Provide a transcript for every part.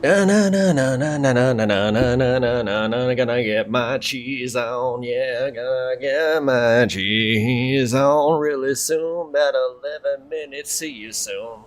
Na na na na na na na na na na na na na na. Gonna get my cheese on, yeah. Gonna get my cheese on really soon. About 11 minutes. See you soon.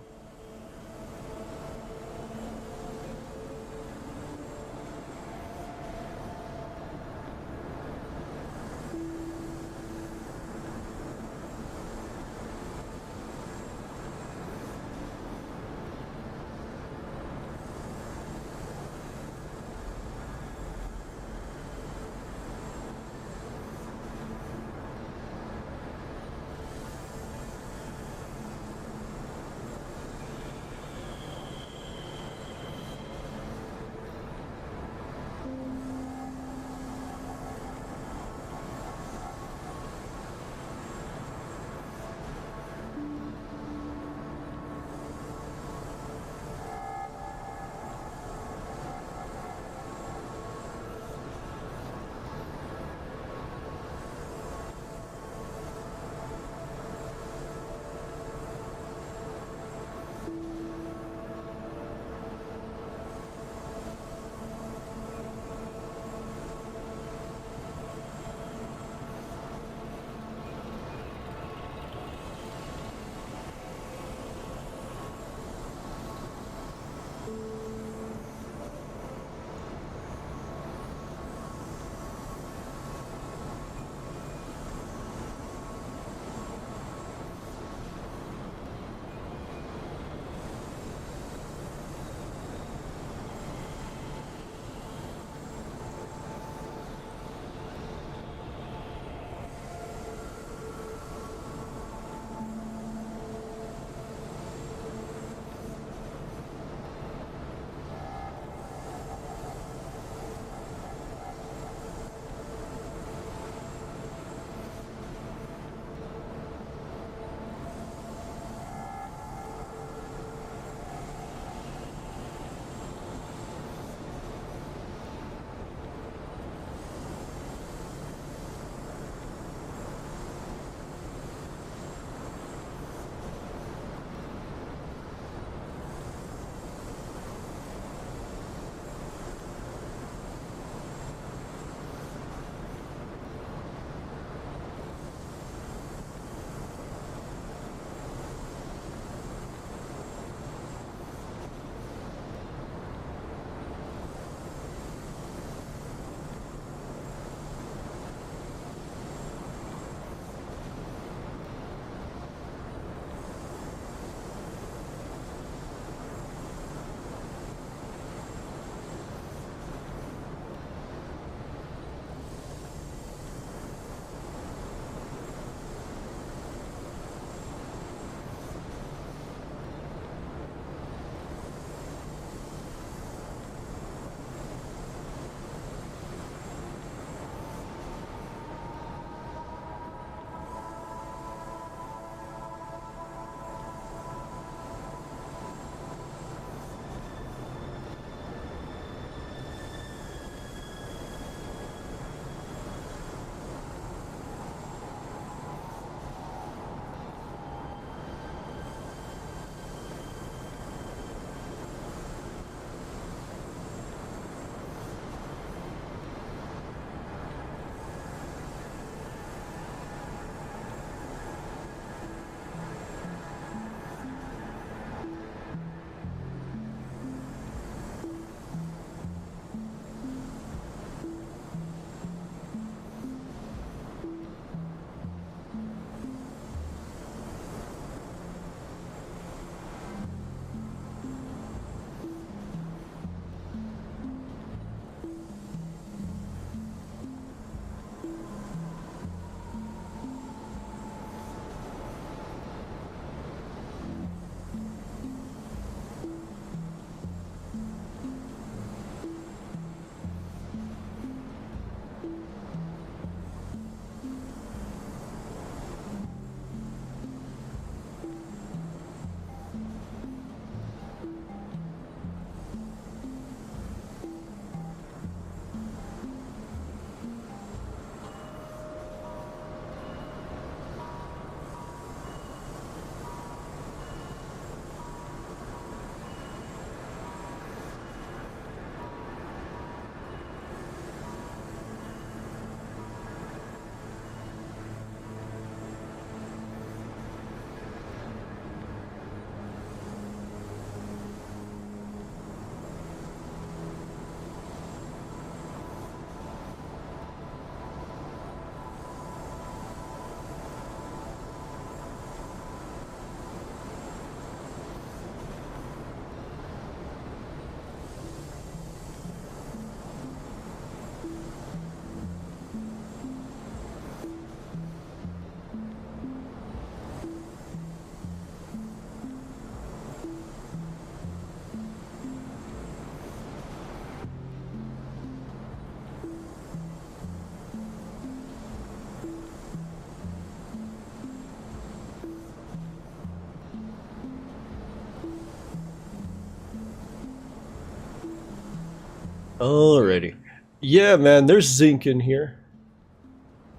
Alrighty. Yeah, man, there's zinc in here.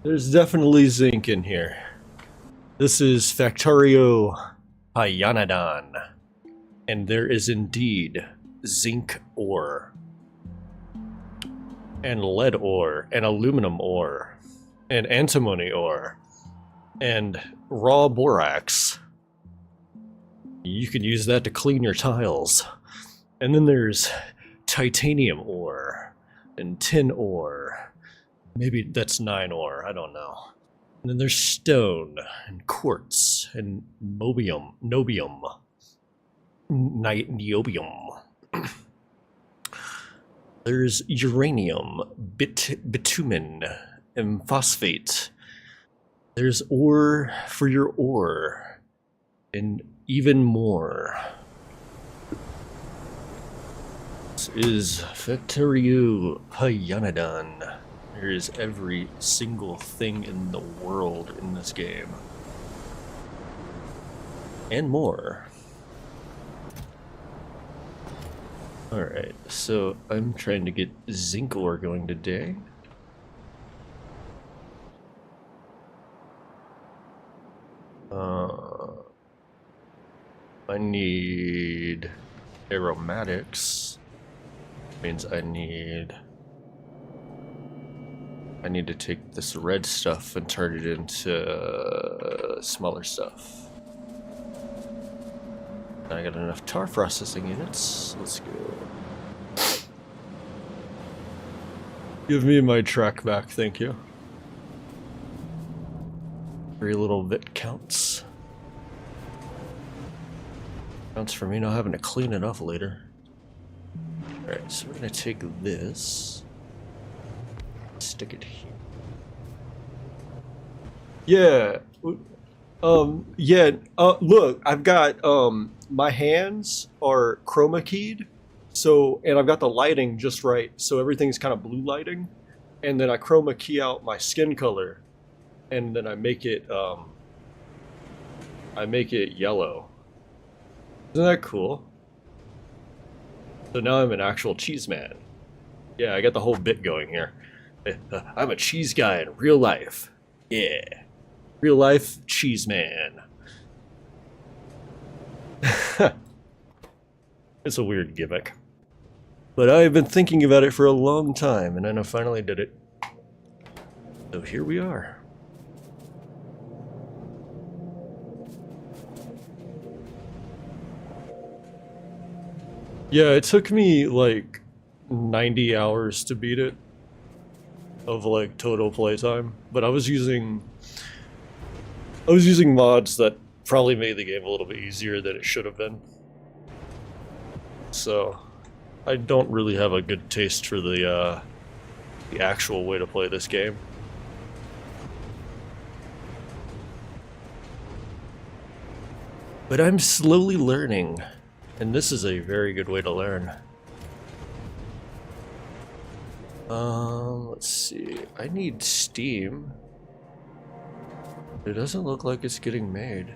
There's definitely zinc in here. This is Factorio Pyanodon. And there is indeed zinc ore. And lead ore. And aluminum ore. And antimony ore. And raw borax. You can use that to clean your tiles. And then there's titanium ore. And tin ore. Maybe that's 9 ore, I don't know. And then there's stone, and quartz, and niobium. There's uranium, bitumen, and phosphate. There's ore for your ore, and even more. This is Factorio Pyanodon. There is every single thing in the world in this game. And more. Alright, so I'm trying to get zinc ore going today. I need aromatics. Means I need to take this red stuff and turn it into smaller stuff. I got enough tar processing units. Let's go. Give me my track back, thank you. Very little bit counts. Counts for me not having to clean it up later. Alright, so we're gonna take this. Stick it here. Look, I've got, my hands are chroma keyed, so, and I've got the lighting just right, so everything's kind of blue lighting, and then I chroma key out my skin color, and then I make it yellow. Isn't that cool? So now I'm an actual cheese man. Yeah, I got the whole bit going here. I'm a cheese guy in real life. Yeah. Real life cheese man. It's a weird gimmick. But I've been thinking about it for a long time, and then I finally did it. So here we are. Yeah, it took me like 90 hours to beat it. Of like total playtime, but I was using mods that probably made the game a little bit easier than it should have been. So I don't really have a good taste for the actual way to play this game. But I'm slowly learning, and this is a very good way to learn. Let's see. I need steam. It doesn't look like it's getting made.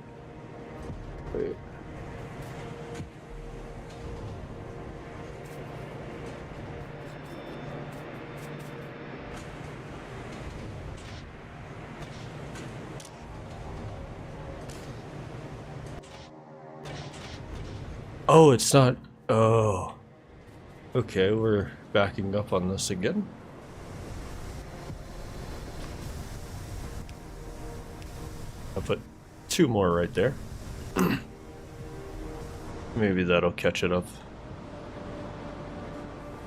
Wait. Oh, it's not. Oh. Okay, we're backing up on this again. I'll put 2 more right there. Maybe that'll catch it up.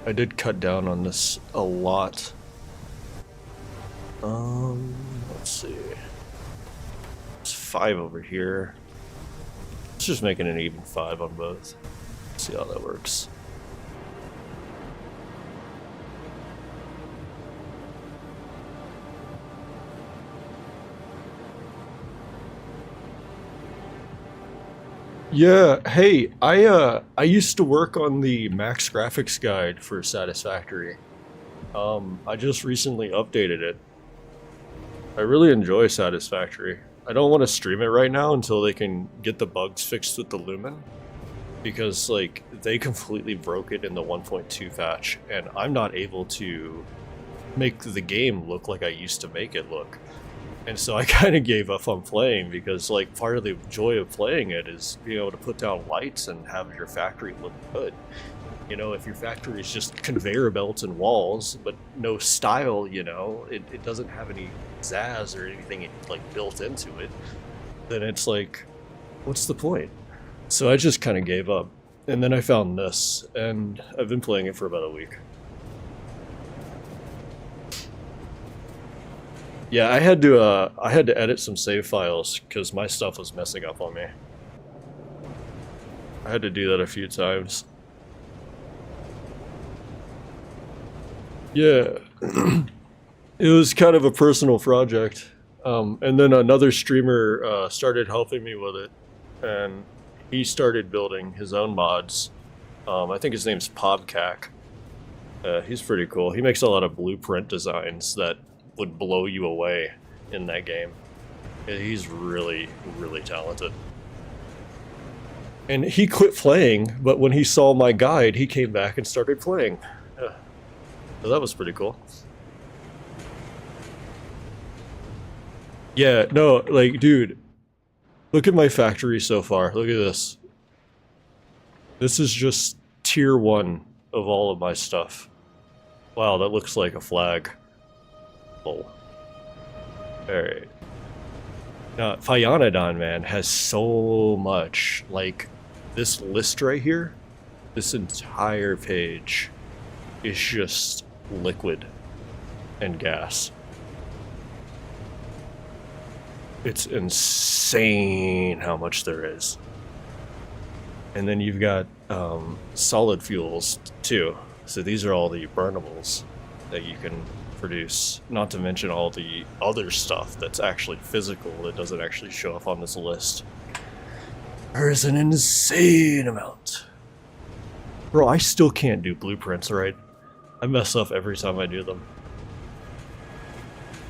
I did cut down on this a lot. Let's see. There's 5 over here. Let's just make it an even 5 on both. See how that works. Yeah, hey, I used to work on the max graphics guide for Satisfactory. I just recently updated it. I really enjoy Satisfactory. I don't want to stream it right now until they can get the bugs fixed with the Lumen. because like they completely broke it in the 1.2 patch, and I'm not able to make the game look like I used to make it look. And so I kind of gave up on playing because like part of the joy of playing it is being able to put down lights and have your factory look good. You know, if your factory is just conveyor belts and walls, but no style, you know, it doesn't have any zazz or anything like built into it, then it's like, what's the point? So I just kind of gave up. And then I found this, and I've been playing it for about a week. Yeah, I had to edit some save files because my stuff was messing up on me. I had to do that a few times. Yeah, it was kind of a personal project. And then another streamer started helping me with it, and he started building his own mods. I think his name's Modpack. He's pretty cool. He makes a lot of blueprint designs that would blow you away in that game. He's really, really talented. And he quit playing, but when he saw my guide, he came back and started playing. So that was pretty cool. Yeah, no, like, dude, look at my factory so far. Look at this. This is just tier 1 of all of my stuff. Wow, that looks like a flag. Oh. Alright. Now, Pyanodon, man, has so much. Like, this list right here, this entire page is just liquid and gas. It's insane how much there is. And then you've got solid fuels too. So these are all the burnables that you can produce, not to mention all the other stuff that's actually physical that doesn't actually show up on this list. There's an insane amount. Bro, I still can't do blueprints, right? I mess up every time I do them.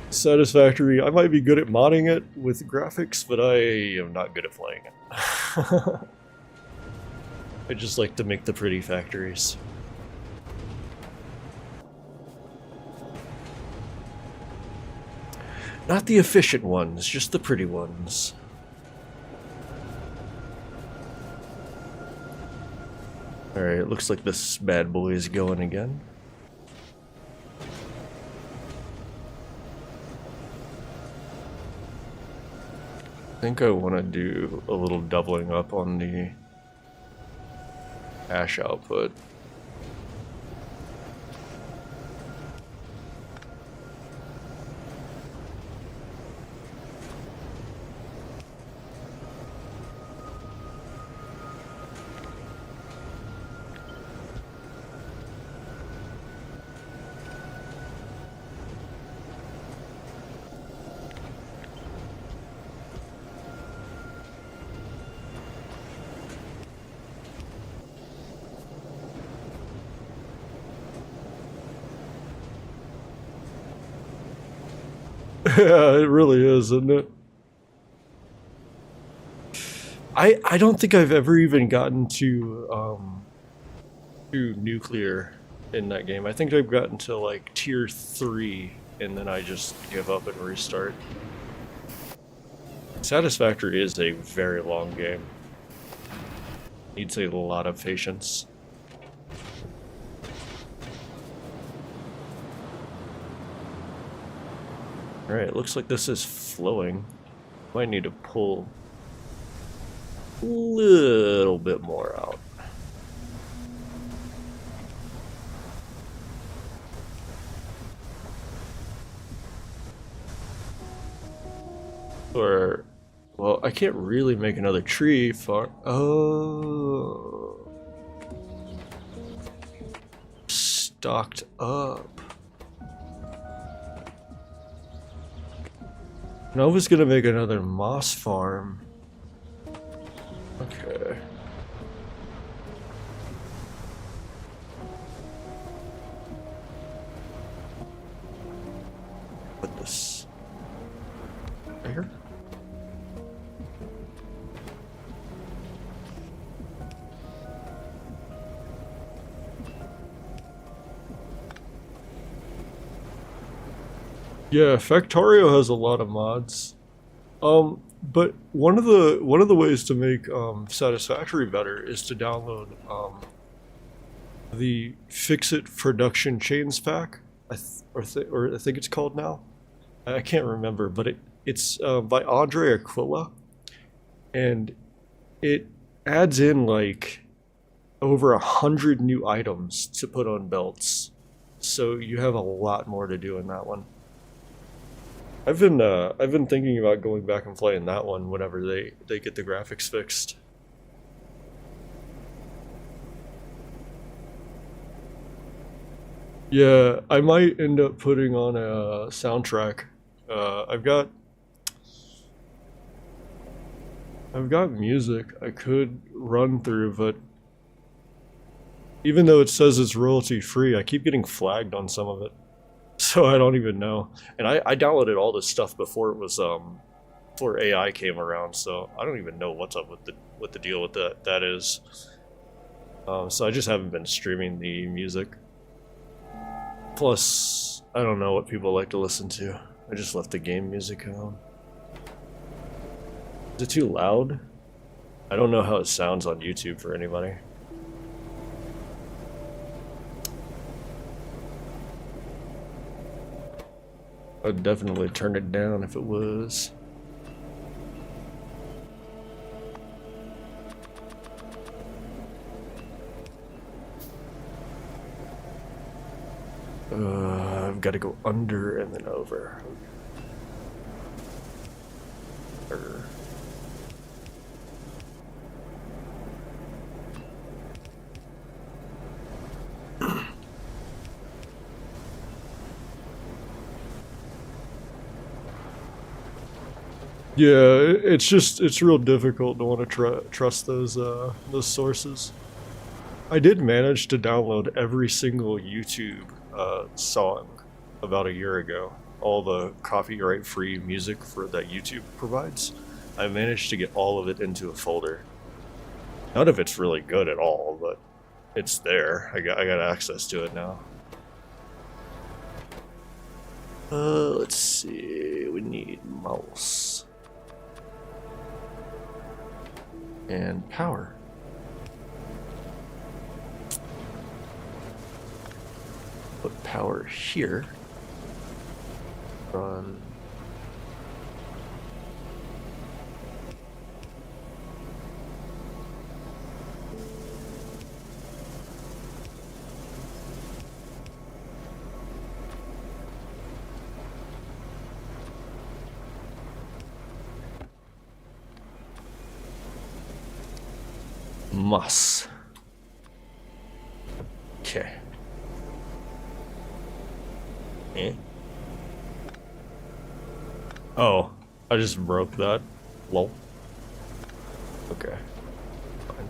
Satisfactory. I might be good at modding it with graphics, but I am not good at playing it. I just like to make the pretty factories. Not the efficient ones, just the pretty ones. Alright, it looks like this bad boy is going again. I think I want to do a little doubling up on the ash output. Yeah, it really is, isn't it? I don't think I've ever even gotten to nuclear in that game. I think I've gotten to like tier 3 and then I just give up and restart. Satisfactory is a very long game. Needs a lot of patience. Alright, looks like this is flowing. Might need to pull a little bit more out. Or, well, I can't really make another tree farm. Oh. Stocked up. Nova's gonna make another moss farm. Okay. Put this here. Yeah, Factorio has a lot of mods. But one of the ways to make Satisfactory better is to download the Fix It Production Chains pack, or I think it's called now. I can't remember, but it's by Andre Aquila, and it adds in like over 100 new items to put on belts, so you have a lot more to do in that one. I've been thinking about going back and playing that one whenever they get the graphics fixed. Yeah, I might end up putting on a soundtrack. I've got music I could run through, but even though it says it's royalty free, I keep getting flagged on some of it. So I don't even know. And I downloaded all this stuff before it was before AI came around, so I don't even know what's up with the deal with that is. So I just haven't been streaming the music. Plus, I don't know what people like to listen to. I just left the game music on. Is it too loud? I don't know how it sounds on YouTube for anybody. I'd definitely turn it down if it was. I've got to go under and then over. Yeah, it's real difficult to want to trust those sources. I did manage to download every single YouTube song about a year ago. All the copyright-free music for that YouTube provides. I managed to get all of it into a folder. None of it's really good at all, but it's there. I got access to it now. Let's see. We need mouse and power. Put power here. Run. Muss. Okay. Eh? Oh, I just broke that. Lol. Okay. Fine.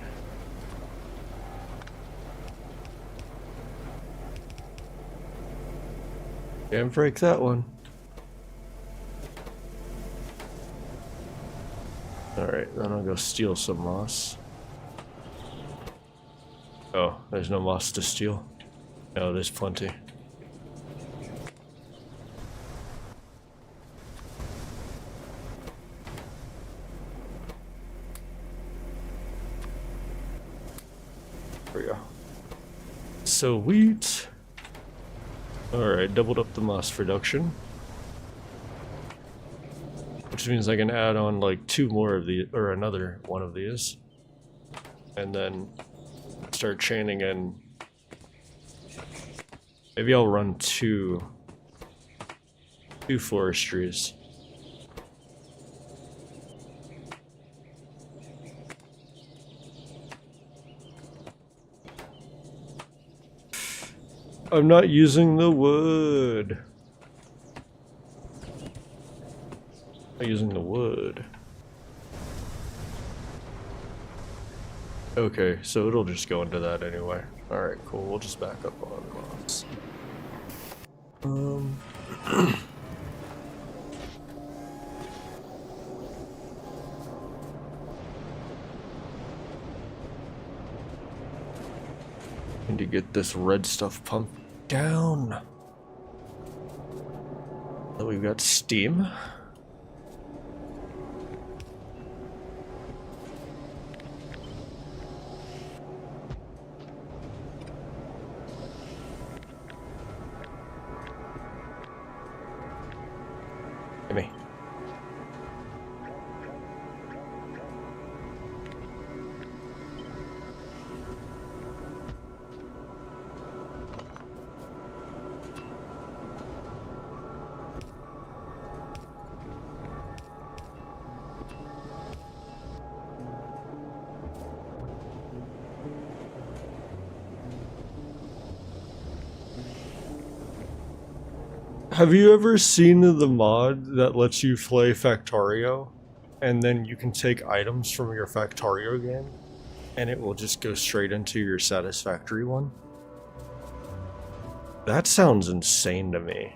Can't break that one. Alright, then I'll go steal some moss. Oh, there's no moss to steal. No, there's plenty. There we go. Sweet. Alright, doubled up the moss production. Which means I can add on like 2 more of the, or another one of these. And then start chaining in. Maybe I'll run two forestries. I'm not using the wood. I'm using the wood. Okay, so it'll just go into that anyway. Alright, cool. We'll just back up on moss. Need to get this red stuff pumped down. So we've got Steam. Gimme. Have you ever seen the mod that lets you play Factorio, and then you can take items from your Factorio game, and it will just go straight into your Satisfactory one? That sounds insane to me.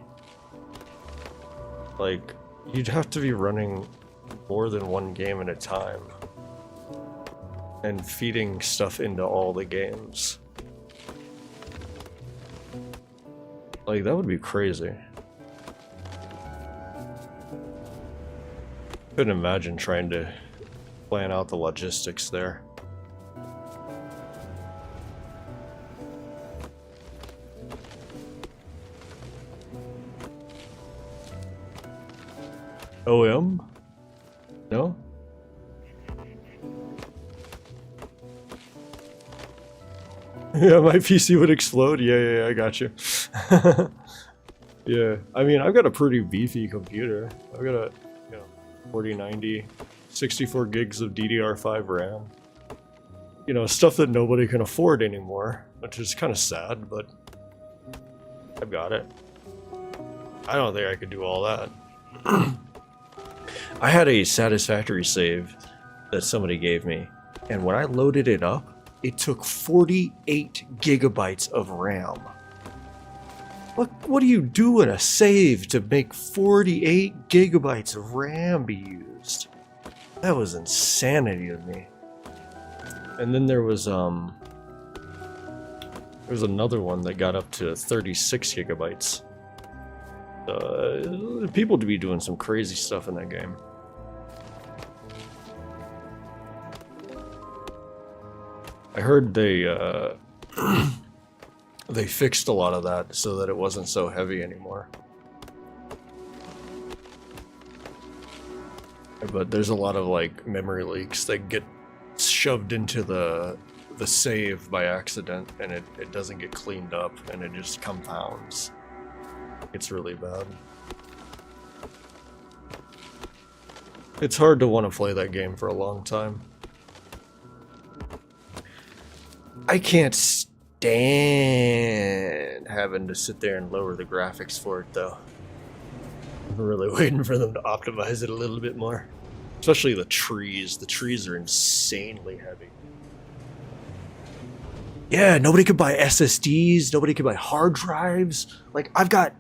Like, you'd have to be running more than one game at a time, and feeding stuff into all the games. Like, that would be crazy. Couldn't imagine trying to plan out the logistics there. OM? No? Yeah, my PC would explode. Yeah, I got you. Yeah, I mean, I've got a pretty beefy computer. I've got a 4090, 64 gigs of DDR5 RAM. You know, stuff that nobody can afford anymore, which is kind of sad, but I've got it. I don't think I could do all that. I had a Satisfactory save that somebody gave me, and when I loaded it up, it took 48 gigabytes of RAM. What do you do in a save to make 48 gigabytes of RAM be used? That was insanity to me. And then there was another one that got up to 36 gigabytes. People to be doing some crazy stuff in that game. I heard they they fixed a lot of that so that it wasn't so heavy anymore. But there's a lot of like memory leaks that get shoved into the save by accident, and it doesn't get cleaned up, and it just compounds. It's really bad. It's hard to want to play that game for a long time. I can't stand having to sit there and lower the graphics for it, though. I'm really waiting for them to optimize it a little bit more. Especially the trees. The trees are insanely heavy. Yeah, nobody could buy SSDs. Nobody could buy hard drives. Like, I've got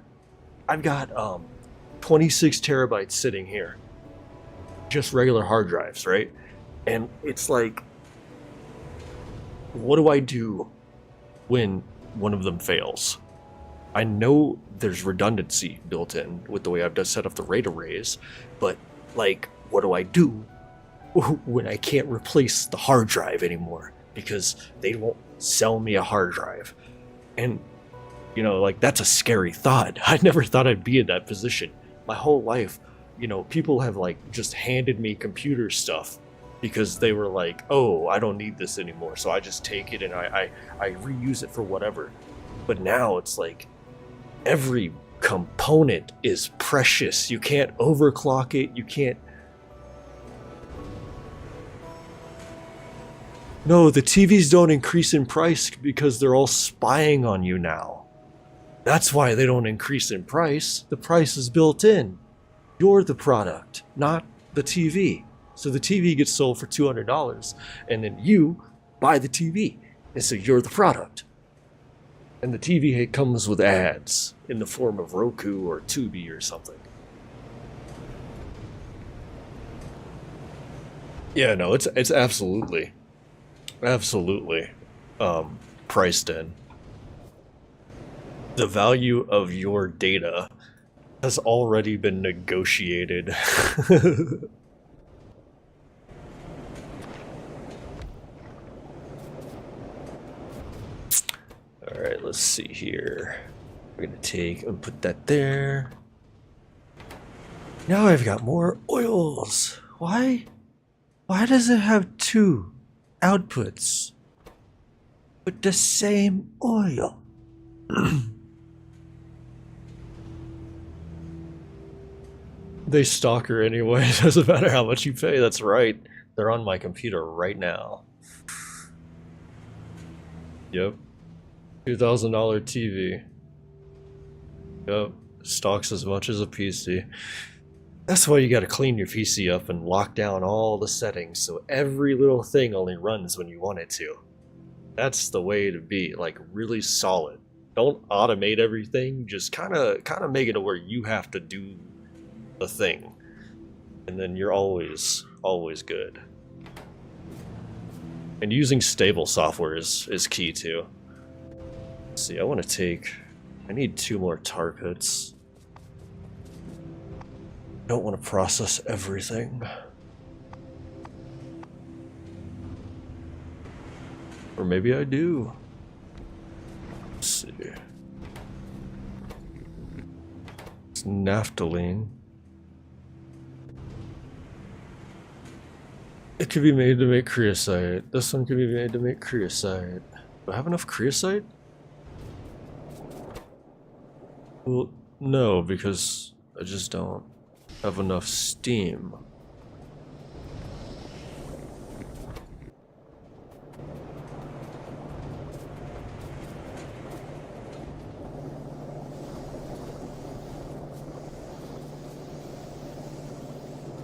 26 terabytes sitting here. Just regular hard drives, right? And it's like, what do I do when one of them fails? I know there's redundancy built in with the way I've set up the RAID arrays, but like, what do I do when I can't replace the hard drive anymore because they won't sell me a hard drive? And you know, like, that's a scary thought. I never thought I'd be in that position. My whole life, you know, people have like just handed me computer stuff because they were like, oh, I don't need this anymore, so I just take it and I reuse it for whatever. But now it's like every component is precious. You can't overclock it. You can't. No, the TVs don't increase in price because they're all spying on you now. That's why they don't increase in price. The price is built in. You're the product, not the TV. So the TV gets sold for $200, and then you buy the TV, and so you're the product. And the TV comes with ads in the form of Roku or Tubi or something. Yeah, no, it's absolutely priced in. The value of your data has already been negotiated. Alright, let's see here. We're gonna take and put that there. Now I've got more oils. Why? Why does it have two outputs with the same oil? They stock her anyway. It doesn't matter how much you pay. That's right. They're on my computer right now. Yep. $2,000 TV. Yep. Stocks as much as a PC. That's why you gotta clean your PC up and lock down all the settings so every little thing only runs when you want it to. That's the way to be, like, really solid. Don't automate everything, just kinda make it to where you have to do the thing. And then you're always good. And using stable software is key too. Let's see, I need 2 more tar pits. Don't want to process everything. Or maybe I do. Let's see. It's naphthalene. It could be made to make creosote. This one could be made to make creosote. Do I have enough creosote? Well, no, because I just don't have enough steam.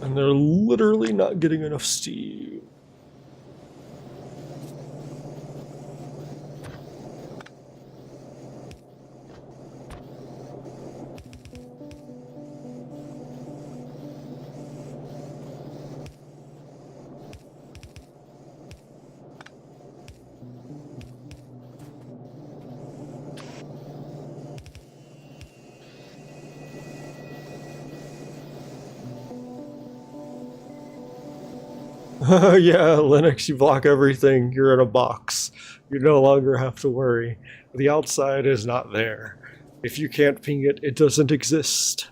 And they're literally not getting enough steam. Yeah, Linux, you block everything. You're in a box. You no longer have to worry. The outside is not there. If you can't ping it, it doesn't exist.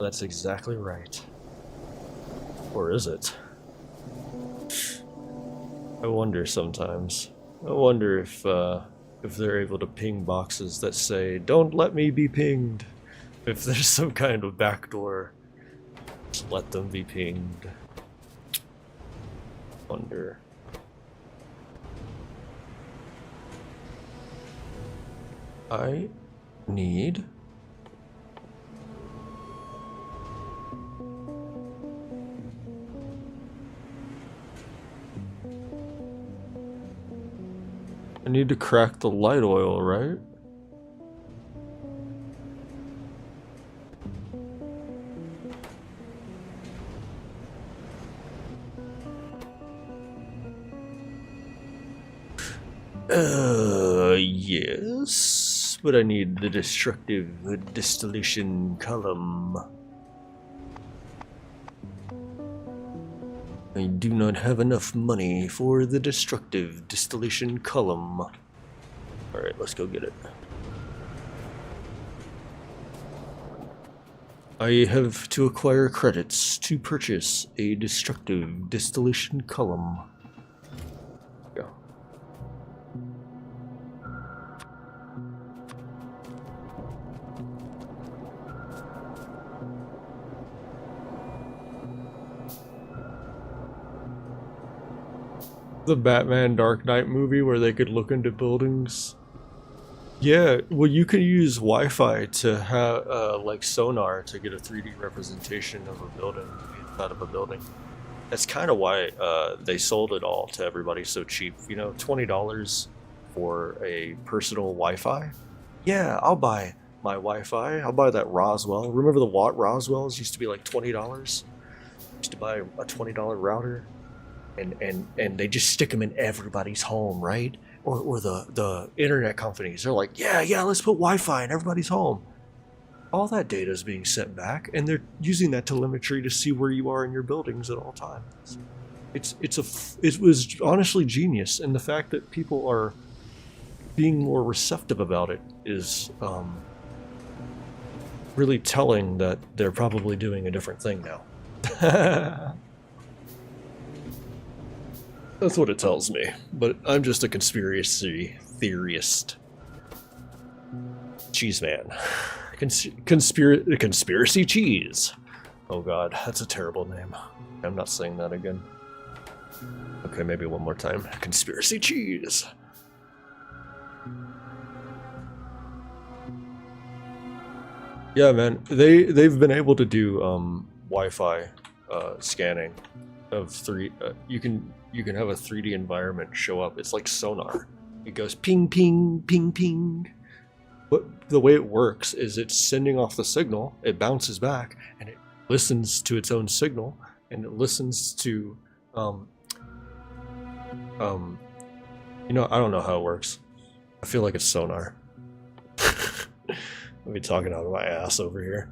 That's exactly right. Or is it? I wonder sometimes. I wonder if they're able to ping boxes that say, "Don't let me be pinged." If there's some kind of backdoor, just let them be pinged. Wonder. I need to crack the light oil, right? Yes, but I need the destructive distillation column. I do not have enough money for the destructive distillation column. Alright, let's go get it. I have to acquire credits to purchase a destructive distillation column. Go. The Batman Dark Knight movie where they could look into buildings. Yeah, well, you can use Wi-Fi to have like sonar to get a 3D representation of a building inside of a building. That's kind of why they sold it all to everybody so cheap. You know, $20 for a personal Wi-Fi. Yeah, I'll buy my Wi-Fi. I'll buy that Roswell. Remember the Roswells used to be like $20? Used to buy a $20 router. And they just stick them in everybody's home, right? Or the internet companies, they're like, yeah, let's put Wi-Fi in everybody's home. all that data is being sent back, and they're using that telemetry to see where you are in your buildings at all times. It was honestly genius, and the fact that people are being more receptive about it is really telling that they're probably doing a different thing now. That's what it tells me, but I'm just a conspiracy theorist. Cheese man. Conspiracy cheese. Oh god, that's a terrible name. I'm not saying that again. Okay, maybe one more time. Conspiracy cheese. Yeah, man, they've been able to do Wi-Fi scanning of you can have a 3D environment show up. It's like sonar. It goes ping ping ping ping. But the way it works is it's sending off the signal, it bounces back, and it listens to its own signal, and it listens to you know, I don't know how it works. I feel like it's sonar. I'll be talking out of my ass over here.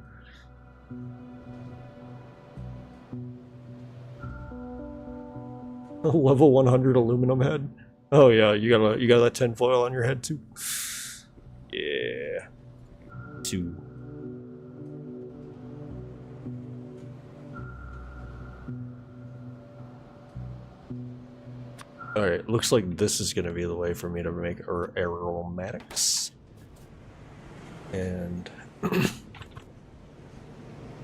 A level 100 aluminum head. Oh yeah, you got that tinfoil on your head too. Yeah. 2. Alright, looks like this is gonna be the way for me to make aromatics. And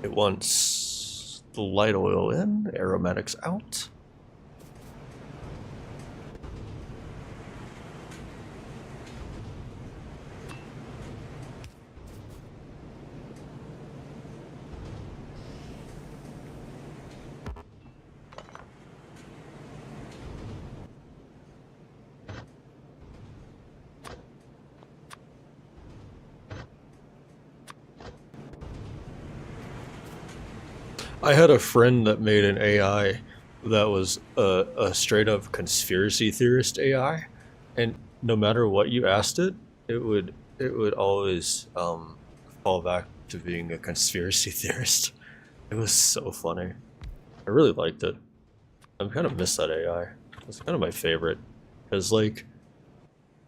it wants the light oil in, aromatics out. I had a friend that made an AI that was a straight up conspiracy theorist AI, and no matter what you asked it, it would always fall back to being a conspiracy theorist. It was so funny. I really liked it. I kind of miss that AI. It's kind of my favorite, because like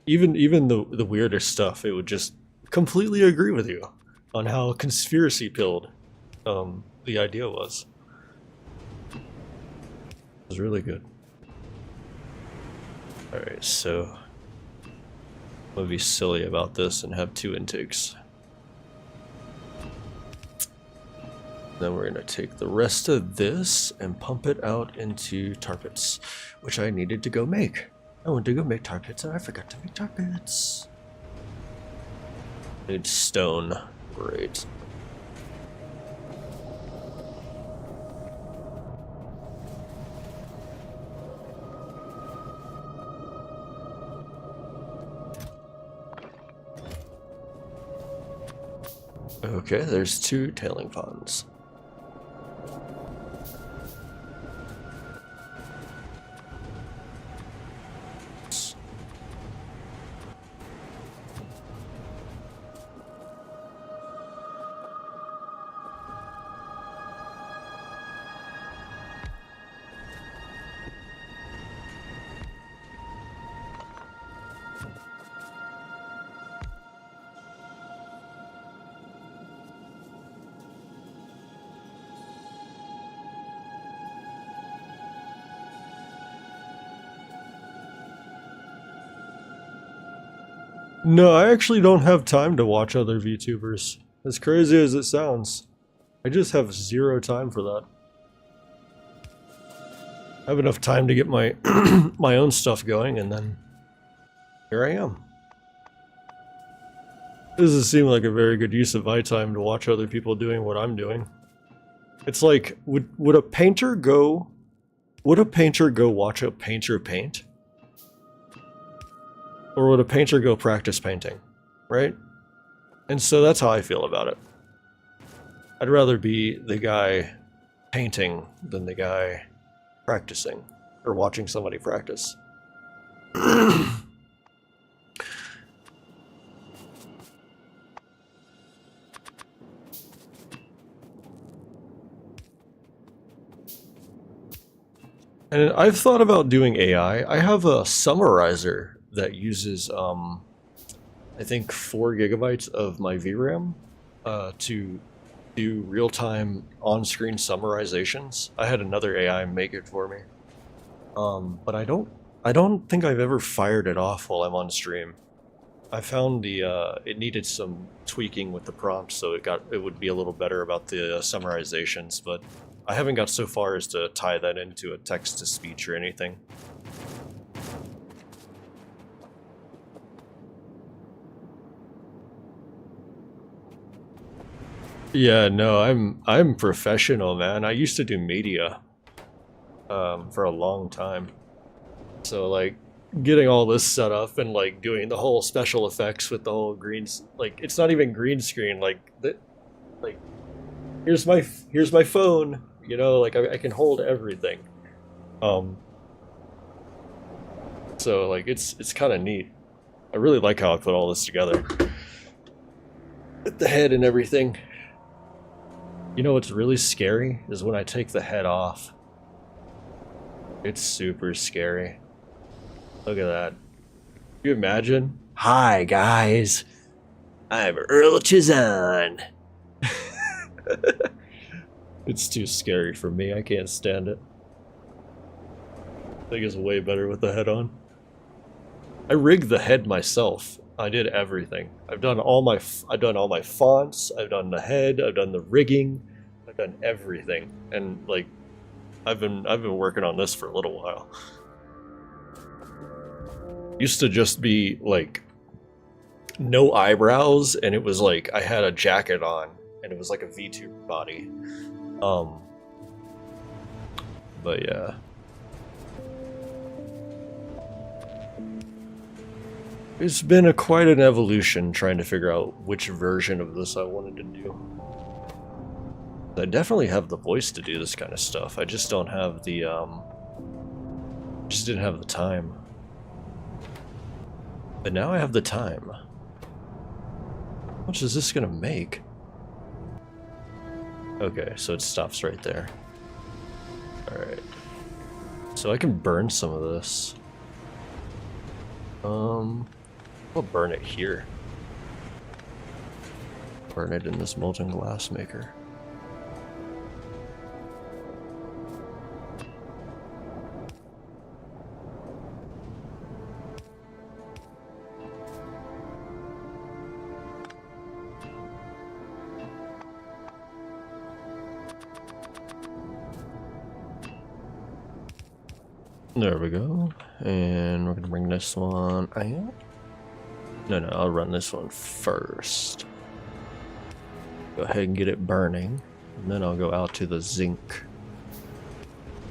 even the weirdest stuff, it would just completely agree with you on how conspiracy pilled the idea was. It was really good. Alright, so I'm gonna be silly about this and have 2 intakes. Then we're gonna take the rest of this and pump it out into tar pits, which I needed to go make. I went to go make tar pits and I forgot to make tar pits. Need stone. Great. Okay, there's 2 tailing ponds. No, I actually don't have time to watch other VTubers. As crazy as it sounds. I just have 0 time for that. I have enough time to get my my own stuff going, and then here I am. This doesn't seem like a very good use of my time to watch other people doing what I'm doing. It's like, would a painter go watch a painter paint? Or would a painter go practice painting, right? And so that's how I feel about it. I'd rather be the guy painting than the guy practicing or watching somebody practice. And I've thought about doing AI. I have a summarizer that uses, I think 4 gigabytes of my VRAM to do real-time on-screen summarizations. I had another AI make it for me, but I don't think I've ever fired it off while I'm on stream. I found it needed some tweaking with the prompt, so it would be a little better about the summarizations, but I haven't got so far as to tie that into a text-to-speech or anything. Yeah, no, I'm professional, man. I used to do media for a long time. So like getting all this set up and like doing the whole special effects with the whole like it's not even green screen, like here's my phone, you know, like I can hold everything. Um so like it's kind of neat. I really like how I put all this together. With the head and everything. You know what's really scary is when I take the head off. It's super scary. Look at that. Can you imagine? Hi guys, I'm Earl Chazan. It's too scary for me. I can't stand it. I think it's way better with the head on. I rigged the head myself. I did everything. I've done all my fonts. I've done the head. I've done the rigging. I've done everything. And like, I've been working on this for a little while. Used to just be like no eyebrows, and it was like I had a jacket on, and it was like a VTuber body. But yeah. It's been quite an evolution trying to figure out which version of this I wanted to do. I definitely have the voice to do this kind of stuff. I just don't have the, just didn't have the time. But now I have the time. How much is this gonna make? Okay, so it stops right there. Alright. So I can burn some of this. I'll burn it here. Burn it in this molten glass maker. There we go. And we're gonna bring this one out. No, I'll run this one first. Go ahead and get it burning. And then I'll go out to the zinc.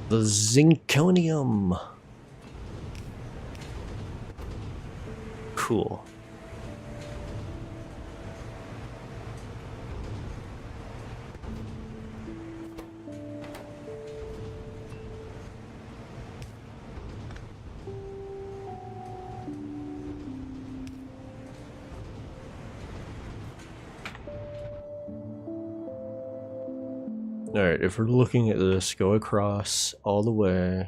The zinconium. Cool. Alright, if we're looking at this, go across all the way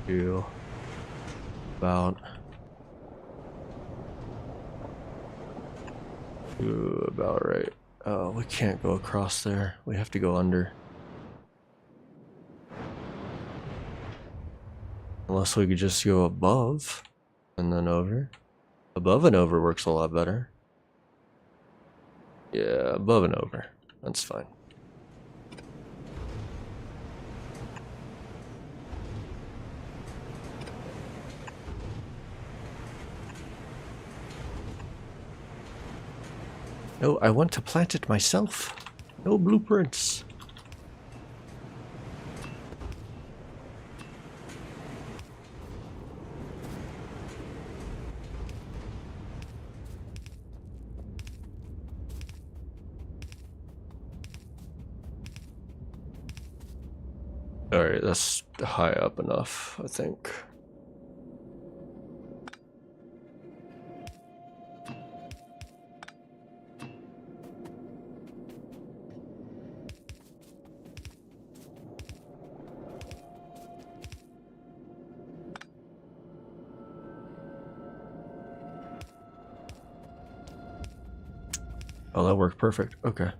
to about right. Oh, we can't go across there. We have to go under. Unless we could just go above and then over. Above and over works a lot better. Yeah, above and over. That's fine. No, I want to plant it myself. No blueprints. Alright, that's high up enough, I think. Oh, that worked perfect. Okay.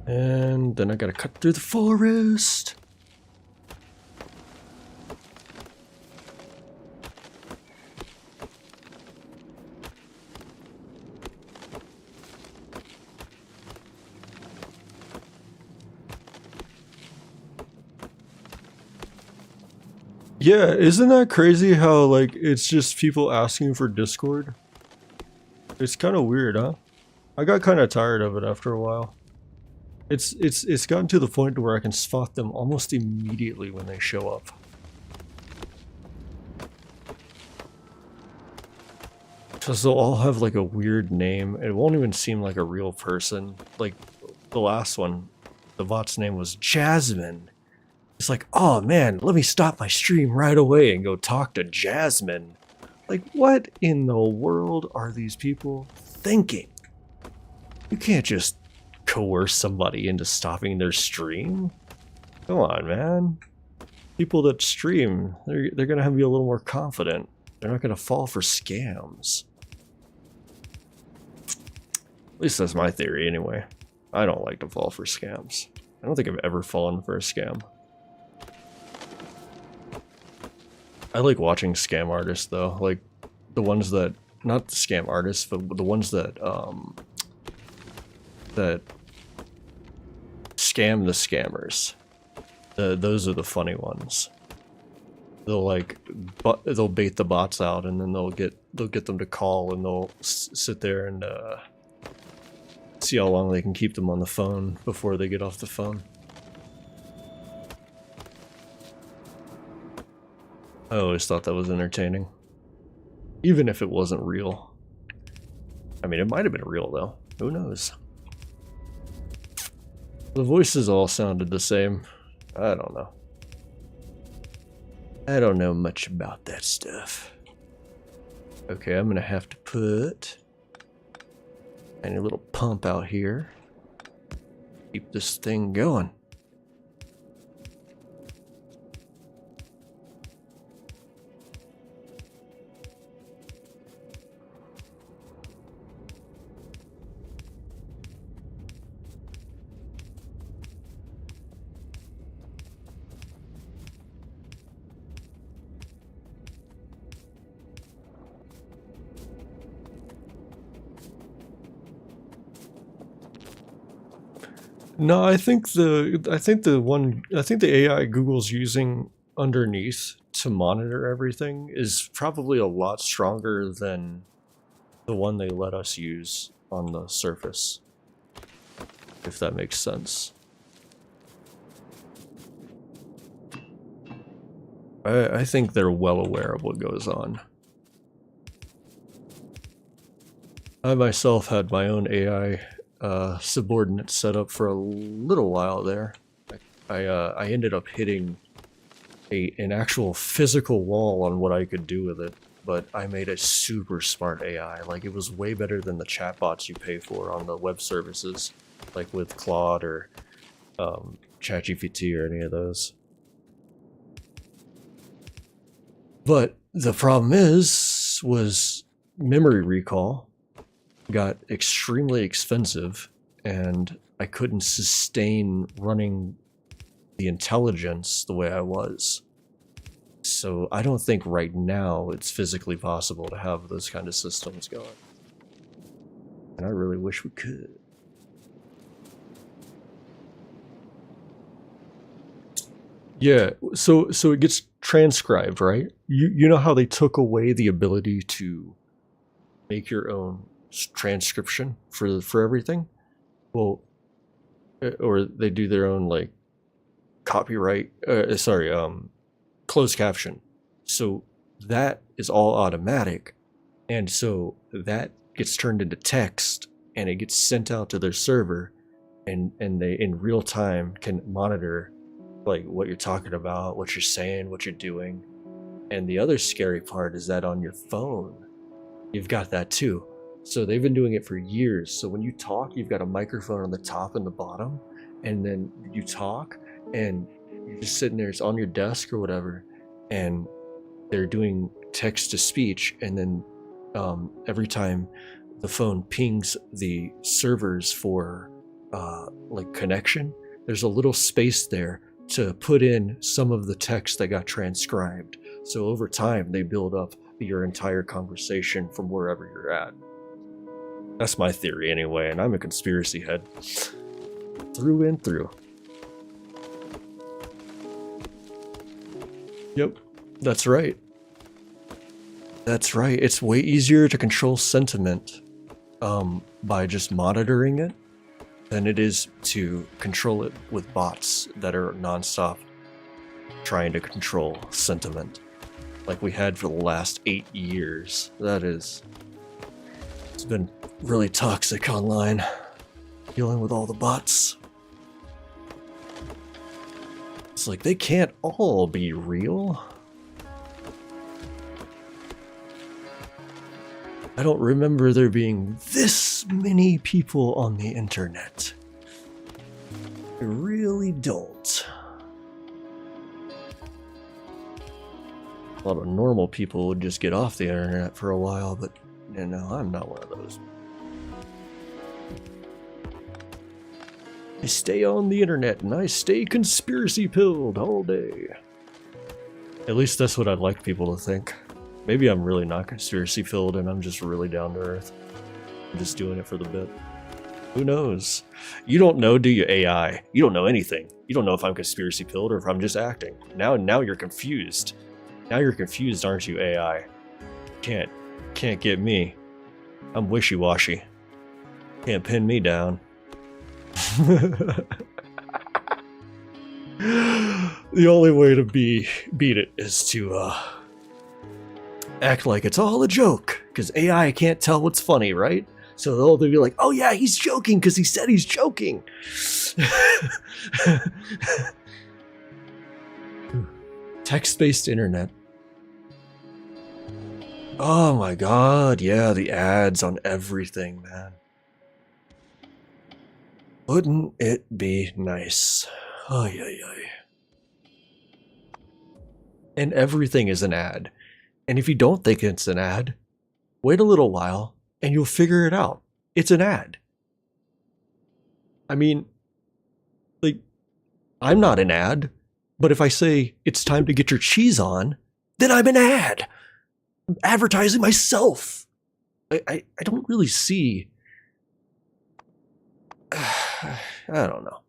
And then I gotta cut through the forest. Yeah, isn't that crazy how, like, it's just people asking for Discord? It's kind of weird, huh? I got kind of tired of it after a while. It's gotten to the point where I can spot them almost immediately when they show up. Because they'll all have like a weird name. It won't even seem like a real person. Like the last one, the bot's name was Jasmine. It's like, oh man, let me stop my stream right away and go talk to Jasmine. Like, what in the world are these people thinking? You can't just coerce somebody into stopping their stream. Come on, man. People that stream, they're gonna have to be a little more confident. They're not gonna fall for scams. At least that's my theory anyway. I don't like to fall for scams. I don't think I've ever fallen for a scam. I like watching scam artists though, like the ones that, not the scam artists, but the ones that that scam the scammers. Those are the funny ones. They'll bait the bots out, and then they'll get them to call, and they'll sit there and see how long they can keep them on the phone before they get off the phone. I always thought that was entertaining, even if it wasn't real. I mean, it might have been real though. Who knows? The voices all sounded the same. I don't know. I don't know much about that stuff. Okay, I'm gonna have to put a little pump out here. Keep this thing going. No, I think the AI Google's using underneath to monitor everything is probably a lot stronger than the one they let us use on the Surface, if that makes sense. I think they're well aware of what goes on. I myself had my own AI subordinate set up for a little while there. I ended up hitting an actual physical wall on what I could do with it, but I made a super smart AI. Like, it was way better than the chatbots you pay for on the web services, like with Claude or ChatGPT or any of those. But the problem was memory recall got extremely expensive, and I couldn't sustain running the intelligence the way I was. So I don't think right now it's physically possible to have those kind of systems going. And I really wish we could. Yeah, so it gets transcribed, right? You know how they took away the ability to make your own transcription for everything? Well, or they do their own like copyright, closed caption. So that is all automatic, and so that gets turned into text, and it gets sent out to their server, and they in real time can monitor like what you're talking about, what you're saying, what you're doing. And the other scary part is that on your phone, you've got that too. So they've been doing it for years. So when you talk, you've got a microphone on the top and the bottom, and then you talk, and you're just sitting there, it's on your desk or whatever, and they're doing text to speech, and then every time the phone pings the servers for like connection, there's a little space there to put in some of the text that got transcribed. So over time, they build up your entire conversation from wherever you're at. That's my theory anyway, and I'm a conspiracy head. Through and through. Yep, that's right. That's right. It's way easier to control sentiment by just monitoring it than it is to control it with bots that are nonstop trying to control sentiment. Like we had for the last 8 years. It's been really toxic online, dealing with all the bots. It's like, they can't all be real. I don't remember there being this many people on the internet. I really don't. A lot of normal people would just get off the internet for a while, but you know, I'm not one of those. I stay on the internet and I stay conspiracy pilled all day. At least that's what I'd like people to think. Maybe I'm really not conspiracy filled and I'm just really down to earth. I'm just doing it for the bit. Who knows? You don't know, do you, AI? You don't know anything. You don't know if I'm conspiracy pilled or if I'm just acting. Now you're confused. Now you're confused, aren't you, AI? Can't get me. I'm wishy-washy. Can't pin me down. The only way to beat it is to act like it's all a joke, because AI can't tell what's funny, right? So they'll be like, oh yeah, he's joking because he said he's joking. Text-based internet. Oh my god, yeah, the ads on everything, man. Wouldn't it be nice? Ay, ay, ay. And everything is an ad. And if you don't think it's an ad, wait a little while and you'll figure it out. It's an ad. I mean, like, I'm not an ad, but if I say it's time to get your cheese on, then I'm an ad. I'm advertising myself. I don't really see. I don't know.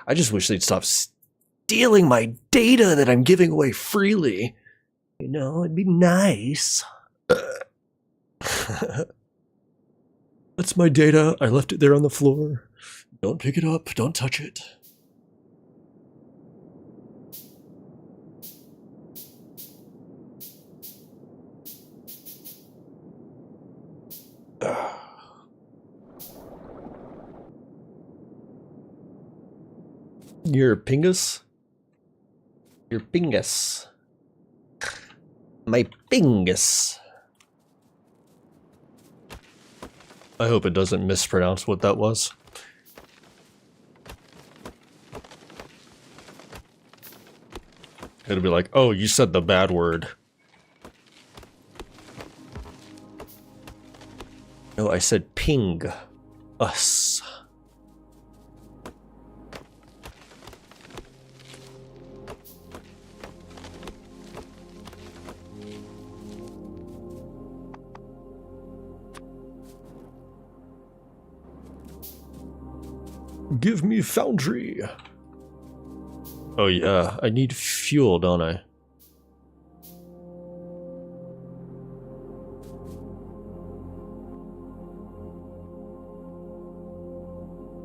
I just wish they'd stop stealing my data that I'm giving away freely. You know, it'd be nice. That's my data. I left it there on the floor. Don't pick it up. Don't touch it. Your pingus? Your pingus. My pingus. I hope it doesn't mispronounce what that was. It'll be like, oh, you said the bad word. No, I said ping us. Give me foundry. Oh yeah, I need fuel, don't I?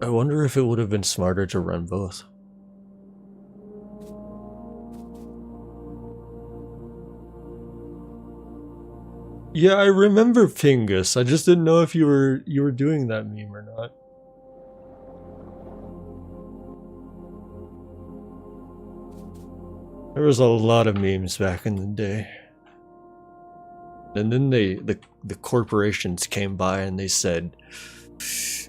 I wonder if it would have been smarter to run both. Yeah, I remember Pingus. I just didn't know if you were doing that meme or not. There was a lot of memes back in the day. And then the corporations came by and they said,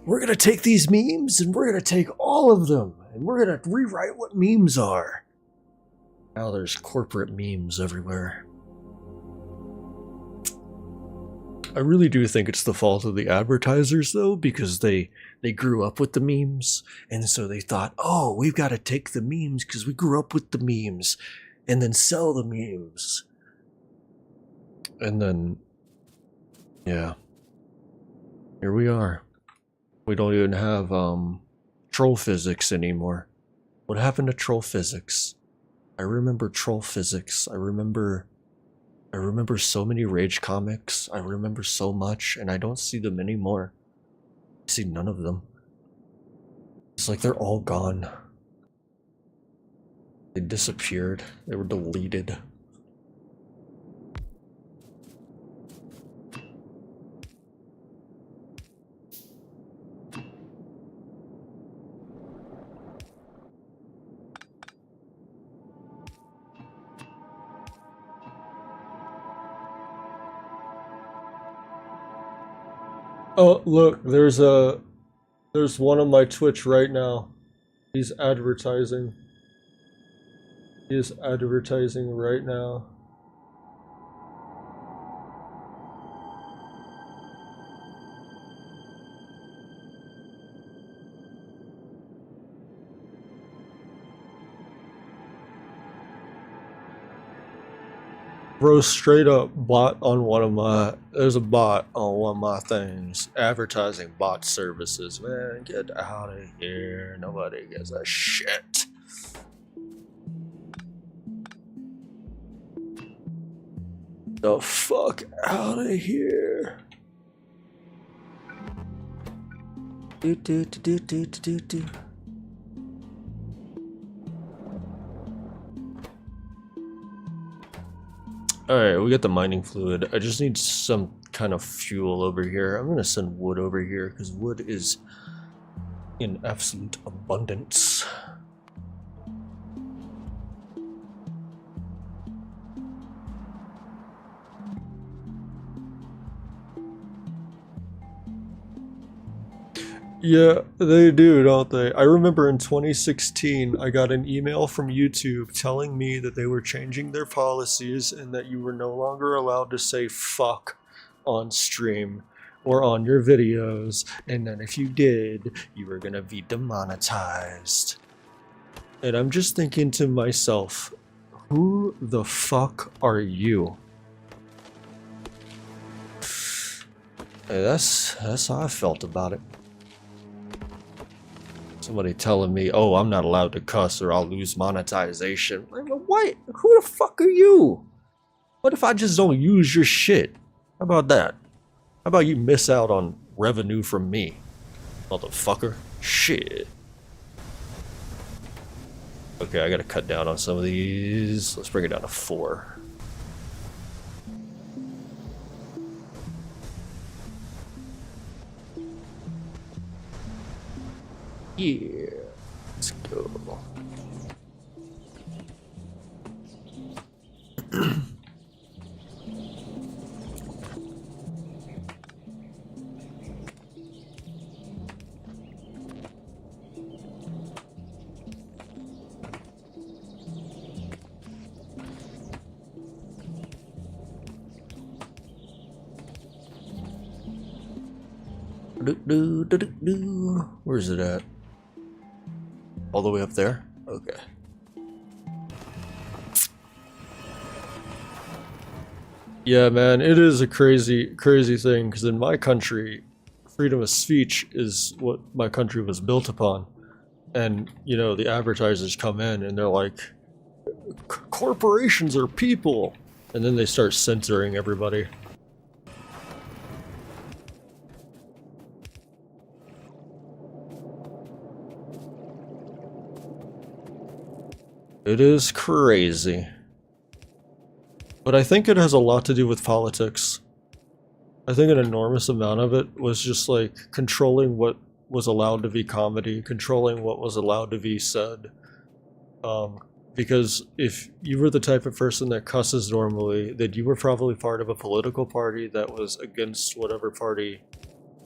we're gonna take these memes and we're gonna take all of them and we're gonna rewrite what memes are. Now there's corporate memes everywhere. I really do think it's the fault of the advertisers, though, because they grew up with the memes, and so they thought, oh, we've got to take the memes because we grew up with the memes, and then sell the memes. And then, yeah, here we are. We don't even have troll physics anymore. What happened to troll physics? I remember troll physics. I remember so many Rage comics. I remember so much, and I don't see them anymore. I see none of them. It's like they're all gone. They disappeared. They were deleted. Oh, look, there's one on my Twitch right now. He's advertising. He is advertising right now. Bro, straight up bot on one of my, there's a bot on one of my things, advertising bot services. Man, get out of here. Nobody gives a shit. The fuck out of here. Do do do do do do do. Alright, we got the mining fluid. I just need some kind of fuel over here. I'm gonna send wood over here because wood is in absolute abundance. Yeah, they do, don't they? I remember in 2016, I got an email from YouTube telling me that they were changing their policies and that you were no longer allowed to say fuck on stream or on your videos, and that if you did, you were gonna be demonetized. And I'm just thinking to myself, who the fuck are you? Hey, that's how I felt about it. Somebody telling me, oh, I'm not allowed to cuss or I'll lose monetization. What? Who the fuck are you? What if I just don't use your shit? How about that? How about you miss out on revenue from me? Motherfucker. Shit. Okay, I gotta cut down on some of these. Let's bring it down to 4. Yeah, let's go. Where's it at? All the way up there? Okay. Yeah, man, it is a crazy thing, because in my country, freedom of speech is what my country was built upon. And, you know, the advertisers come in and they're like, corporations are people! And then they start censoring everybody. It is crazy. But I think it has a lot to do with politics. I think an enormous amount of it was just like controlling what was allowed to be comedy, controlling what was allowed to be said. Because if you were the type of person that cusses normally, then you were probably part of a political party that was against whatever party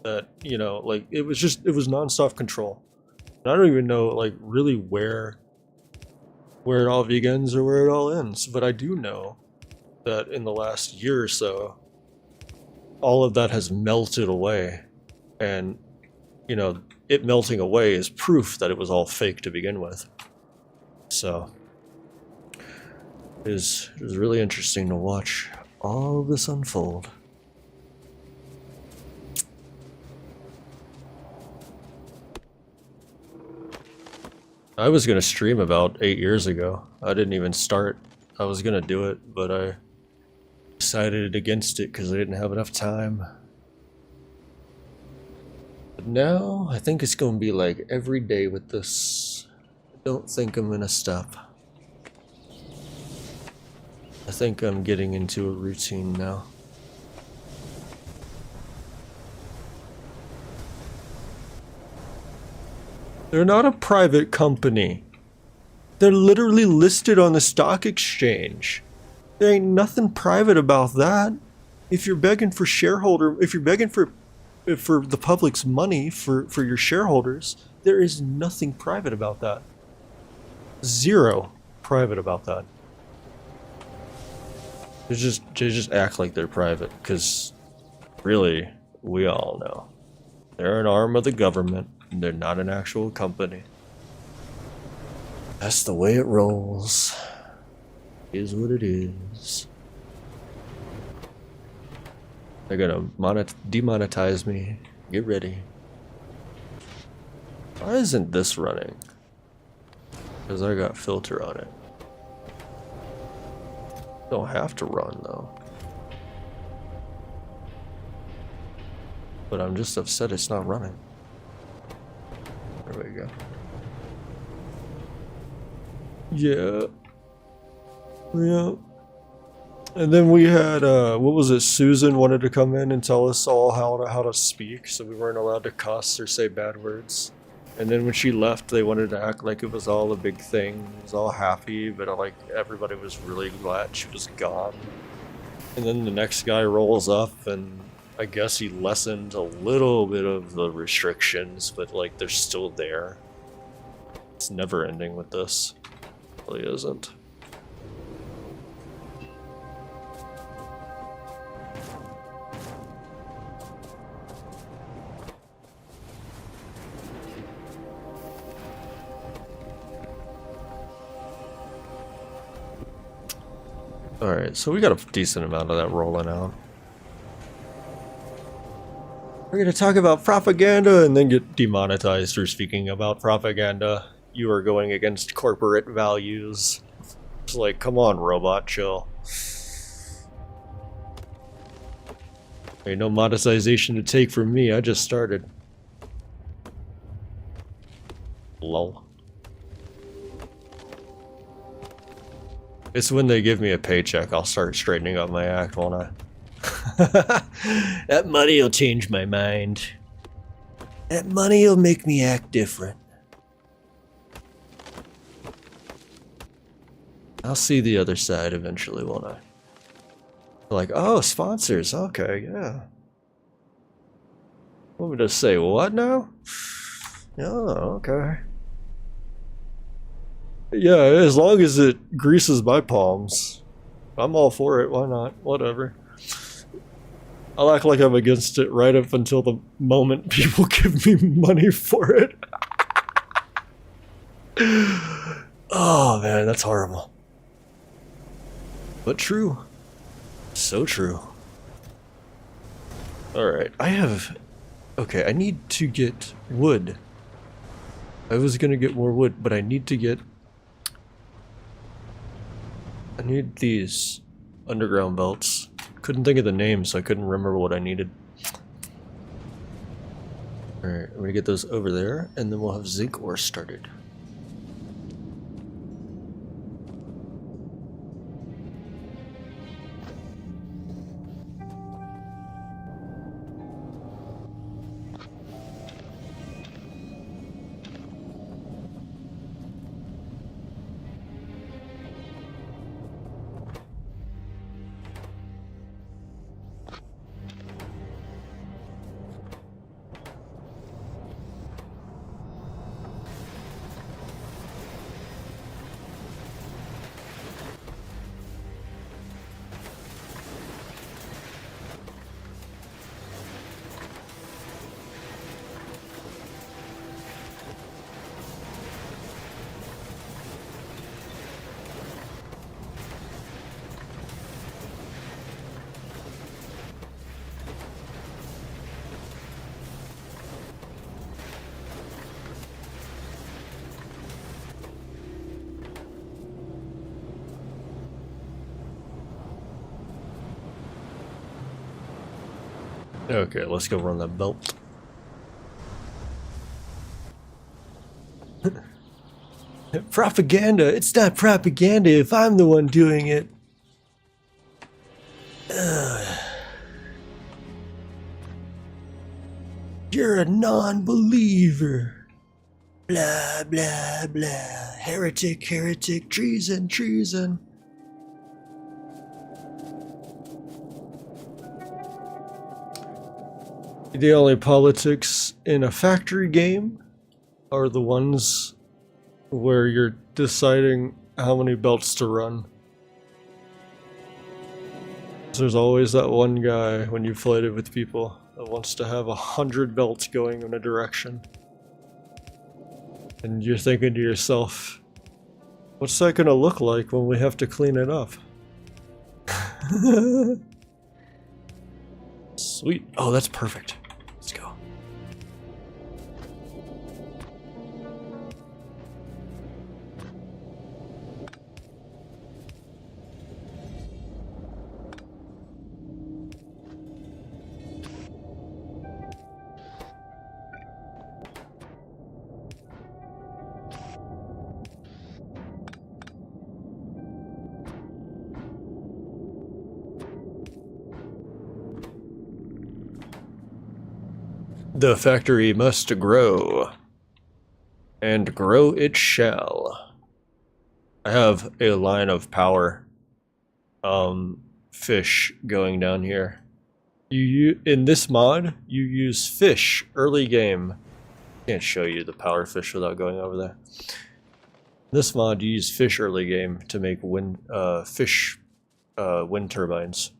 that, you know, like, it was nonstop control. And I don't even know, like, really where it all begins or where it all ends, but I do know that in the last year or so, all of that has melted away. And, you know, it melting away is proof that it was all fake to begin with. So, it was really interesting to watch all of this unfold. I was gonna stream about 8 years ago. I didn't even start. I was gonna do it, but I decided against it because I didn't have enough time. But now, I think it's gonna be like every day with this. I don't think I'm gonna stop. I think I'm getting into a routine now. They're not a private company. They're literally listed on the stock exchange. There ain't nothing private about that. If you're begging for if you're begging for the public's money for your shareholders, there is nothing private about that. Zero private about that. They just act like they're private, because really, we all know. They're an arm of the government. They're not an actual company. That's the way it rolls. Is what it is. They're gonna demonetize me. Get ready. Why isn't this running? Because I got filter on it. Don't have to run though. But I'm just upset it's not running. There we go. Yeah. Yeah. And then we had, what was it? Susan wanted to come in and tell us all how to speak, so we weren't allowed to cuss or say bad words. And then when she left, they wanted to act like it was all a big thing. It was all happy, but like everybody was really glad she was gone. And then the next guy rolls up, and I guess he lessened a little bit of the restrictions, but like they're still there. It's never ending with this. It really isn't. Alright, so we got a decent amount of that rolling out. We're gonna talk about propaganda and then get demonetized for speaking about propaganda. You are going against corporate values. It's like, come on, robot, chill. Ain't no monetization to take from me, I just started. Lol. It's when they give me a paycheck, I'll start straightening up my act, won't I? That money will change my mind. That money will make me act different. I'll see the other side eventually, won't I? Like, oh, sponsors, okay, yeah. Want me to say what now? Oh, okay. Yeah, as long as it greases my palms, I'm all for it, why not? Whatever. I'll act like I'm against it right up until the moment people give me money for it. Oh man, that's horrible. But true. So true. Alright, okay, I need to get wood. I was gonna get more wood, but I need these underground belts. Couldn't think of the name, so I couldn't remember what I needed. Alright, I'm gonna get those over there, and then we'll have zinc ore started. Okay, let's go run that belt. Propaganda? It's not propaganda if I'm the one doing it. You're a non-believer. Blah, blah, blah. Heretic, heretic, treason, treason. The only politics in a factory game are the ones where you're deciding how many belts to run. There's always that one guy when you fight it with people that wants to have 100 belts going in a direction. And you're thinking to yourself, what's that gonna look like when we have to clean it up? Sweet. Oh, that's perfect. Let's go. The factory must grow, and grow it shall. I have a line of power fish going down here. You in this mod, you use fish early game. Can't show you the power fish without going over there. In this mod, you use fish early game to make wind turbines.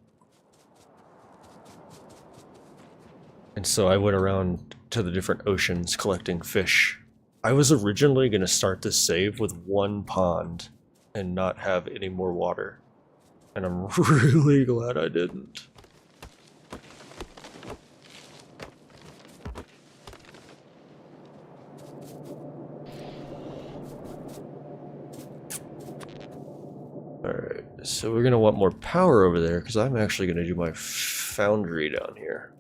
And so I went around to the different oceans collecting fish. I was originally going to start this save with one pond and not have any more water. And I'm really glad I didn't. Alright, so we're going to want more power over there because I'm actually going to do my foundry down here.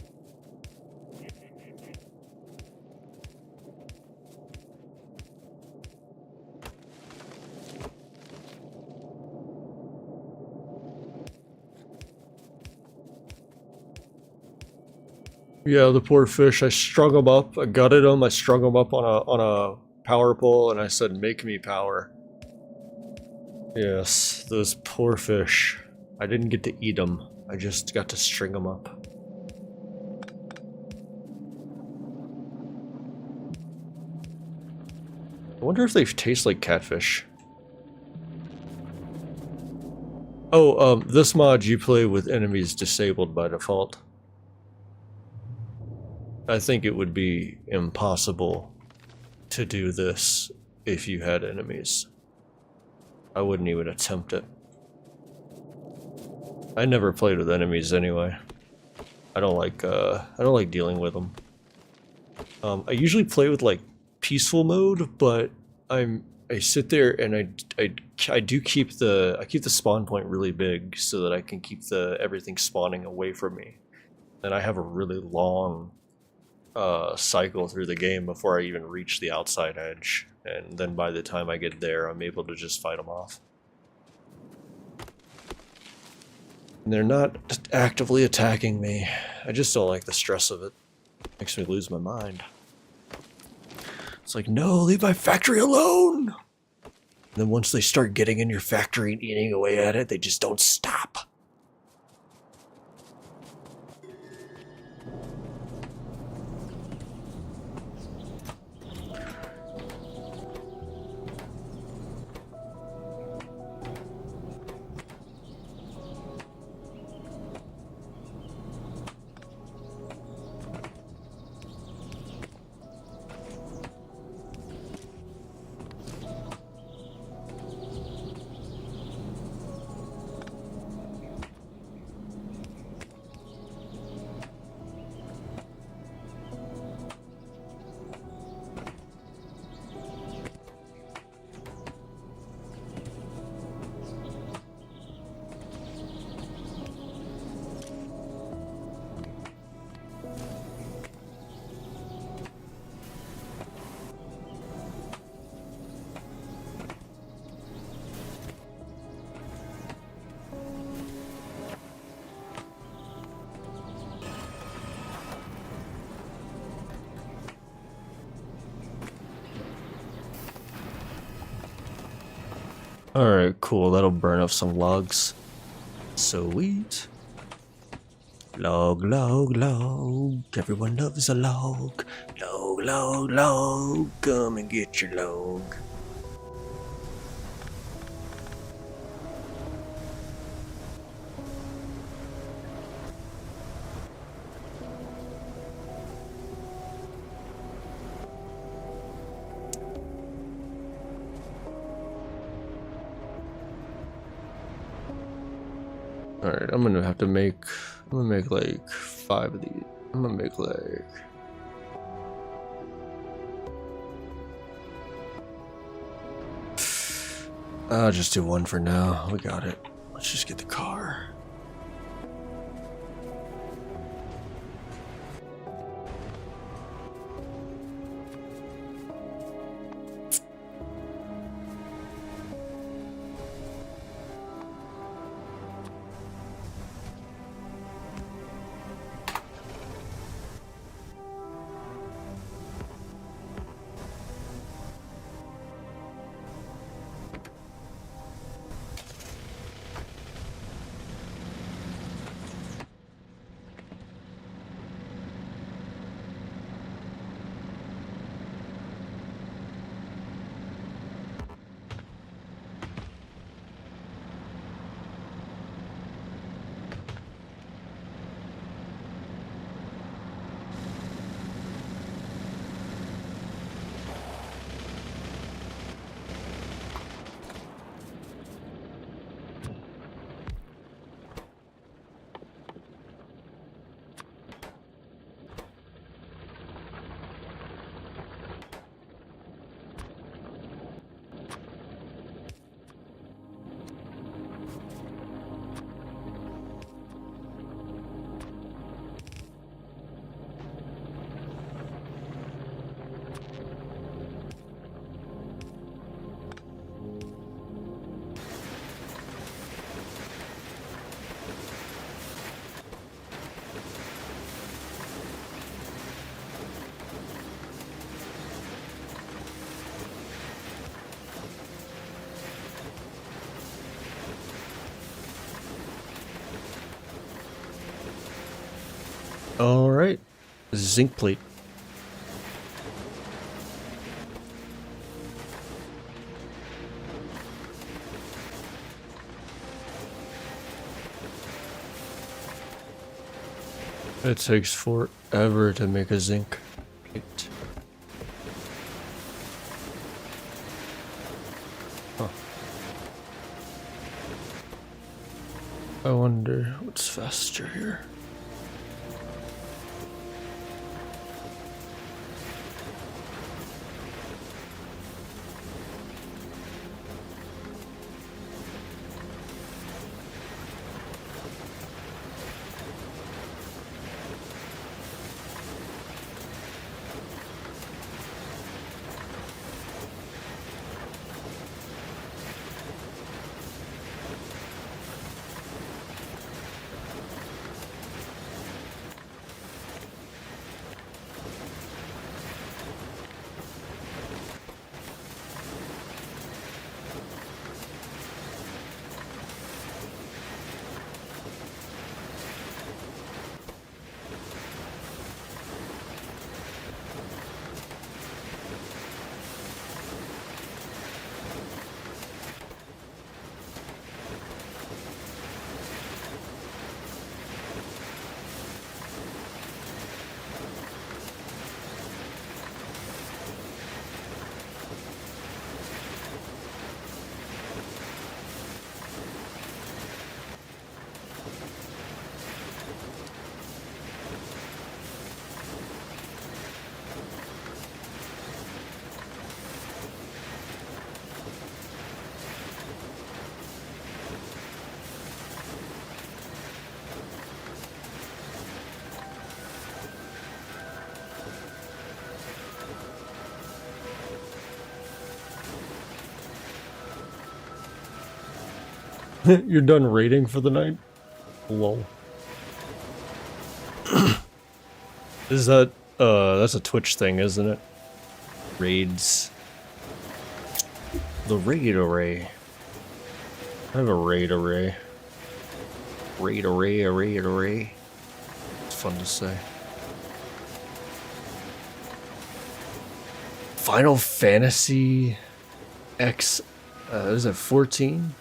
Yeah, the poor fish. I strung them up. I gutted them. I strung them up on a power pole, and I said, "Make me power." Yes, those poor fish. I didn't get to eat them. I just got to string them up. I wonder if they taste like catfish. Oh, this mod you play with enemies disabled by default. I think it would be impossible to do this if you had enemies. I wouldn't even attempt it. I never played with enemies anyway. I don't like dealing with them. I usually play with like peaceful mode, but I sit there and I do keep the spawn point really big so that I can keep everything spawning away from me. And I have a really long cycle through the game before I even reach the outside edge, and then by the time I get there I'm able to just fight them off. And they're not actively attacking me. I just don't like the stress of it. Makes me lose my mind. It's like, no, leave my factory alone! And then once they start getting in your factory and eating away at it, they just don't stop. Alright, cool. That'll burn off some logs. Sweet. Log, log, log. Everyone loves a log. Log, log, log. Come and get your log. Alright, I'm gonna make like 5 of these. I'm gonna make like... I'll just do 1 for now. We got it. Let's just get the car. Alright. Zinc plate. It takes forever to make a zinc plate. Huh. I wonder what's faster here. You're done raiding for the night? Lol. Is that, that's a Twitch thing, isn't it? Raids. The raid array. I have a raid array. Raid array. It's fun to say. Final Fantasy X, is it 14?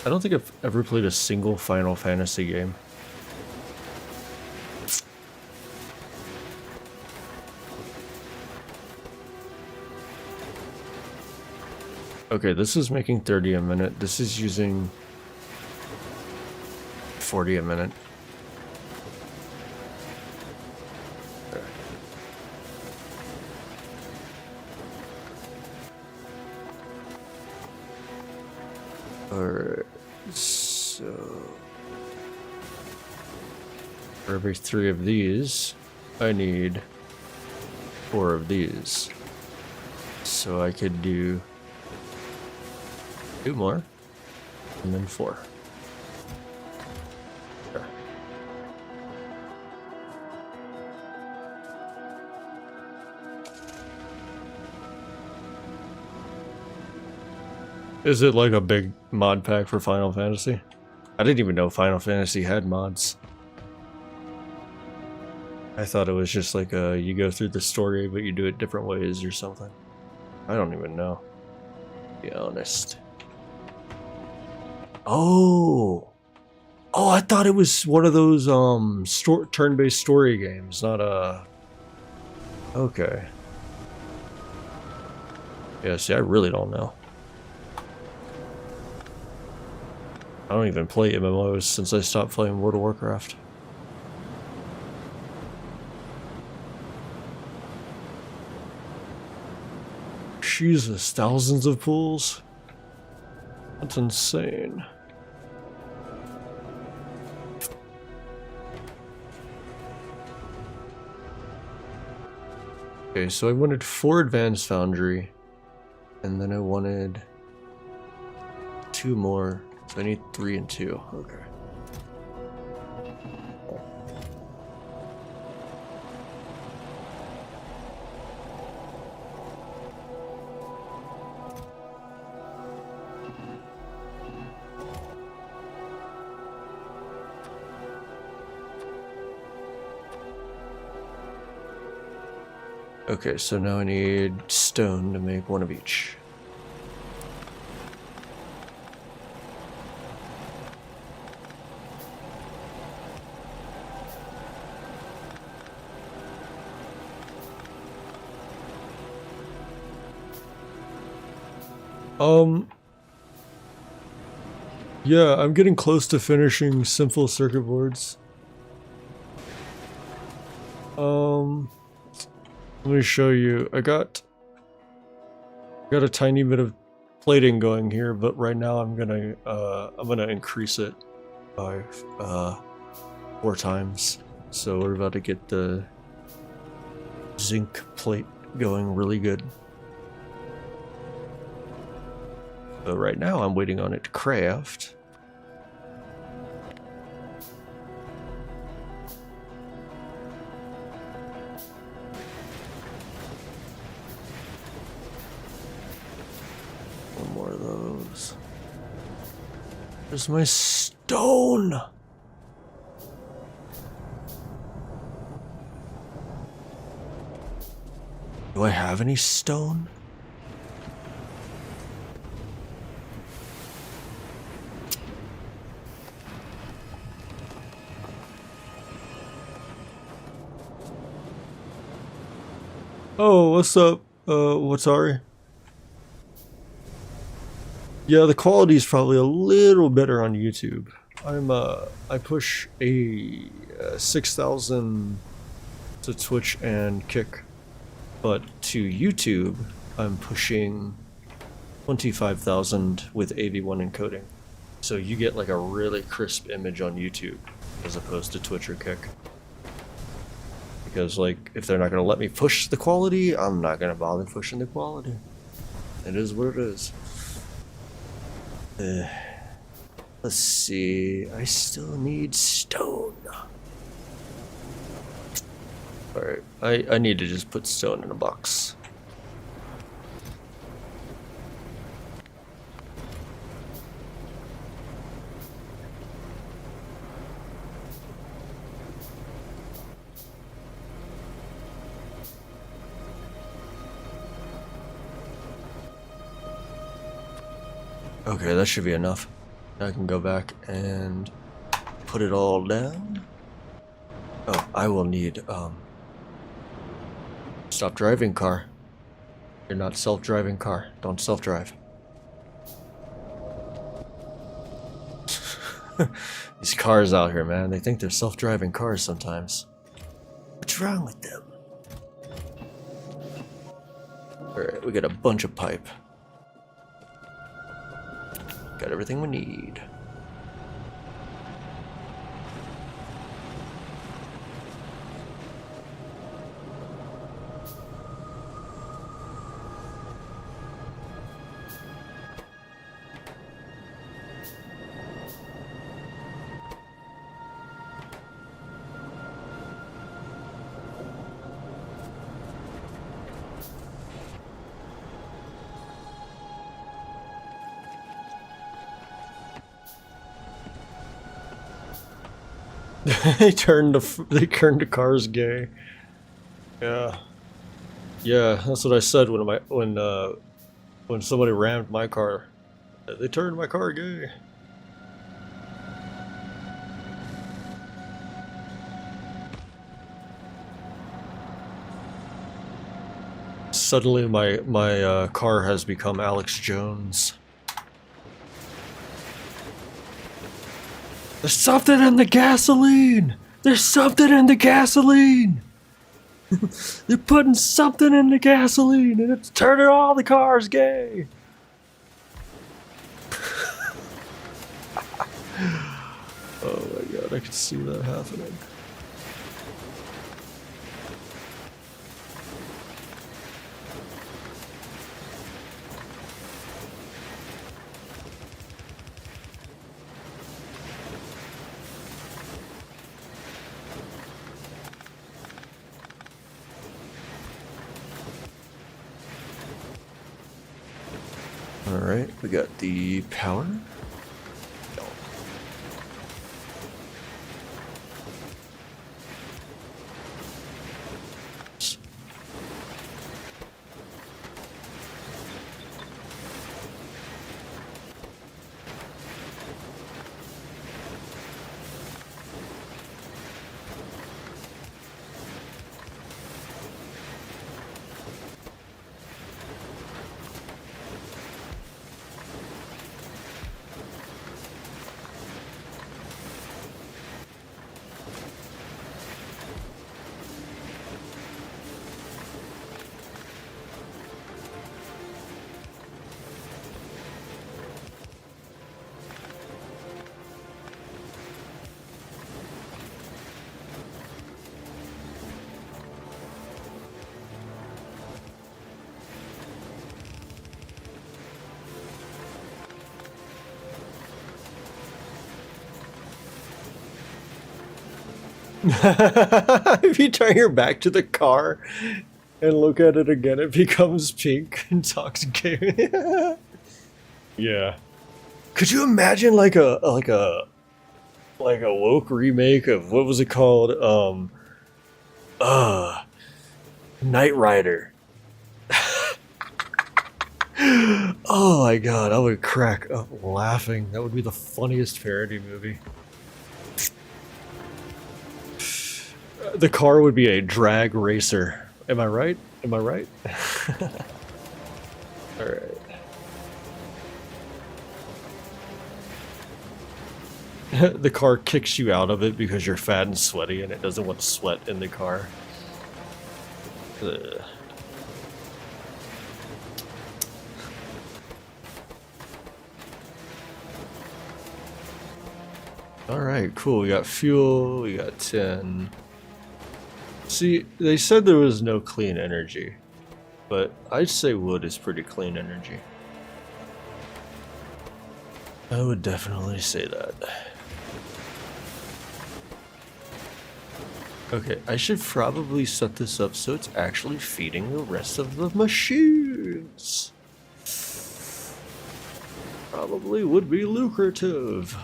I don't think I've ever played a single Final Fantasy game. Okay, this is making 30 a minute. This is using 40 a minute. Alright, so for every 3 of these, I need 4 of these. So I could do 2 more, and then 4. There. Is it like a big mod pack for Final Fantasy? I didn't even know Final Fantasy had mods. I thought it was just like you go through the story, but you do it different ways or something. I don't even know, to be honest. Oh, I thought it was one of those turn-based story games, not a. Okay. Yeah, see, I really don't know. I don't even play MMOs since I stopped playing World of Warcraft. Jesus, thousands of pools? That's insane. Okay, so I wanted 4 Advanced Foundry, and then I wanted 2 more. So I need 3 and 2. Okay. Okay, so now I need stone to make 1 of each. Yeah, I'm getting close to finishing simple circuit boards. Let me show you. I got a tiny bit of plating going here, but right now I'm gonna increase it by 4 times. So we're about to get the zinc plate going really good. But right now I'm waiting on it to craft. One more of those. Where's my stone? Do I have any stone? Oh, what's up? What's Ari? Yeah, the quality is probably a little better on YouTube. I push a 6,000 to Twitch and Kick, but to YouTube, I'm pushing 25,000 with AV1 encoding. So you get like a really crisp image on YouTube as opposed to Twitch or Kick. Because like, if they're not going to let me push the quality, I'm not going to bother pushing the quality. It is what it is. Let's see, I still need stone. Alright, I need to just put stone in a box. Okay, that should be enough. I can go back and put it all down. Oh, I will need, stop driving car. You're not self-driving car. Don't self-drive. These cars out here, man, they think they're self-driving cars sometimes. What's wrong with them? Alright, we got a bunch of pipe. Got everything we need. They turned the cars gay. Yeah. Yeah, that's what I said when somebody rammed my car. They turned my car gay. Suddenly my car has become Alex Jones. There's something in the gasoline! There's something in the gasoline! They're putting something in the gasoline and it's turning all the cars gay! Oh my god, I can see that happening. Alright, we got the power. If you turn your back to the car and look at it again, it becomes pink and talks gay. Yeah. Could you imagine like a woke remake of what was it called? Knight Rider. Oh my god, I would crack up laughing. That would be the funniest parody movie. The car would be a drag racer. Am I right? Am I right? Alright. The car kicks you out of it because you're fat and sweaty and it doesn't want sweat in the car. Ugh. Alright, cool. We got fuel, we got 10. See, they said there was no clean energy, but I'd say wood is pretty clean energy. I would definitely say that. Okay, I should probably set this up so it's actually feeding the rest of the machines. Probably would be lucrative.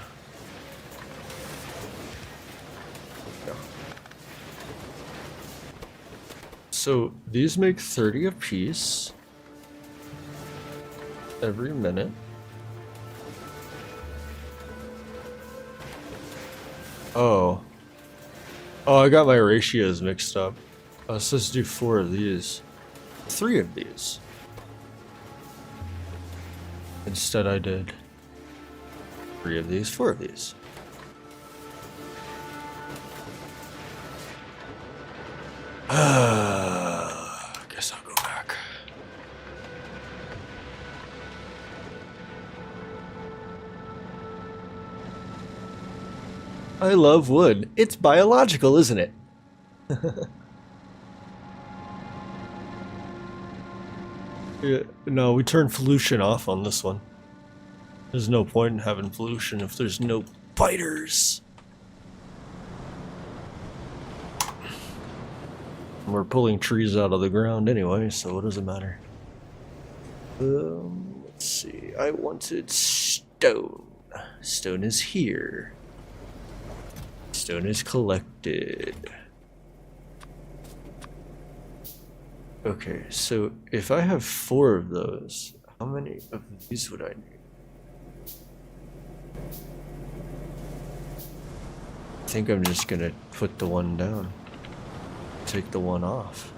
So these make 30 apiece every minute. Oh. Oh, I got my ratios mixed up. I was supposed to do 4 of these. 3 of these. Instead I did 3 of these, 4 of these. Guess I'll go back. I love wood. It's biological, isn't it? Yeah, no, we turned pollution off on this one. There's no point in having pollution if there's no biters. We're pulling trees out of the ground anyway, so what does it matter? Let's see. I wanted stone. Stone is here. Stone is collected. Okay, so if I have 4 of those, how many of these would I need? I think I'm just gonna put the one down. Take the one off.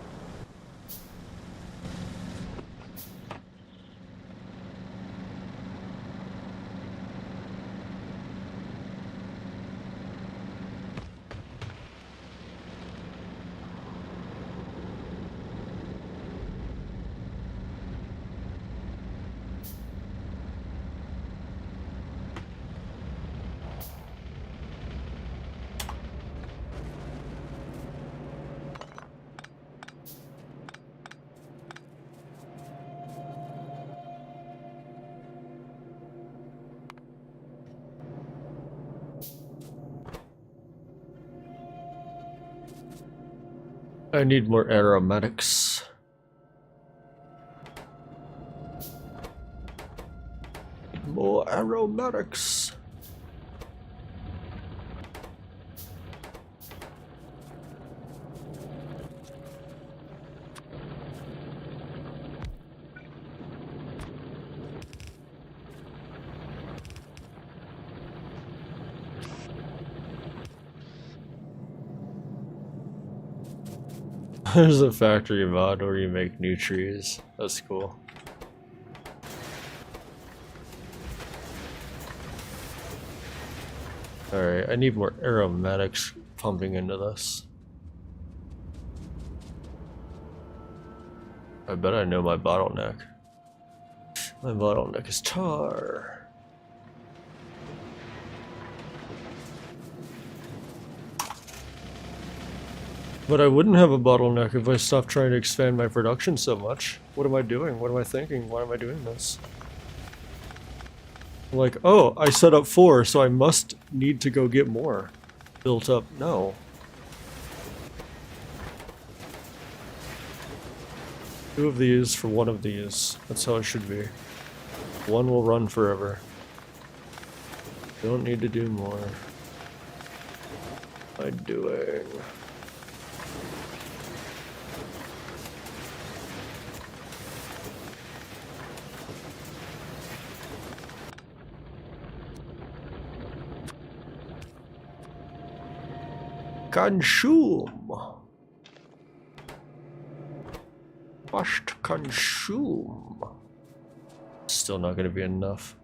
I need more aromatics. More aromatics. There's a factory mod where you make new trees. That's cool. Alright, I need more aromatics pumping into this. I bet I know my bottleneck. My bottleneck is tar. But I wouldn't have a bottleneck if I stopped trying to expand my production so much. What am I doing? What am I thinking? Why am I doing this? Like, oh, I set up 4, so I must need to go get more built up. No. 2 of these for 1 of these. That's how it should be. 1 will run forever. Don't need to do more. What am I doing? Consume. Must consume. Still not gonna be enough.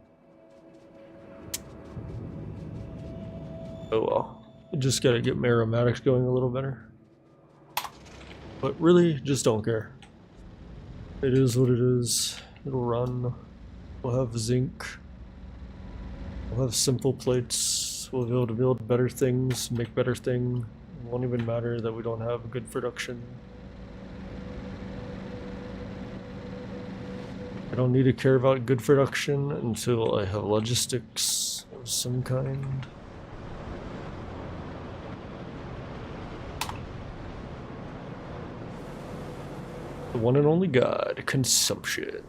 Oh well. Just gotta get my aromatics going a little better. But really, just don't care. It is what it is. It'll run. We'll have zinc. We'll have simple plates. We'll be able to build better things, make better things. It won't even matter that we don't have good production. I don't need to care about good production until I have logistics of some kind. The one and only God, consumption.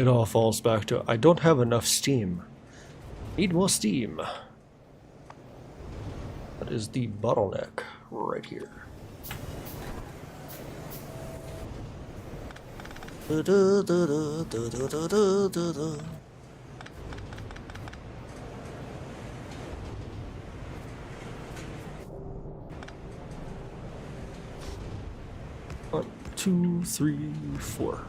It all falls back to I don't have enough steam. Need more steam. That is the bottleneck right here. Da, da, da, da, da, da, da, da, da. One, two, three, four.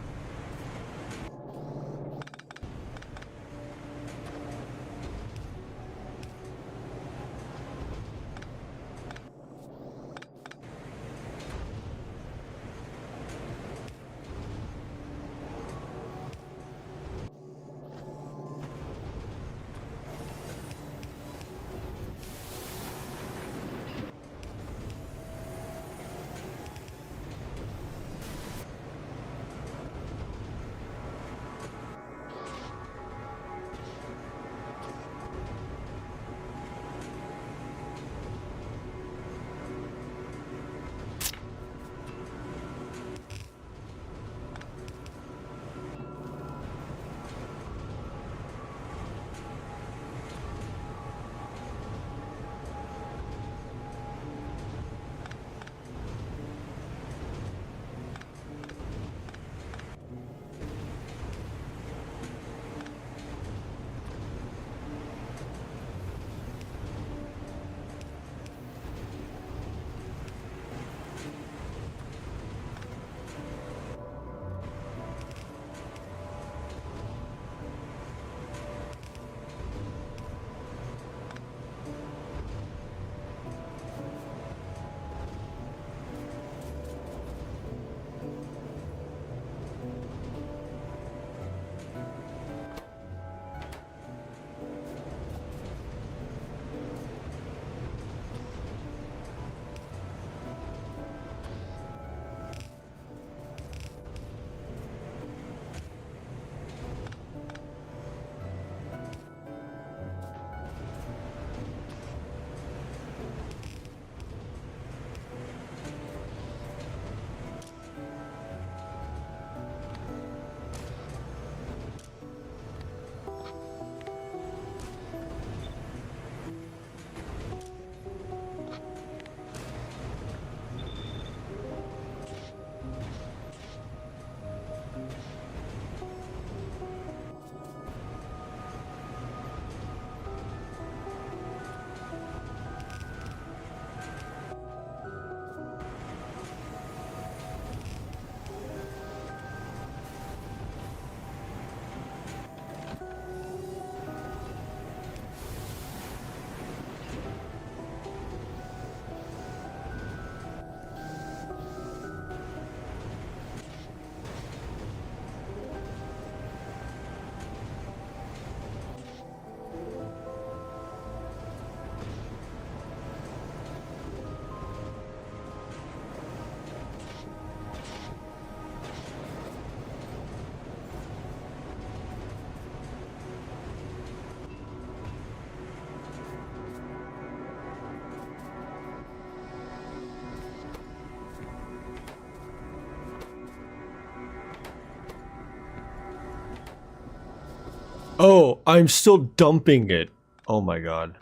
Oh, I'm still dumping it. Oh my god.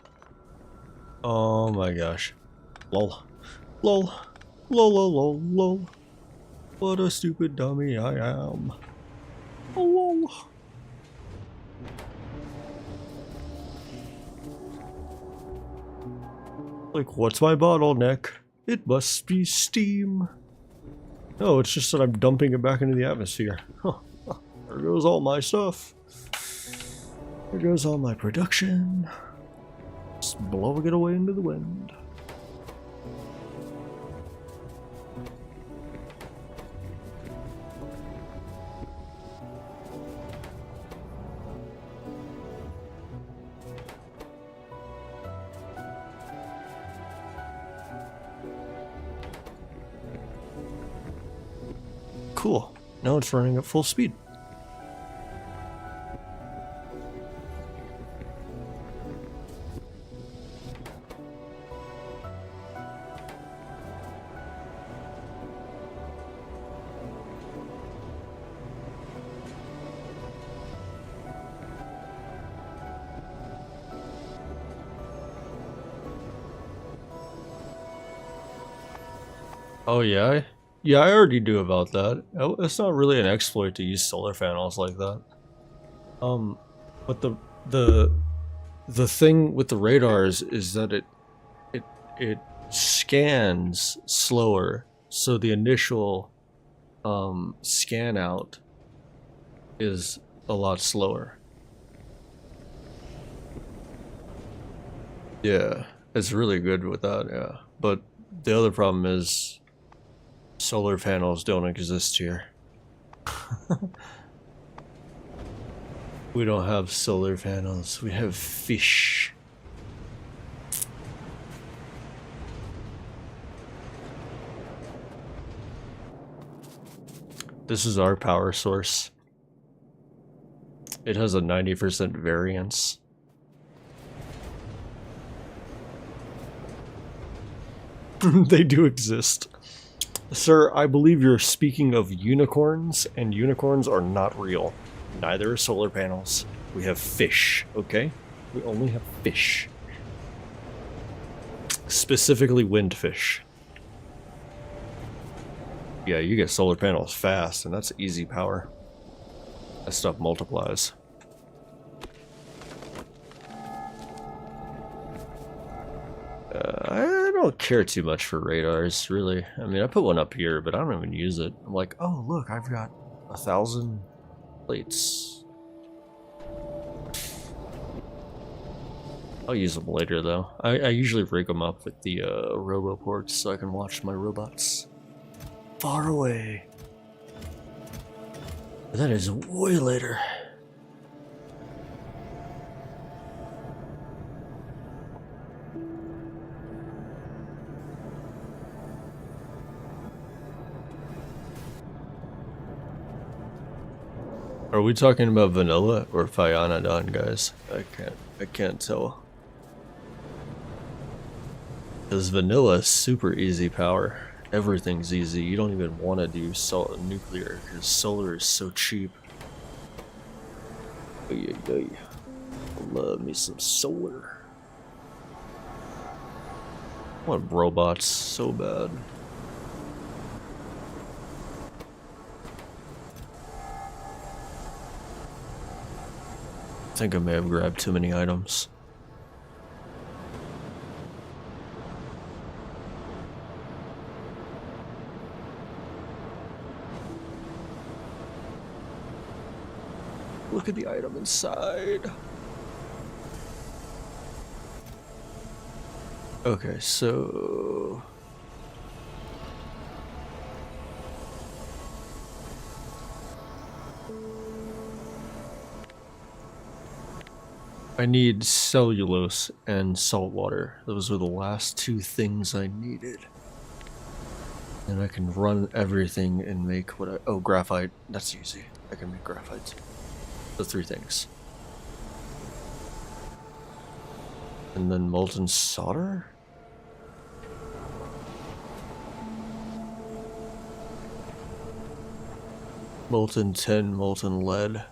Oh my gosh. Lol. Lol. Lol lol lol lol. What a stupid dummy I am. Oh lol. Like, what's my bottleneck? It must be steam. No, it's just that I'm dumping it back into the atmosphere. Huh. There goes all my stuff. There goes all my production. Just blowing it away into the wind. Cool. Now it's running at full speed. Oh yeah? Yeah, I already knew about that. Oh, it's not really an exploit to use solar panels like that. But the thing with the radars is that it scans slower, so the initial scan out is a lot slower. Yeah, it's really good with that, yeah. But the other problem is solar panels don't exist here. We don't have solar panels, we have fish. This is our power source. It has a 90% variance. They do exist. Sir, I believe you're speaking of unicorns, and unicorns are not real. Neither are solar panels. We have fish, okay? We only have fish. Specifically windfish. Yeah, you get solar panels fast, and that's easy power. That stuff multiplies. I don't care too much for radars, really. I mean, I put one up here, but I don't even use it. I'm like, oh, look, I've got 1,000 plates. I'll use them later, though. I usually rig them up with the roboports so I can watch my robots far away. But that is way later. Are we talking about vanilla or Pyanodon, guys? I can't tell. Because vanilla is super easy power. Everything's easy. You don't even want to do nuclear because solar is so cheap. Love me some solar. I want robots so bad. I think I may have grabbed too many items. Look at the item inside. Okay, so... I need cellulose and salt water. Those were the last two things I needed. And I can run everything and make what I... Oh, graphite. That's easy. I can make graphite. The three things. And then molten solder? Molten tin, molten lead.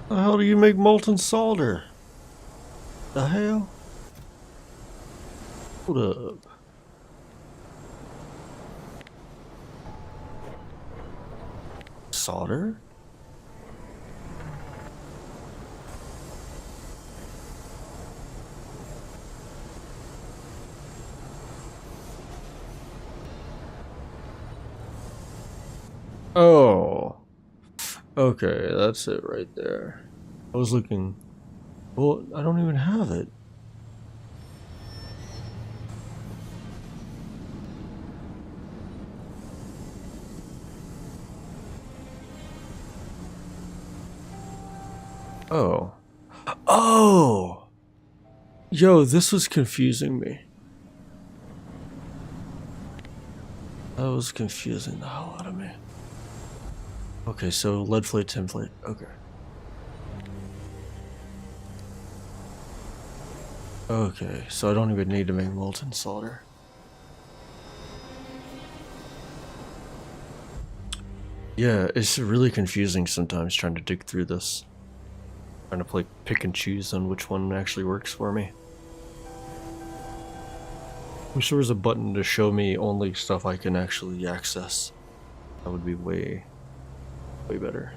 The hell do you make molten solder? The hell? Hold up. Solder? Oh. Okay, that's it right there. I was looking. Well, I don't even have it. Oh. Oh! Yo, this was confusing me. That was confusing the hell out of me. Okay, so lead flate, tin plate. Okay. Okay, so I don't even need to make molten solder. Yeah, it's really confusing sometimes trying to dig through this. Trying to play pick and choose on which one actually works for me. Wish there was a button to show me only stuff I can actually access. That would be way better.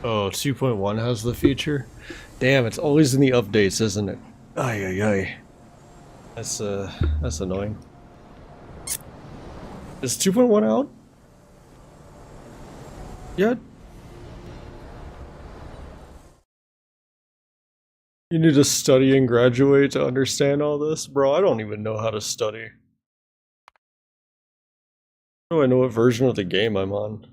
Oh, 2.1 has the feature? Damn, it's always in the updates, isn't it? Ay ay ay. That's annoying. Is 2.1 out? Yet? You need to study and graduate to understand all this? Bro, I don't even know how to study. How do I know what version of the game I'm on?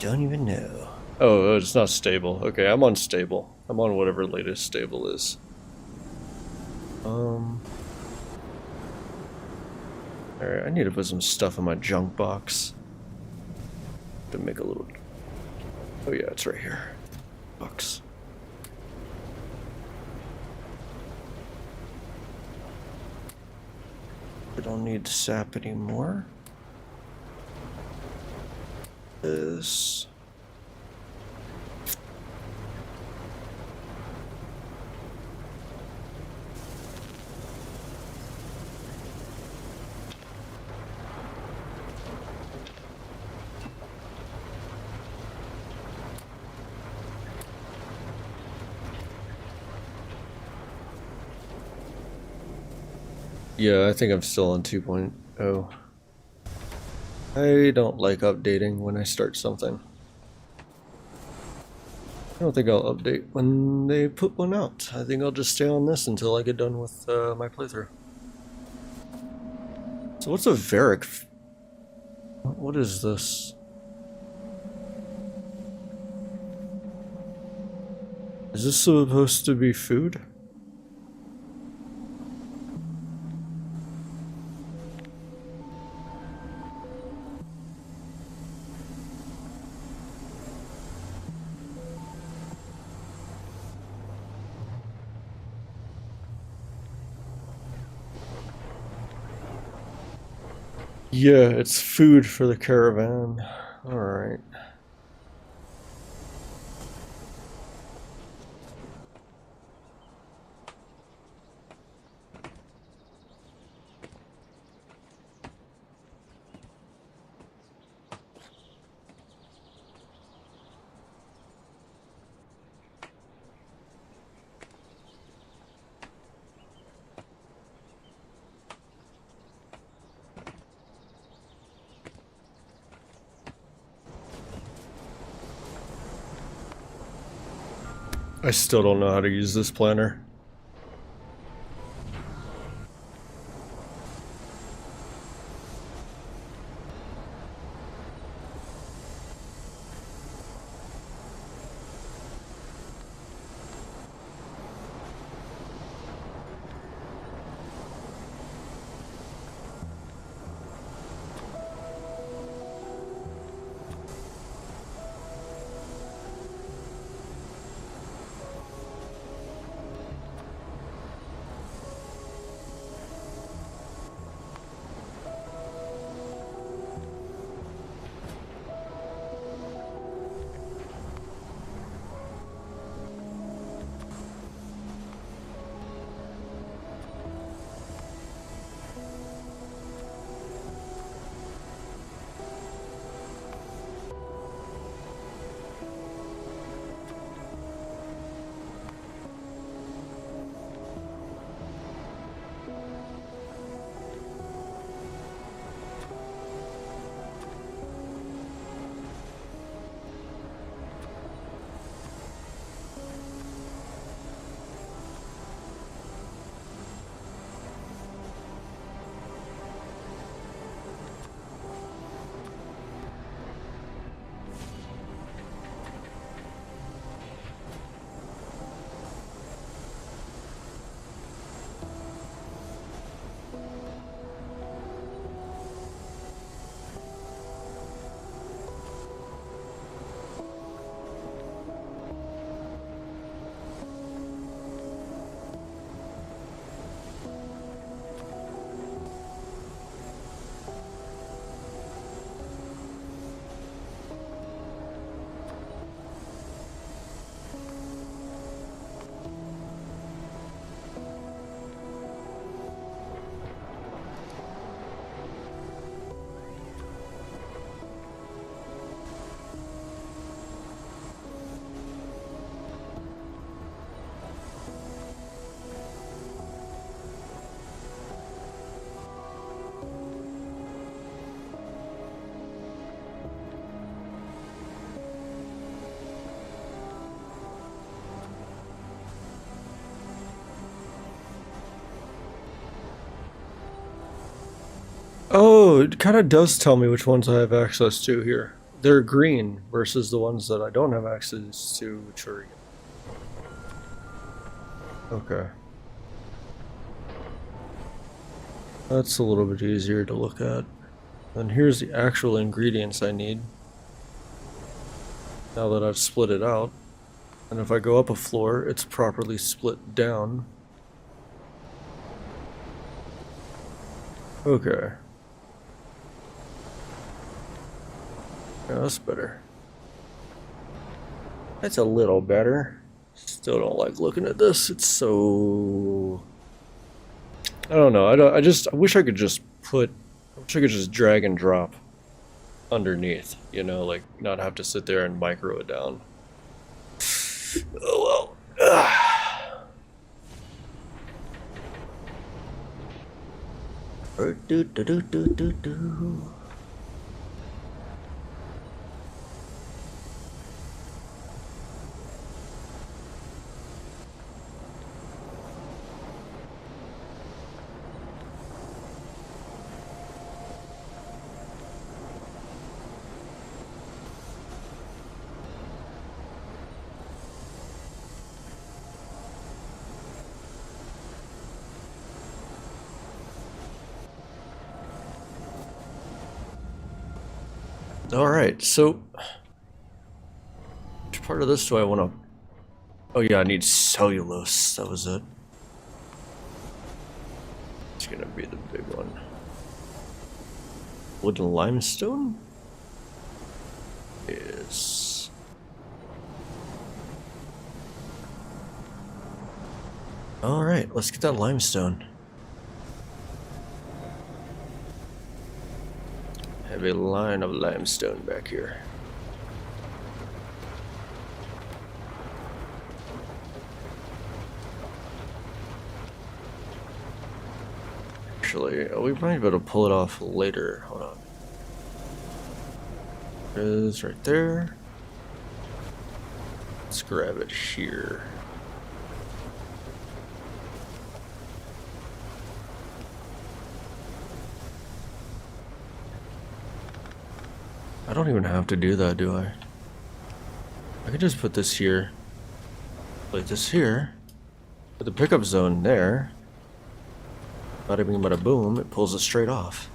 Don't even know. Oh, it's not stable. Okay, I'm on stable. I'm on whatever latest stable is. Alright, I need to put some stuff in my junk box. To make a little... Oh yeah, it's right here. Box. I don't need sap anymore. This... Yeah, I think I'm still on 2.0. I don't like updating when I start something. I don't think I'll update when they put one out. I think I'll just stay on this until I get done with my playthrough. So what's a Varric? What is this? Is this supposed to be food? Yeah, it's food for the caravan. Alright. I still don't know how to use this planner. Oh, it kind of does tell me which ones I have access to here. They're green versus the ones that I don't have access to, which are... Okay. That's a little bit easier to look at. And here's the actual ingredients I need. Now that I've split it out. And if I go up a floor, it's properly split down. Okay. Yeah, that's better. That's a little better. Still don't like looking at this. It's so... I don't know. I wish I could just drag and drop underneath, you know, like not have to sit there and micro it down. Oh well. Do do do do do do. Alright, so which part of this do I want to... Oh yeah, I need cellulose, that was it. It's gonna be the big one. Wood and limestone? Yes. Alright, let's get that limestone. Have a line of limestone back here. Actually, we might be able to pull it off later. Hold on. It is right there. Let's grab it here. I don't even have to do that, do I? I could just put this here, plate this here, put the pickup zone there. Bada bing bada boom, it pulls it straight off.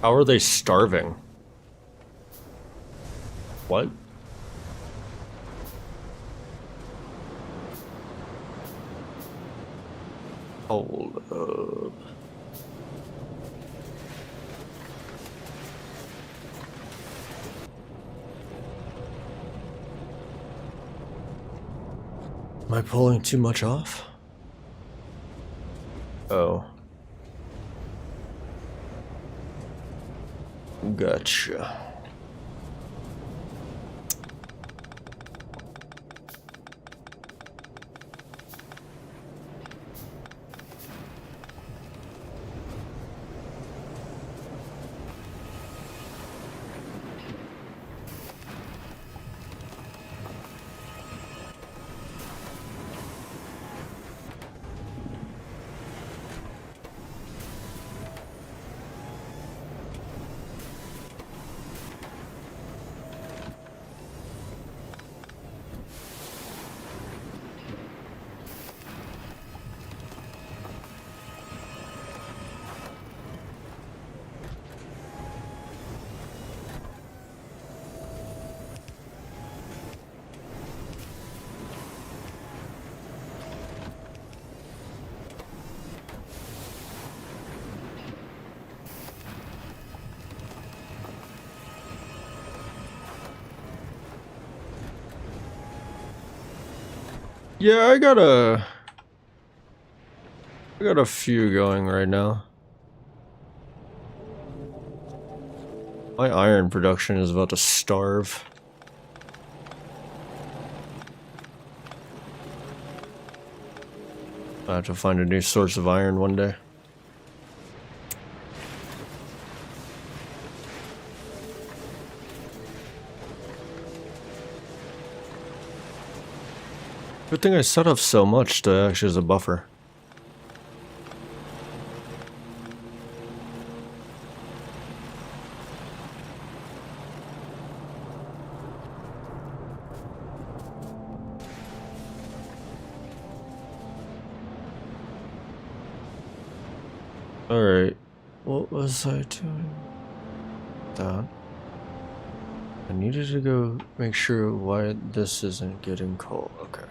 How are they starving? What? Hold up. Am I pulling too much off? Oh. Gotcha. Yeah, I got a few going right now. My iron production is about to starve. I have to find a new source of iron one day. Good thing I set up so much to actually as a buffer. Alright, what was I doing? That. I needed to go make sure why this isn't getting coal. Okay.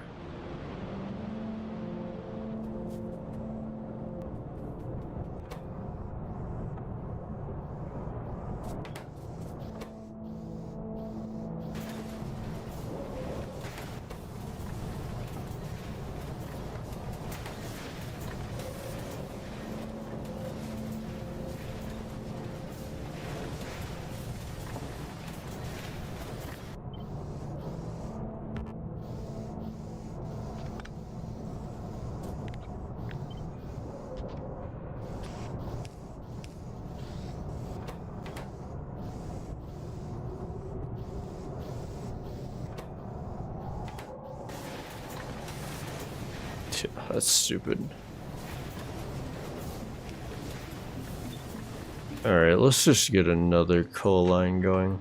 Yeah, that's stupid. Alright, let's just get another coal line going.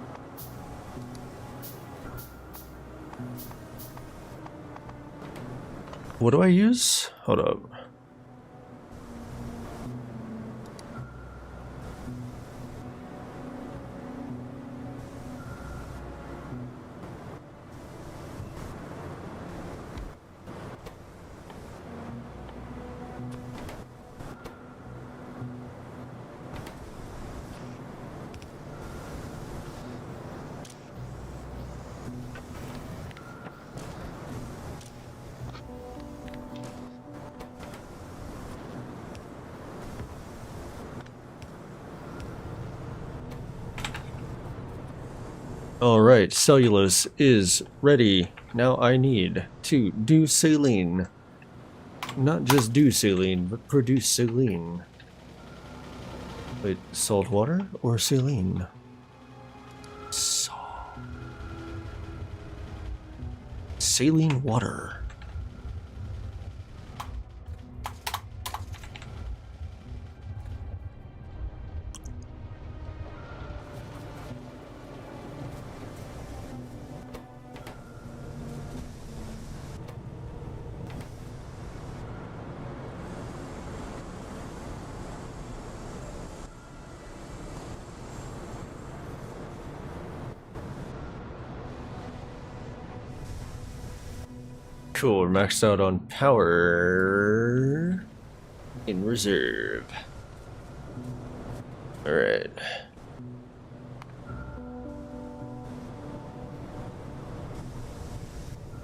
What do I use? Hold up. Alright, cellulose is ready. Now I need to do saline. Not just do saline, but produce saline. Wait, salt water or saline? Saline water. Cool, we're maxed out on power in reserve. Alright.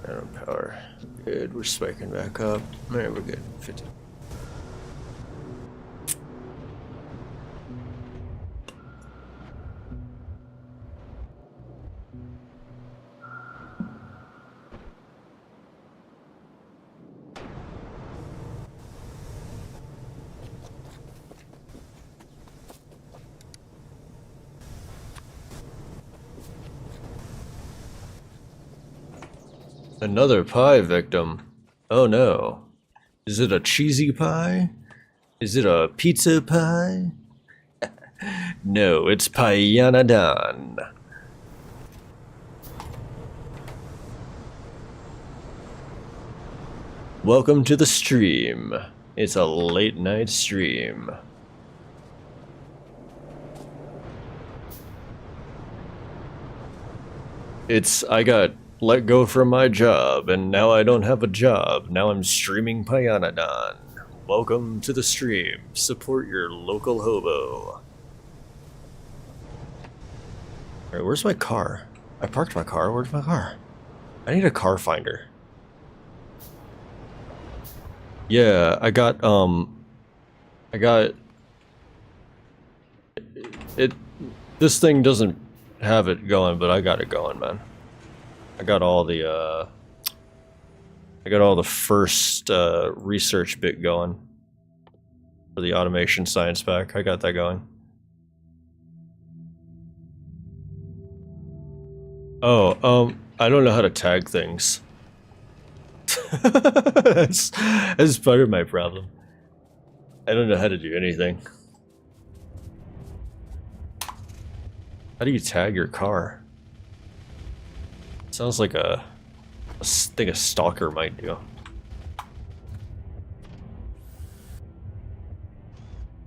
And on power. Good, we're spiking back up. Alright, we're good. 50. Another pie victim. Oh no. Is it a cheesy pie? Is it a pizza pie? No, it's Pyanodon. Welcome to the stream. It's a late night stream. I got let go from my job, and now I don't have a job. Now I'm streaming Pyanodon. Welcome to the stream. Support your local hobo. Alright, where's my car? I parked my car. Where's my car? I need a car finder. Yeah, I got it. This thing doesn't have it going, but I got it going, man. I got all the first research bit going for the automation science pack. I got that going. Oh, I don't know how to tag things. that's part of my problem. I don't know how to do anything. How do you tag your car? Sounds like a thing a stalker might do.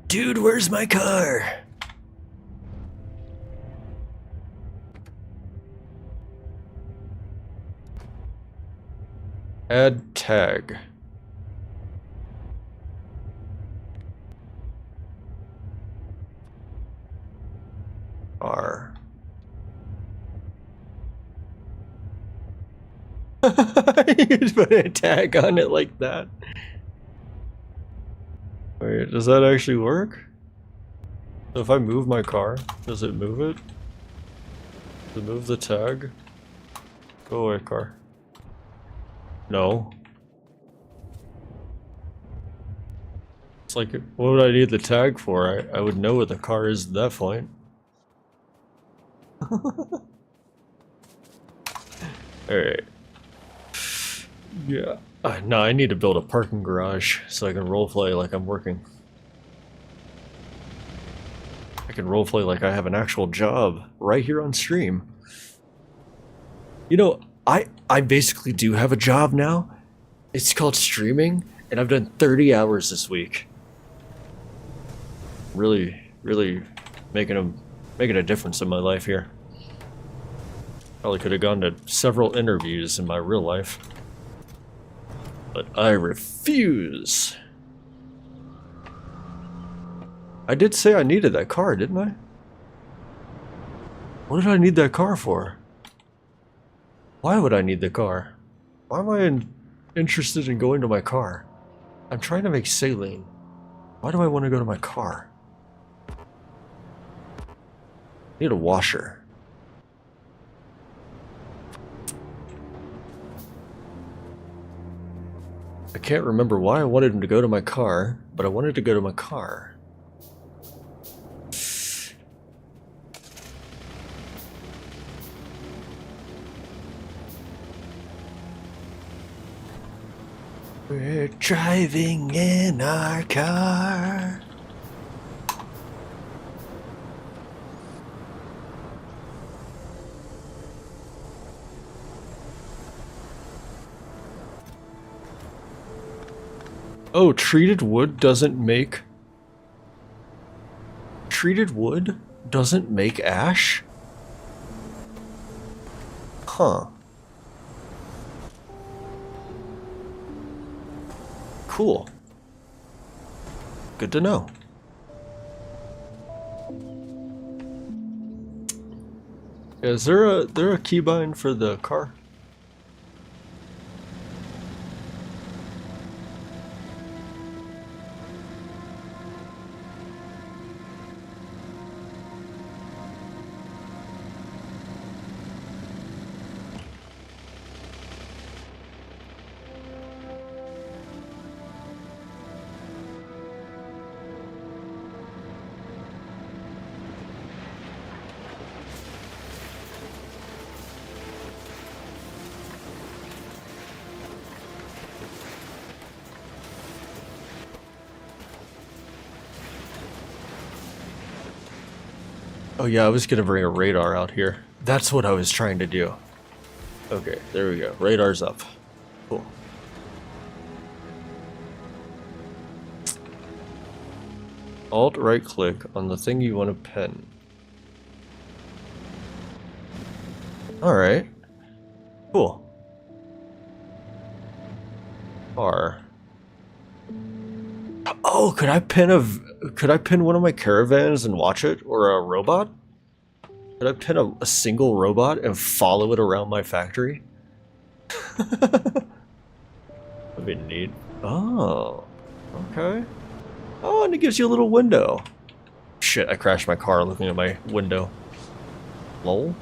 Dude, where's my car? Add tag. R. You just put a tag on it like that. Wait, does that actually work? So if I move my car, does it move it? Does it move the tag? Go away, car. No. It's like, what would I need the tag for? I would know what the car is at that point. Alright. Yeah. No, I need to build a parking garage so I can roleplay like I'm working. I can roleplay like I have an actual job right here on stream. You know, I basically do have a job now, It's called streaming, and I've done 30 hours this week. Really making a difference in my life here. Probably could have gone to several interviews in my real life, but I refuse. I did say I needed that car, didn't I? What did I need that car for? Why would I need the car? Why am I interested in going to my car? I'm trying to make saline. Why do I want to go to my car? I need a washer. I can't remember why I wanted him to go to my car, but I wanted to go to my car. We're driving in our car. Oh, treated wood doesn't make ash? Huh. Cool. Good to know. Is there a keybind for the car? Oh yeah, I was gonna bring a radar out here. That's what I was trying to do. Okay, there we go. Radar's up. Cool. Alt right click on the thing you want to pen. Alright. Cool. R. Oh, could I pin one of my caravans and watch it? Or a robot? Could I pin a single robot and follow it around my factory? That'd be neat. Oh. Okay. Oh, and it gives you a little window. Shit, I crashed my car looking at my window. Lol.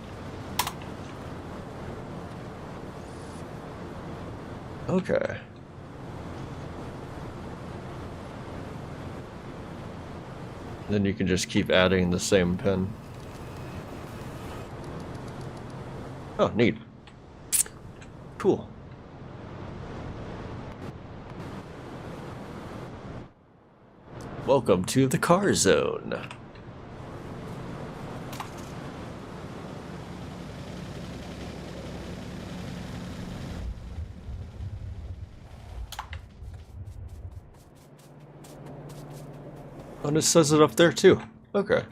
Okay. Then you can just keep adding the same pin. Oh, neat. Cool. Welcome to the car zone. And it says it up there too. Okay.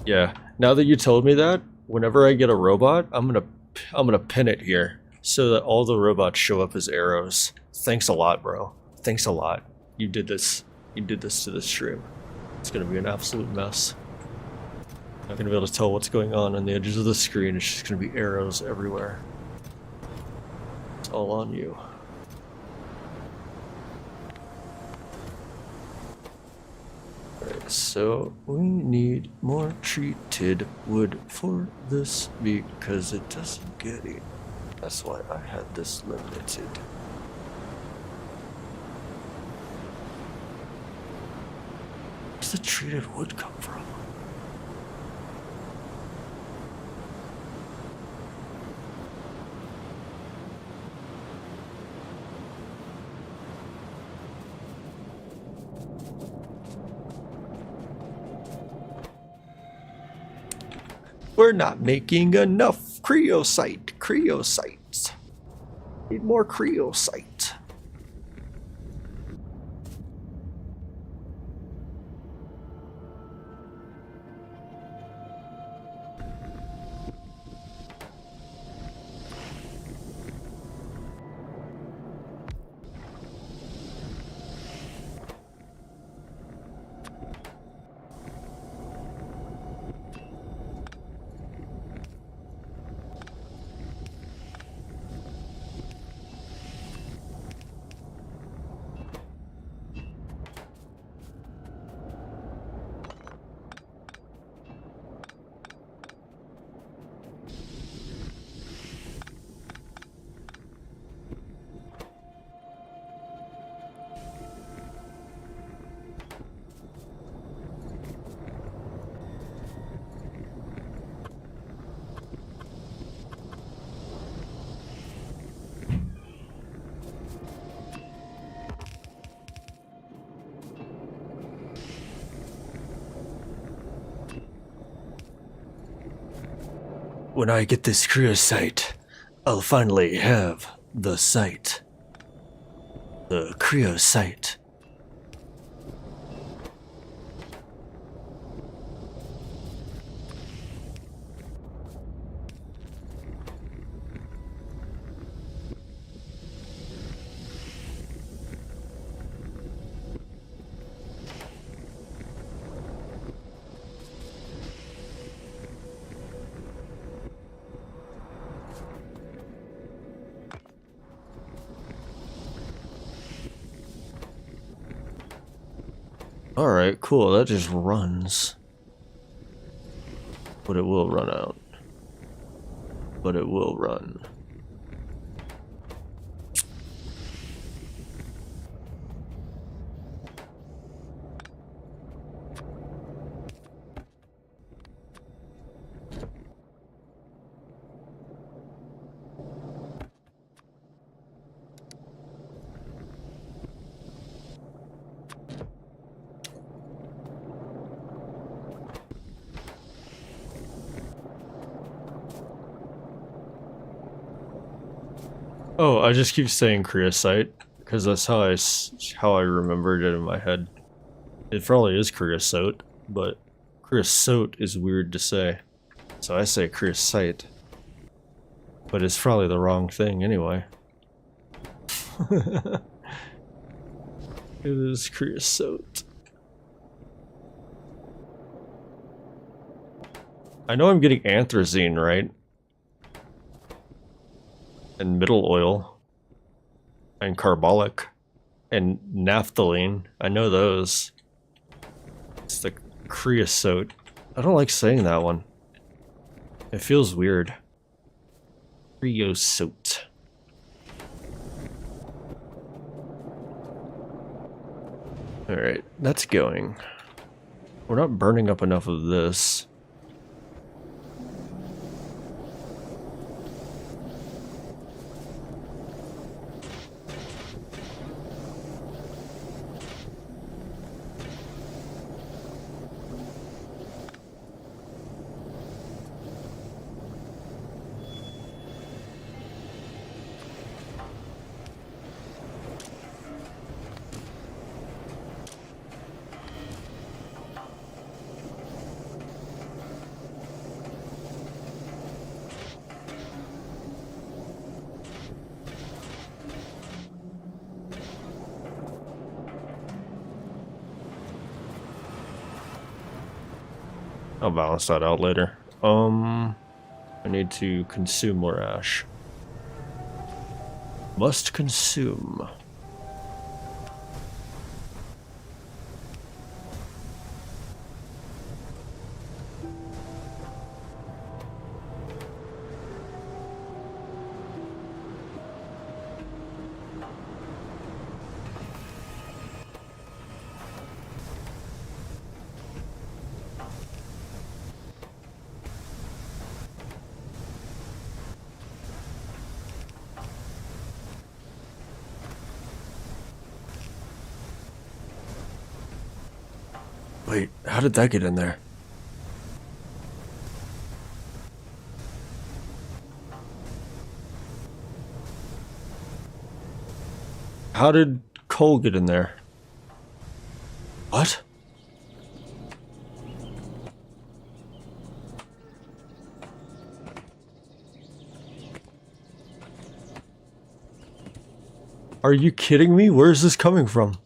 Yeah, now that you told me that, whenever I get a robot, I'm gonna pin it here so that all the robots show up as arrows. Thanks a lot, bro. Thanks a lot. You did this to the stream. It's gonna be an absolute mess. Not gonna be able to tell what's going on the edges of the screen. It's just gonna be arrows everywhere. It's all on you. Alright, so we need more treated wood for this because it doesn't get it. That's why I had this limited. Where's the treated wood come from? We're not making enough cryosites. Need more cryosite. When I get this cryosite, I'll finally have the site. The cryosite. Alright, cool, that just runs. But it will run out. But it will run. Oh, I just keep saying cryosite because that's how I remembered it in my head. It probably is creosote, but creosote is weird to say, so I say cryosite. But it's probably the wrong thing anyway. It is creosote. I know I'm getting anthracene, right? And middle oil. And carbolic. And naphthalene. I know those. It's the creosote. I don't like saying that one. It feels weird. Creosote. Alright, that's going. We're not burning up enough of this. I'll balance that out later. I need to consume more ash. Must consume. Wait, how did that get in there? How did coal get in there? What? Are you kidding me? Where is this coming from?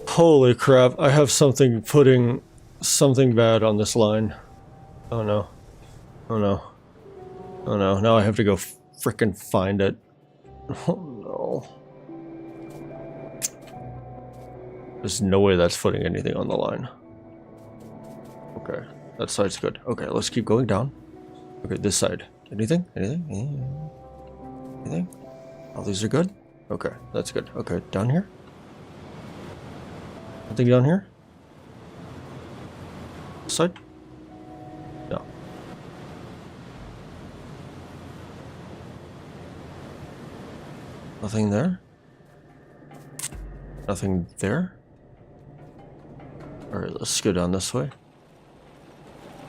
Holy crap, I have something putting something bad on this line. Oh no. Oh no. Oh no, now I have to go frickin' find it. Oh no. There's no way that's putting anything on the line. Okay, that side's good. Okay, let's keep going down. Okay, this side. Anything? Anything? Anything? All these are good? Okay, that's good. Okay, down here? Nothing down here? This side? No. Nothing there? Nothing there? Alright, let's go down this way.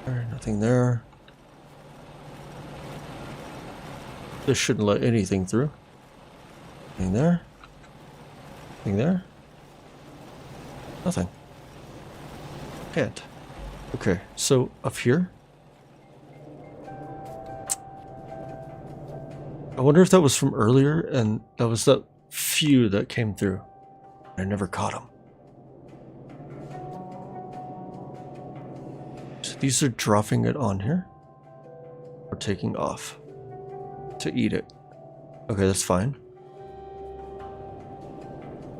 Alright, nothing there. This shouldn't let anything through. Nothing there? Nothing there? Nothing. Can't. Okay, so up here? I wonder if that was from earlier and that was that few that came through. I never caught them. So these are dropping it on here. Or taking off. To eat it. Okay, that's fine.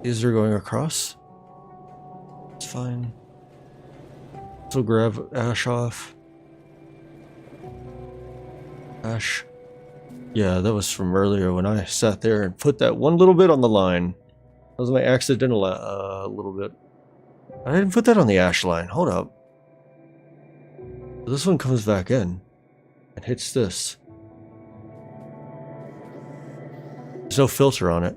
These are going across. It's fine. So grab ash off. Ash. Yeah, that was from earlier when I sat there and put that one little bit on the line. That was my accidental little bit. I didn't put that on the ash line. Hold up. This one comes back in and hits this. There's no filter on it.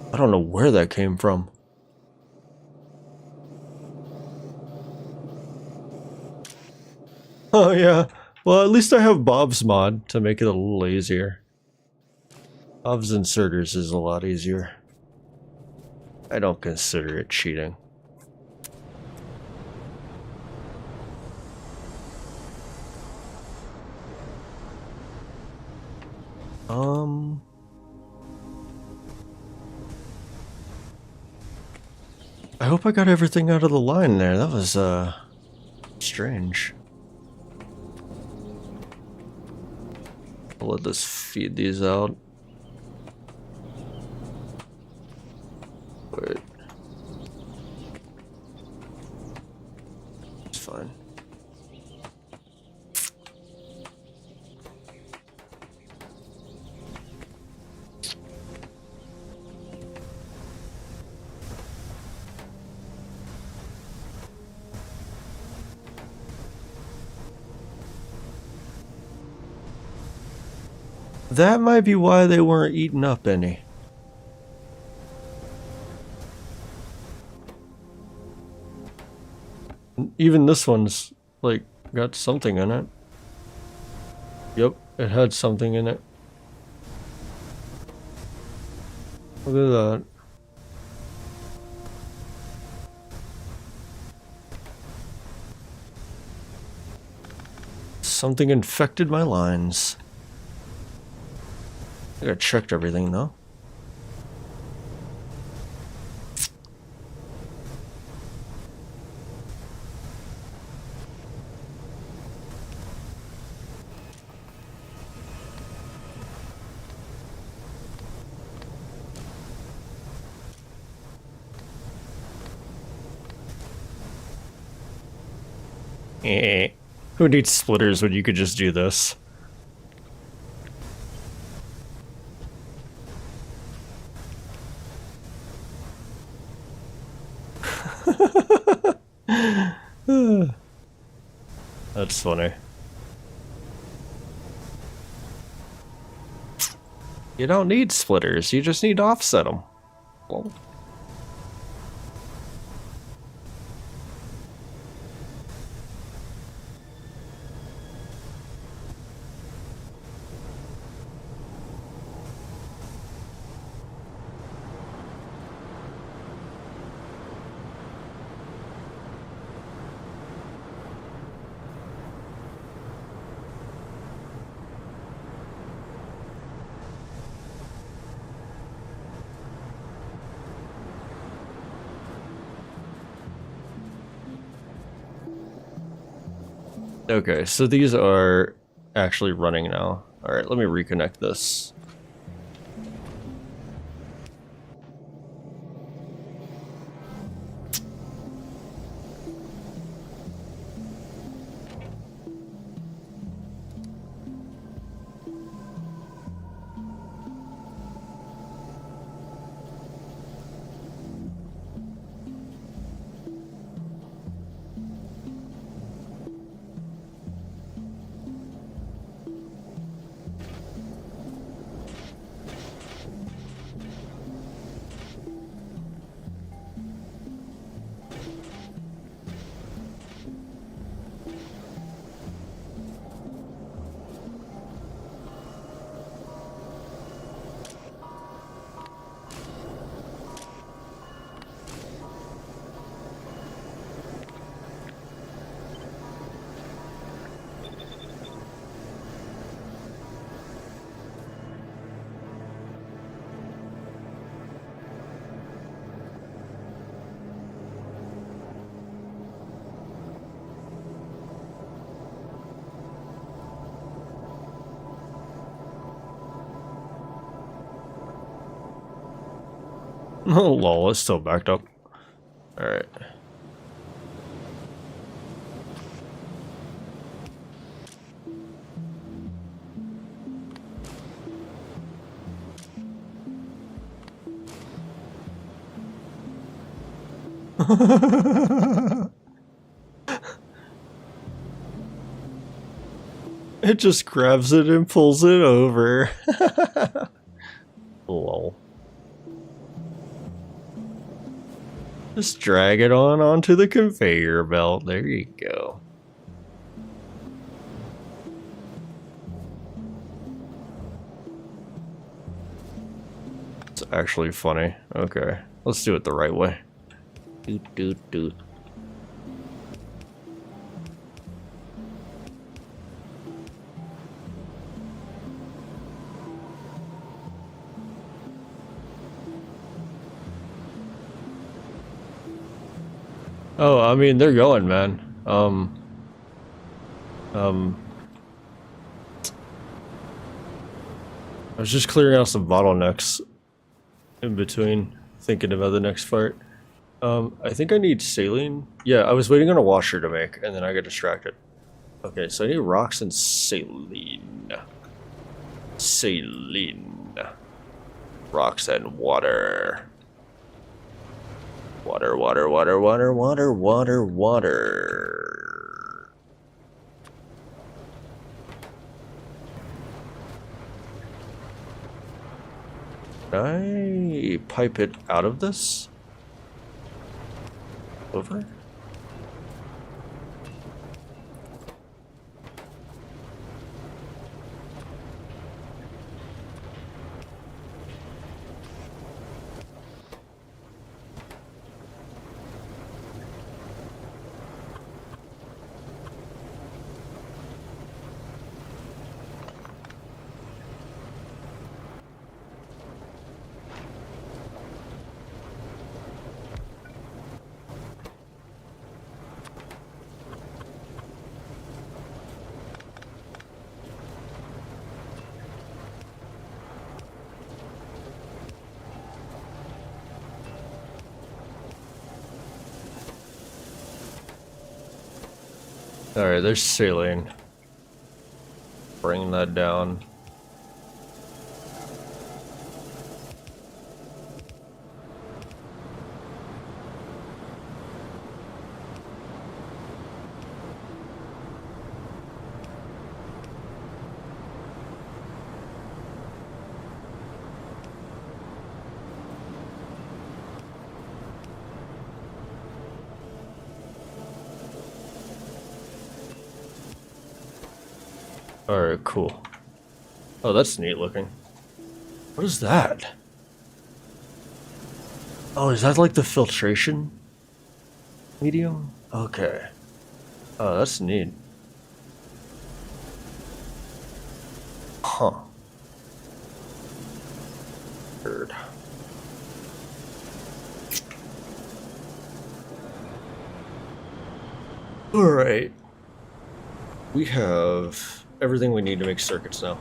I don't know where that came from. Oh yeah, well at least I have Bob's mod to make it a little easier. Bob's inserters is a lot easier. I don't consider it cheating. I hope I got everything out of the line there. That was, strange. I'll let this feed these out. Wait. It's fine. That might be why they weren't eating up any. Even this one's, like, got something in it. Yep, it had something in it. Look at that. Something infected my lines. I think I checked everything though. Who needs splitters when you could just do this? That's funny. You don't need splitters, you just need to offset them. Well. Okay, so these are actually running now. Alright, let me reconnect this. Oh lol, it's still backed up. Alright. It just grabs it and pulls it over. Lol. Just drag it onto the conveyor belt. There you go. It's actually funny. Okay, let's do it the right way. Doot doot doot. Oh, I mean, they're going, man. I was just clearing out some bottlenecks in between thinking about the next part. I think I need saline. Yeah, I was waiting on a washer to make, and then I got distracted. Okay, so I need rocks and saline. Saline. Rocks and water. Water, water, water, water, water, water, water. Can I pipe it out of this? Over? Alright, there's saline. Bring that down. Alright, cool. Oh, that's neat looking. What is that? Oh, is that like the filtration medium? Okay. Oh, that's neat. Huh. Weird. Alright. We have everything we need to make circuits now.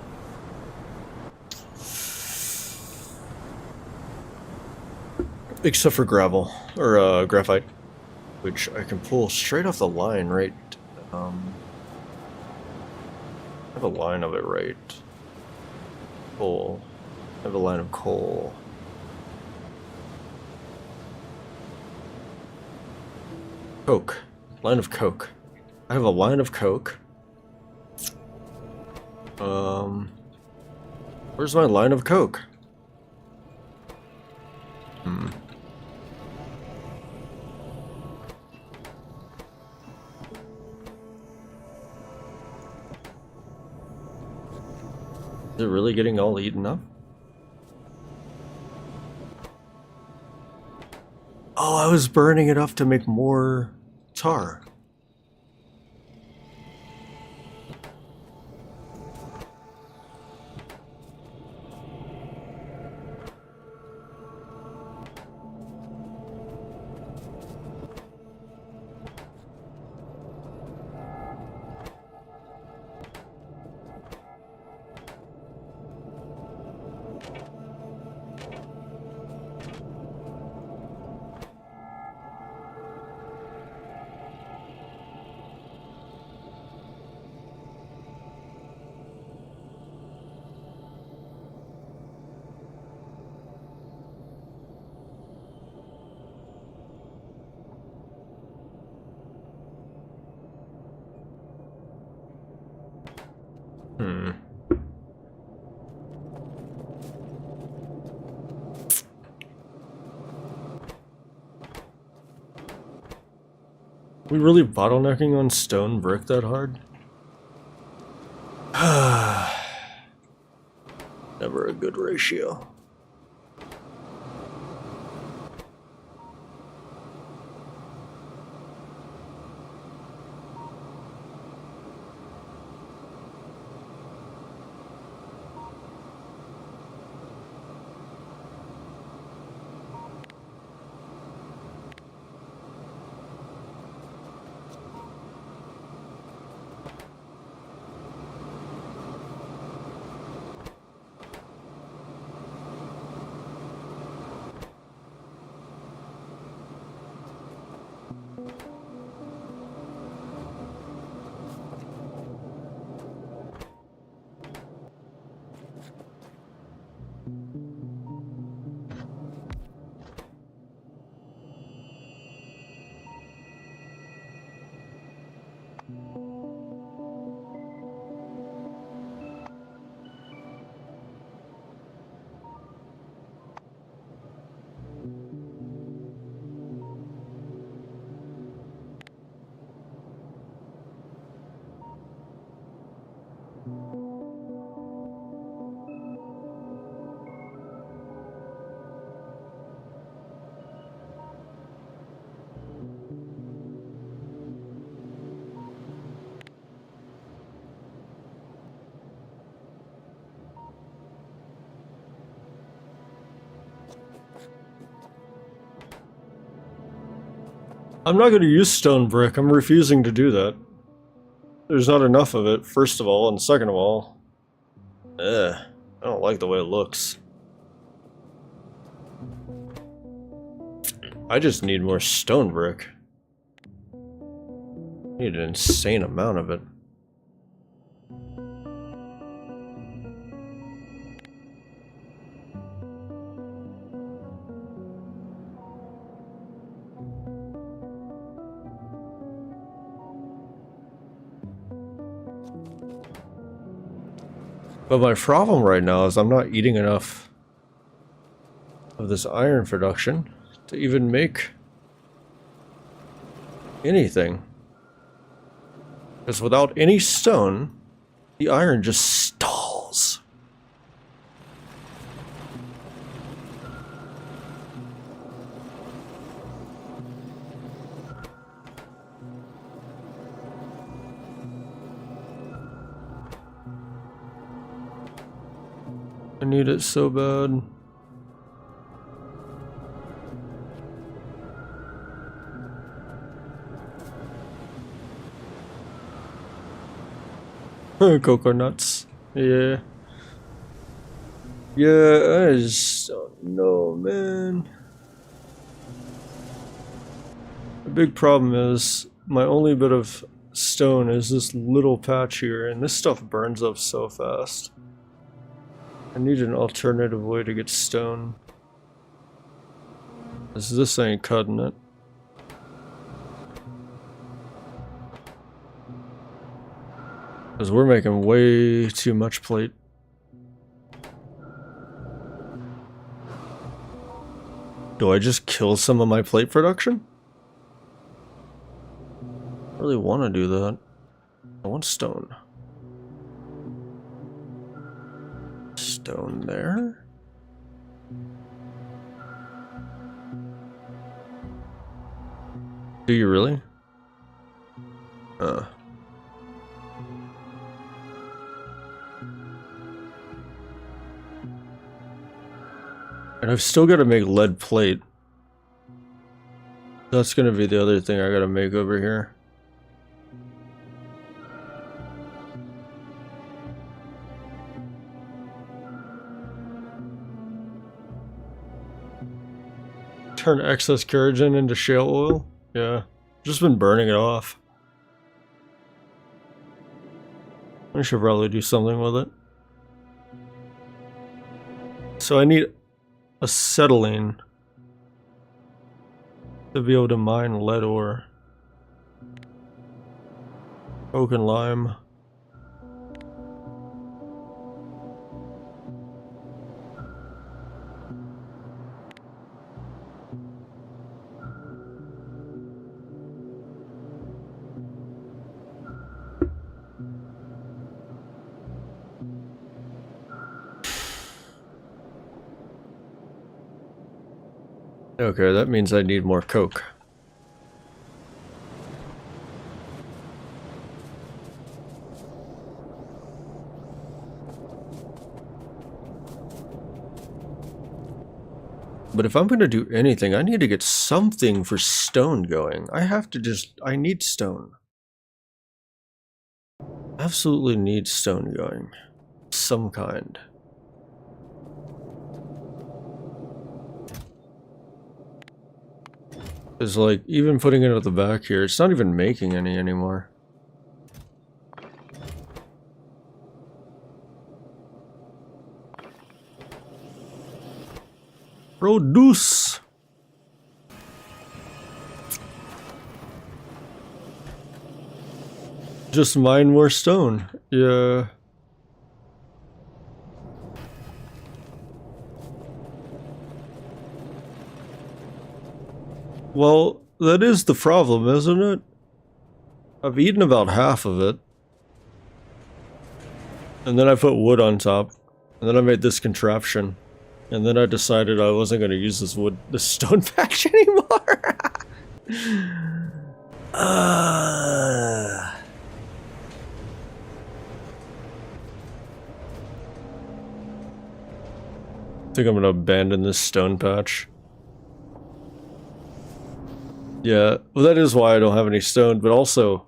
Except for gravel, or graphite, which I can pull straight off the line, right? I have a line of it, right? Coal. I have a line of coal. Coke. Line of coke. I have a line of coke. Where's my line of coke? Is it really getting all eaten up? Oh, I was burning it up to make more tar. We really bottlenecking on stone brick that hard? Never a good ratio. I'm not going to use stone brick. I'm refusing to do that. There's not enough of it, first of all, and second of all, I don't like the way it looks. I just need more stone brick. Need an insane amount of it. But my problem right now is I'm not eating enough of this iron production to even make anything. Because without any stone, the iron just stalls. I need it so bad. Coconuts. Yeah. Yeah, I just don't know, man. The big problem is my only bit of stone is this little patch here, and this stuff burns up so fast. I need an alternative way to get stone. This ain't cutting it. Because we're making way too much plate. Do I just kill some of my plate production? I really want to do that. I want stone. Stone there. Do you really? And I've still got to make lead plate. That's going to be the other thing I got to make over here. Turn excess kerosene into shale oil? Yeah. Just been burning it off. I should probably do something with it. So I need acetylene to be able to mine lead ore. Oak and lime. Okay, that means I need more coke. But if I'm going to do anything, I need to get something for stone going. I need stone. Absolutely need stone going. Some kind. It's like, even putting it at the back here, it's not even making any anymore. Produce! Just mine more stone. Yeah. Well, that is the problem, isn't it? I've eaten about half of it. And then I put wood on top. And then I made this contraption. And then I decided I wasn't going to use this stone patch anymore. I think I'm going to abandon this stone patch. Yeah, well that is why I don't have any stone, but also...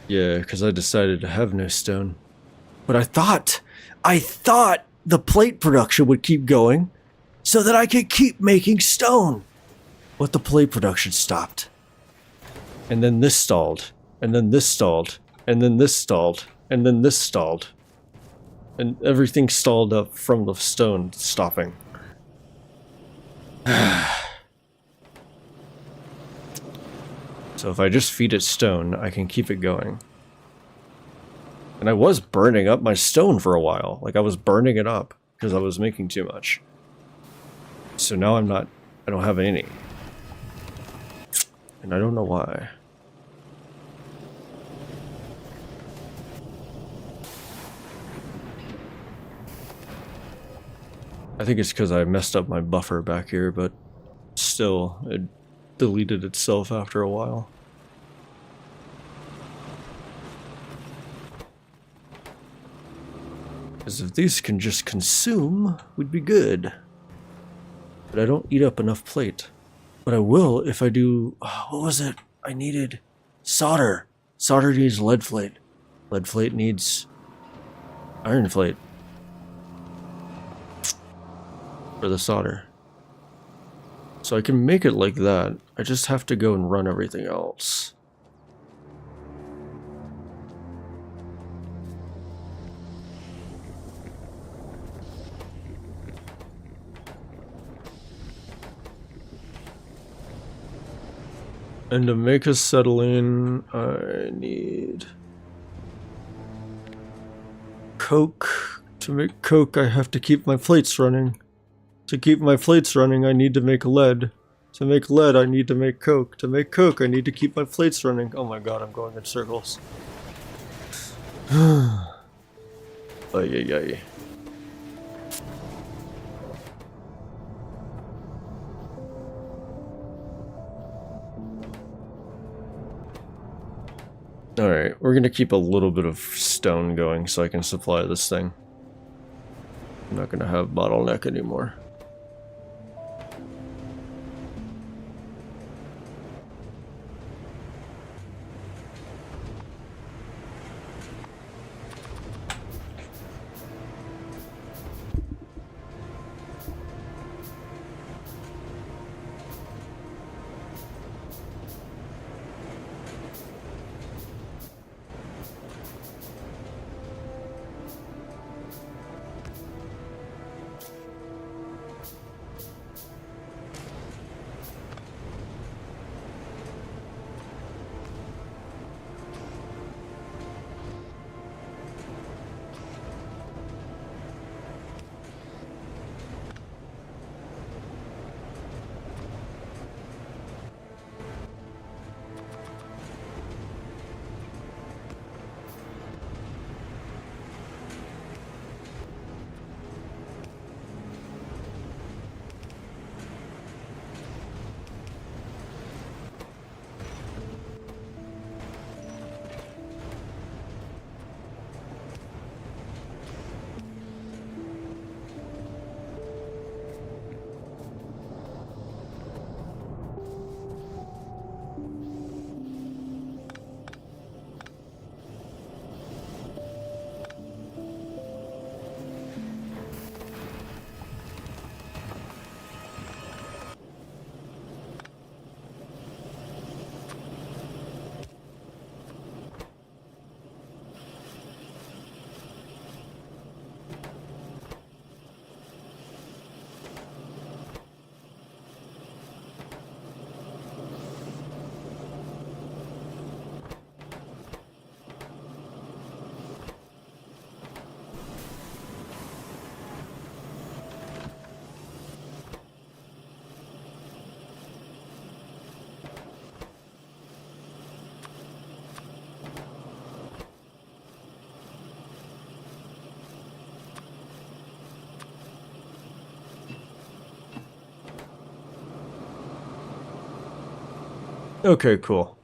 Yeah, because I decided to have no stone. But I thought the plate production would keep going, so that I could keep making stone. But the plate production stopped. And then this stalled. And then this stalled. And then this stalled. And then this stalled. And everything stalled up from the stone stopping. So if I just feed it stone, I can keep it going. And I was burning up my stone for a while. Like, I was burning it up because I was making too much. So now I don't have any. And I don't know why. I think it's because I messed up my buffer back here, but still, it deleted itself after a while. Because if these can just consume, we'd be good. But I don't eat up enough plate. But I will if I do... Oh, what was it? I needed solder. Solder needs lead plate. Lead plate needs iron plate. For the solder. So I can make it like that. I just have to go and run everything else. And to make acetylene, I need coke. To make coke, I have to keep my plates running. To keep my plates running, I need to make lead. To make lead, I need to make coke. To make coke, I need to keep my plates running. Oh my god, I'm going in circles. Ay, ay, ay. Alright, we're gonna keep a little bit of stone going so I can supply this thing. I'm not gonna have bottleneck anymore. Okay, cool.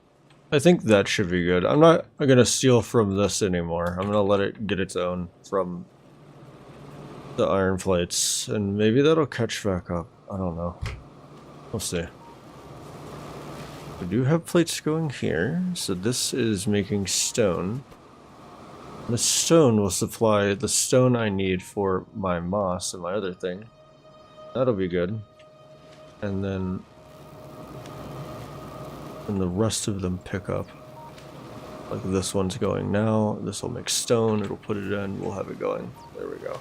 I think that should be good. I'm not gonna steal from this anymore. I'm gonna let it get its own from the iron plates, and maybe that'll catch back up. I don't know. We'll see. We do have plates going here, so this is making stone. The stone will supply the stone I need for my moss and my other thing. That'll be good. And then and the rest of them pick up. Like this one's going now. This will make stone. It'll put it in. We'll have it going. There we go.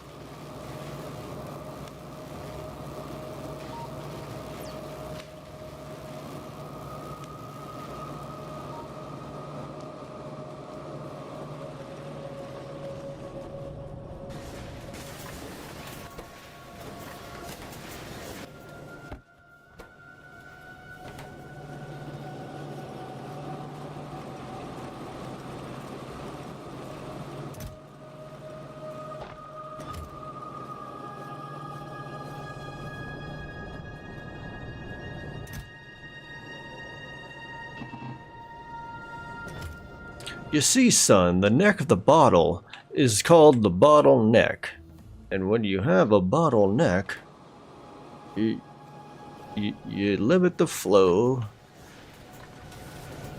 You see, son, the neck of the bottle is called the bottleneck. And when you have a bottleneck, you limit the flow.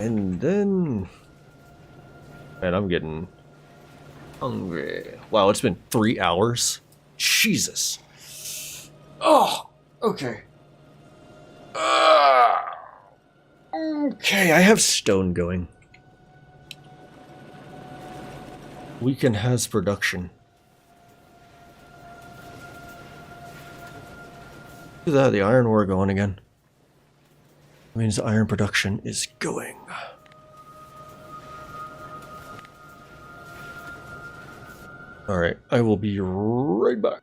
And then... Man, I'm getting hungry. Wow, it's been 3 hours? Jesus. Oh, okay. Okay, I have stone going. Weekend has production. Look at that, the iron ore going again. That means iron production is going. Alright, I will be right back.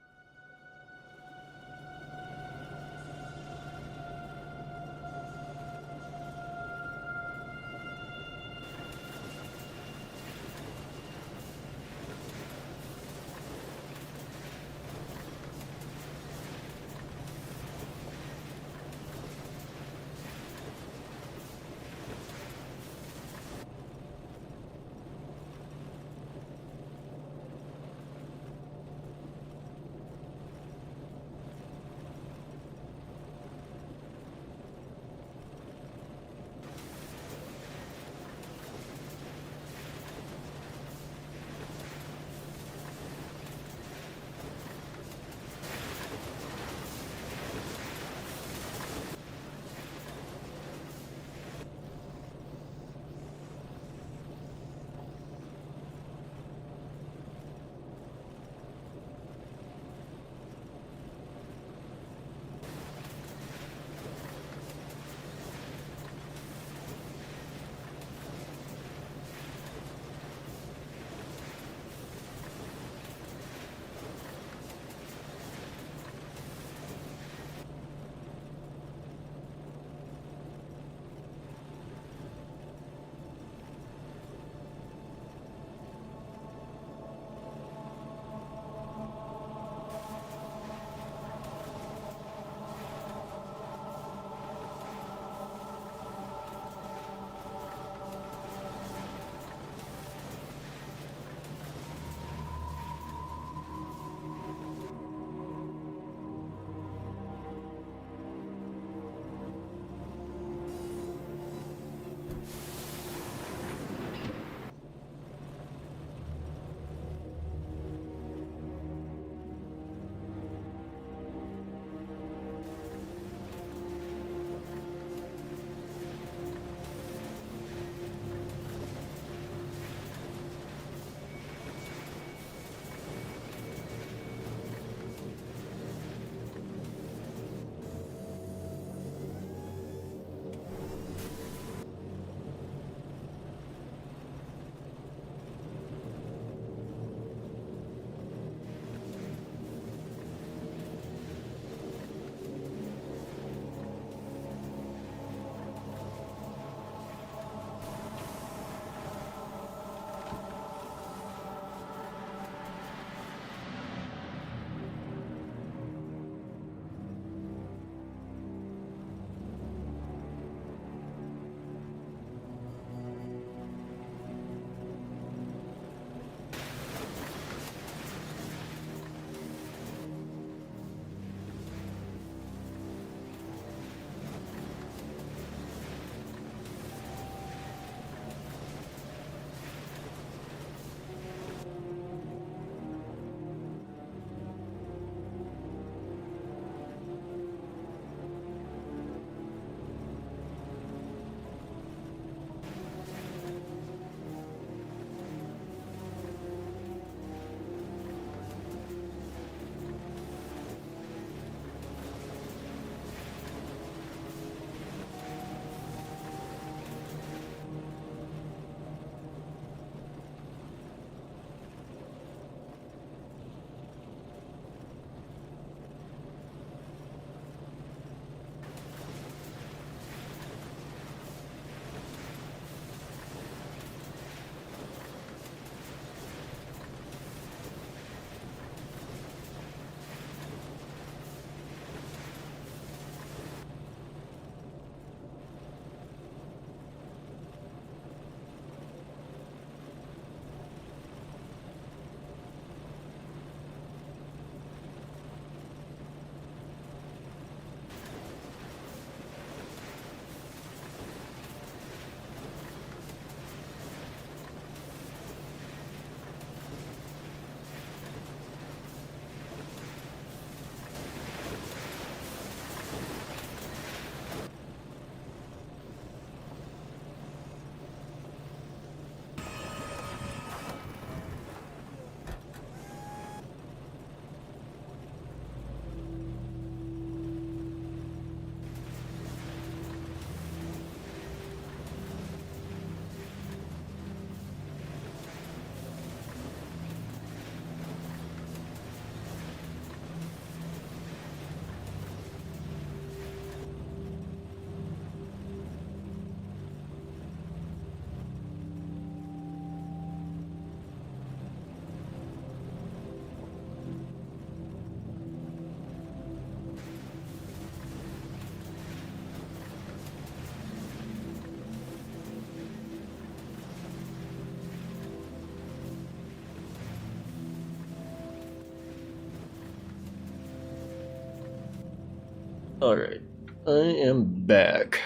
Alright, I am back.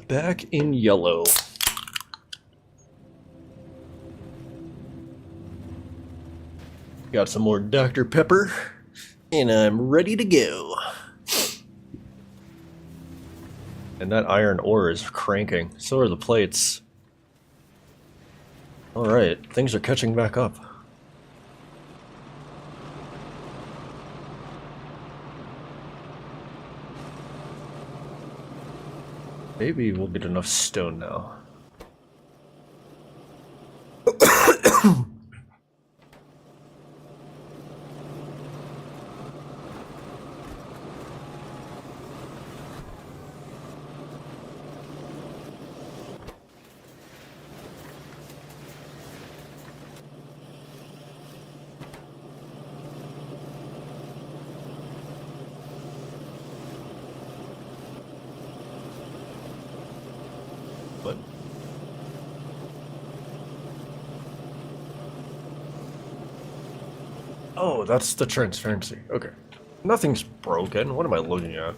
Back in yellow. Got some more Dr. Pepper, and I'm ready to go. And that iron ore is cranking. So are the plates. Alright, things are catching back up. Maybe we'll get enough stone now. But oh, that's the transparency. Okay. Nothing's broken. What am I looking at?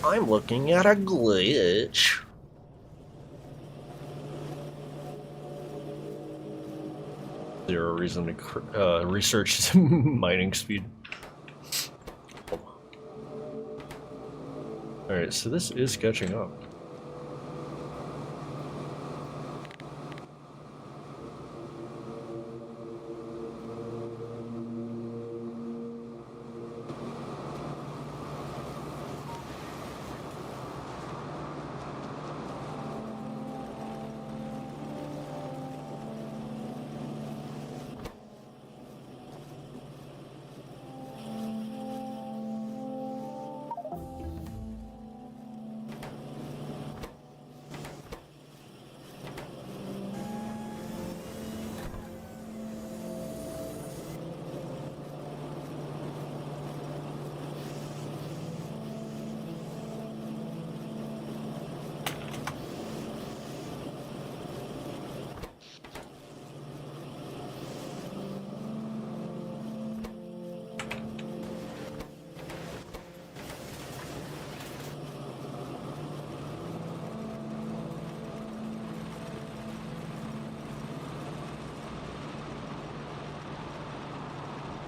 I'm looking at a glitch. Zero reason to research mining speed. Alright, so this is catching up.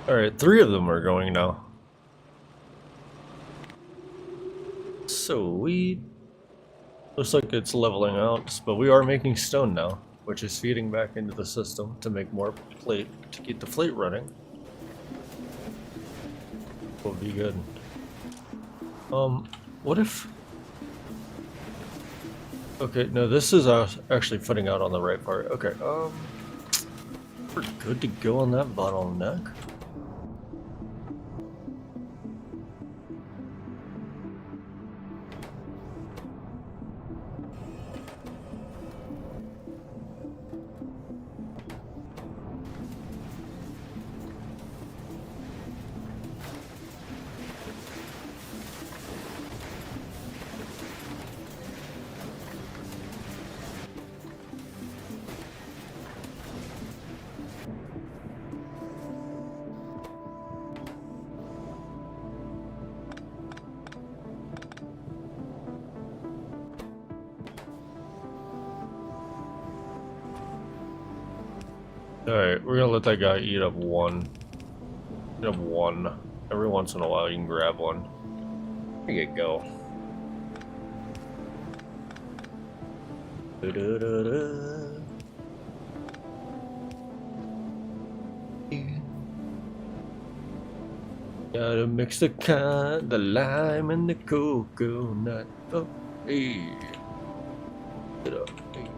Alright, 3 of them are going now. Sweet. Looks like it's leveling out, but we are making stone now, which is feeding back into the system to make more plate, to keep the plate running. Will be good. What if... Okay, no, this is actually putting out on the right part. Okay, we're good to go on that bottleneck. Alright, we're gonna let that guy eat up one. Eat up one. Every once in a while you can grab one. There you go. Da-da-da-da. Gotta mix the lime and the coconut. Oh, hey. Get up. Hey.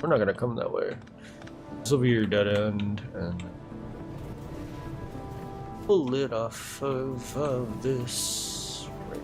We're not gonna come that way. This will be your dead end, and pull it off of this. Right.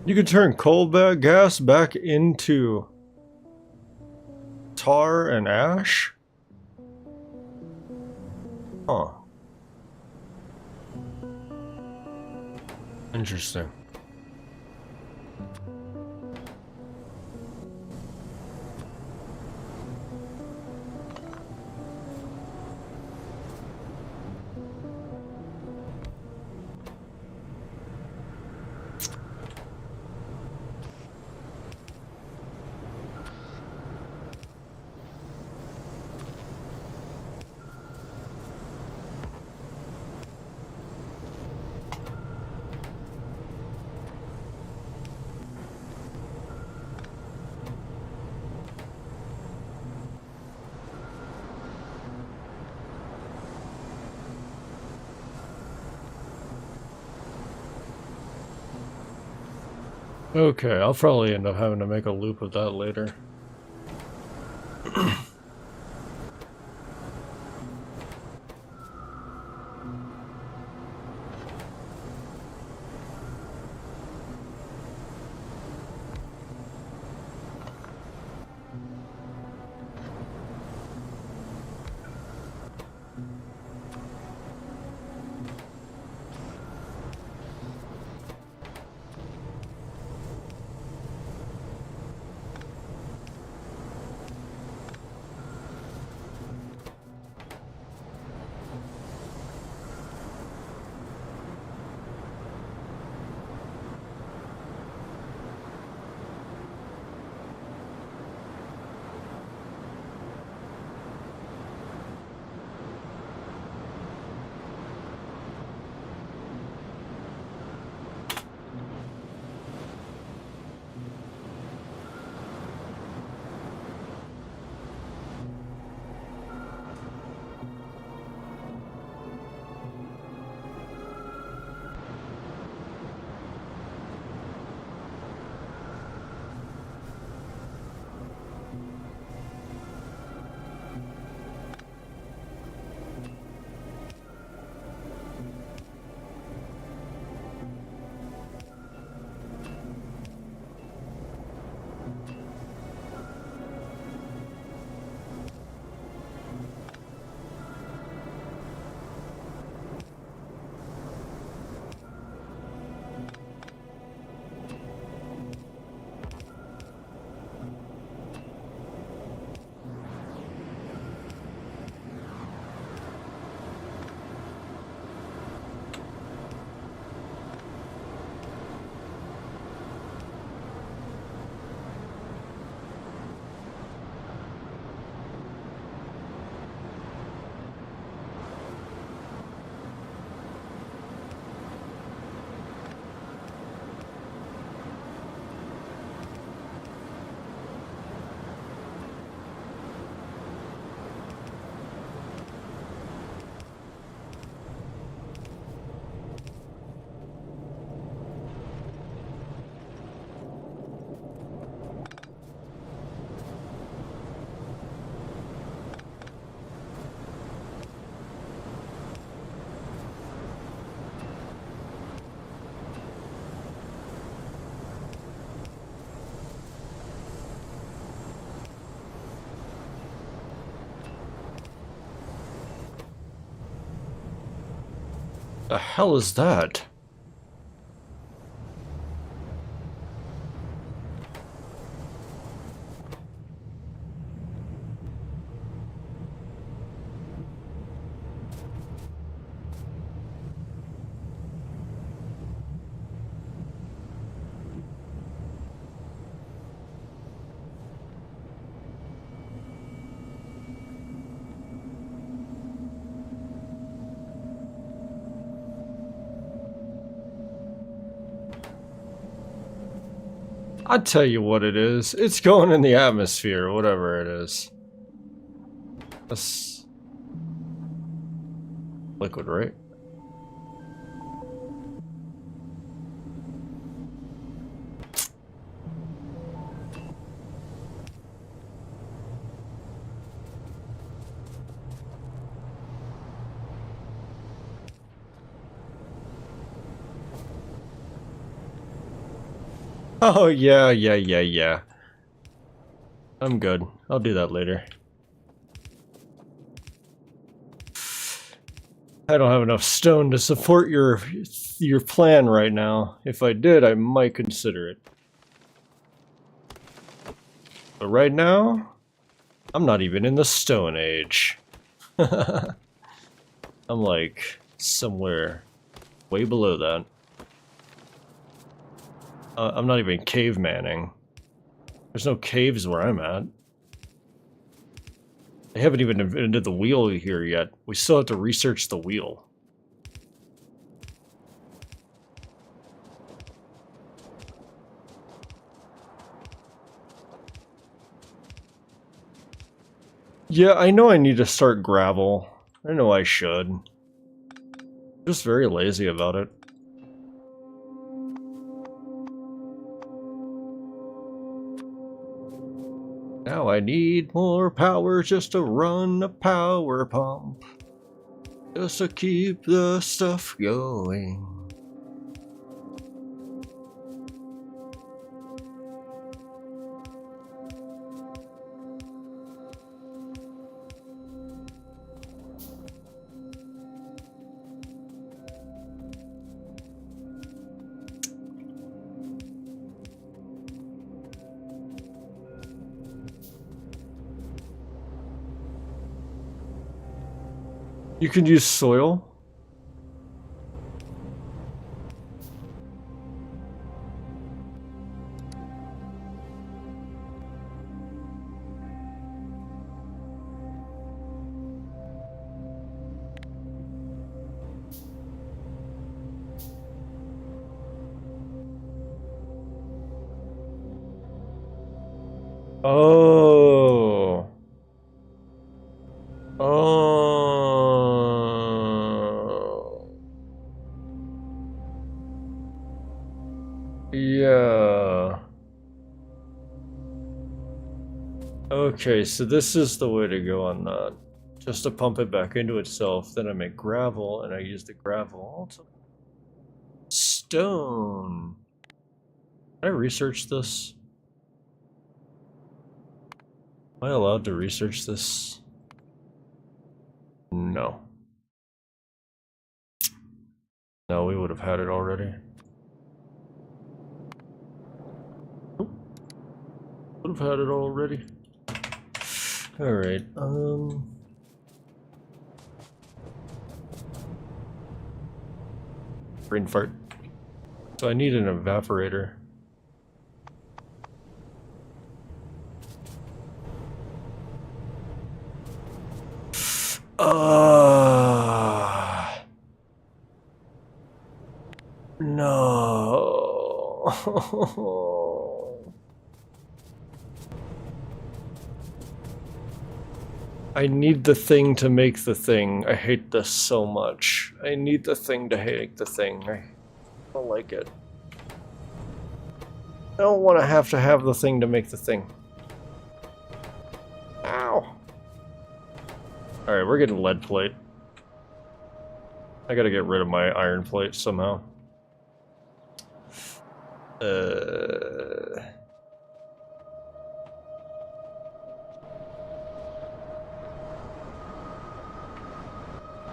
You can turn coal gas back into tar and ash? Huh. Interesting. Okay, I'll probably end up having to make a loop of that later. The hell is that? I'll tell you what it is. It's going in the atmosphere, whatever it is. That's liquid, right? Oh, yeah. I'm good. I'll do that later. I don't have enough stone to support your plan right now. If I did, I might consider it. But right now, I'm not even in the Stone Age. I'm like somewhere way below that. I'm not even cavemaning. There's no caves where I'm at. They haven't even invented the wheel here yet. We still have to research the wheel. Yeah, I know I need to start gravel. I know I should. Just very lazy about it. Now I need more power just to run a power pump. Just to keep the stuff going. You can use soil. Oh. Oh. Yeah. Okay, so this is the way to go on that. Just to pump it back into itself, then I make gravel, and I use the gravel to stone. Can I research this? Am I allowed to research this? No. No, we would have had it already. Would have had it already. Alright, brain fart. So I need an evaporator. No. I need the thing to make the thing. I hate this so much. I need the thing to make the thing. I don't like it. I don't want to have the thing to make the thing. Ow! Alright, we're getting lead plate. I gotta get rid of my iron plate somehow. I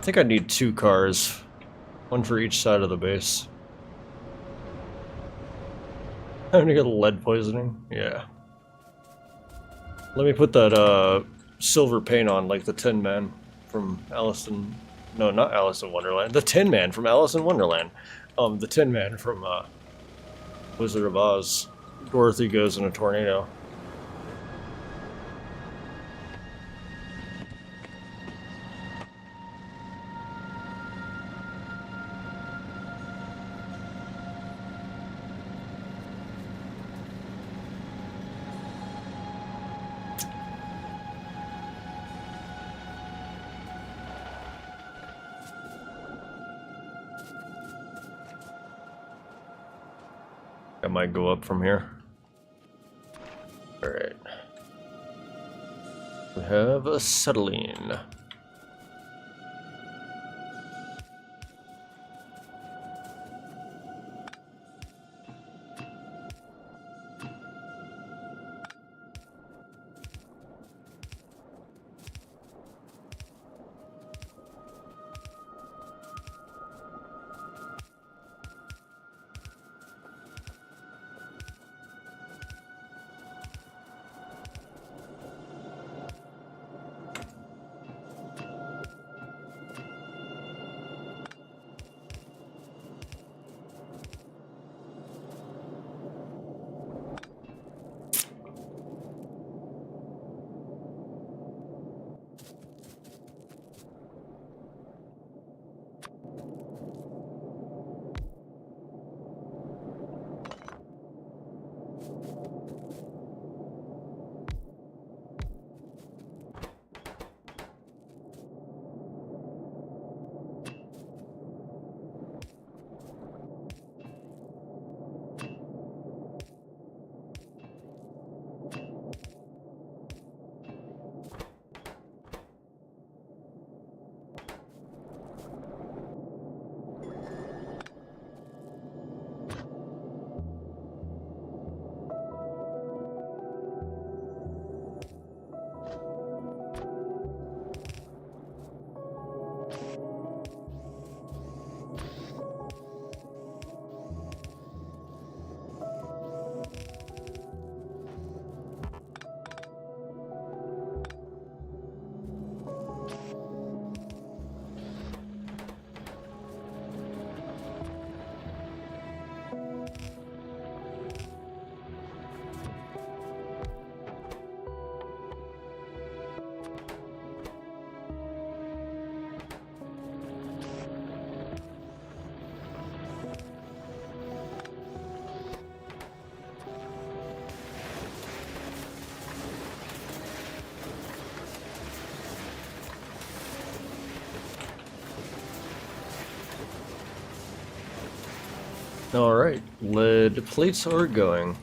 think I need 2 cars. One for each side of the base. I'm gonna get lead poisoning? Yeah. Let me put that, silver paint on like the Tin Man from Alice in... No, not Alice in Wonderland. The Tin Man from Alice in Wonderland. The Tin Man from, Wizard of Oz. Dorothy goes in a tornado. I might go up from here. Alright. We have acetylene. Alright, lead plates are going.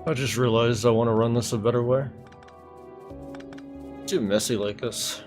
I just realized I want to run this a better way. Too messy like this.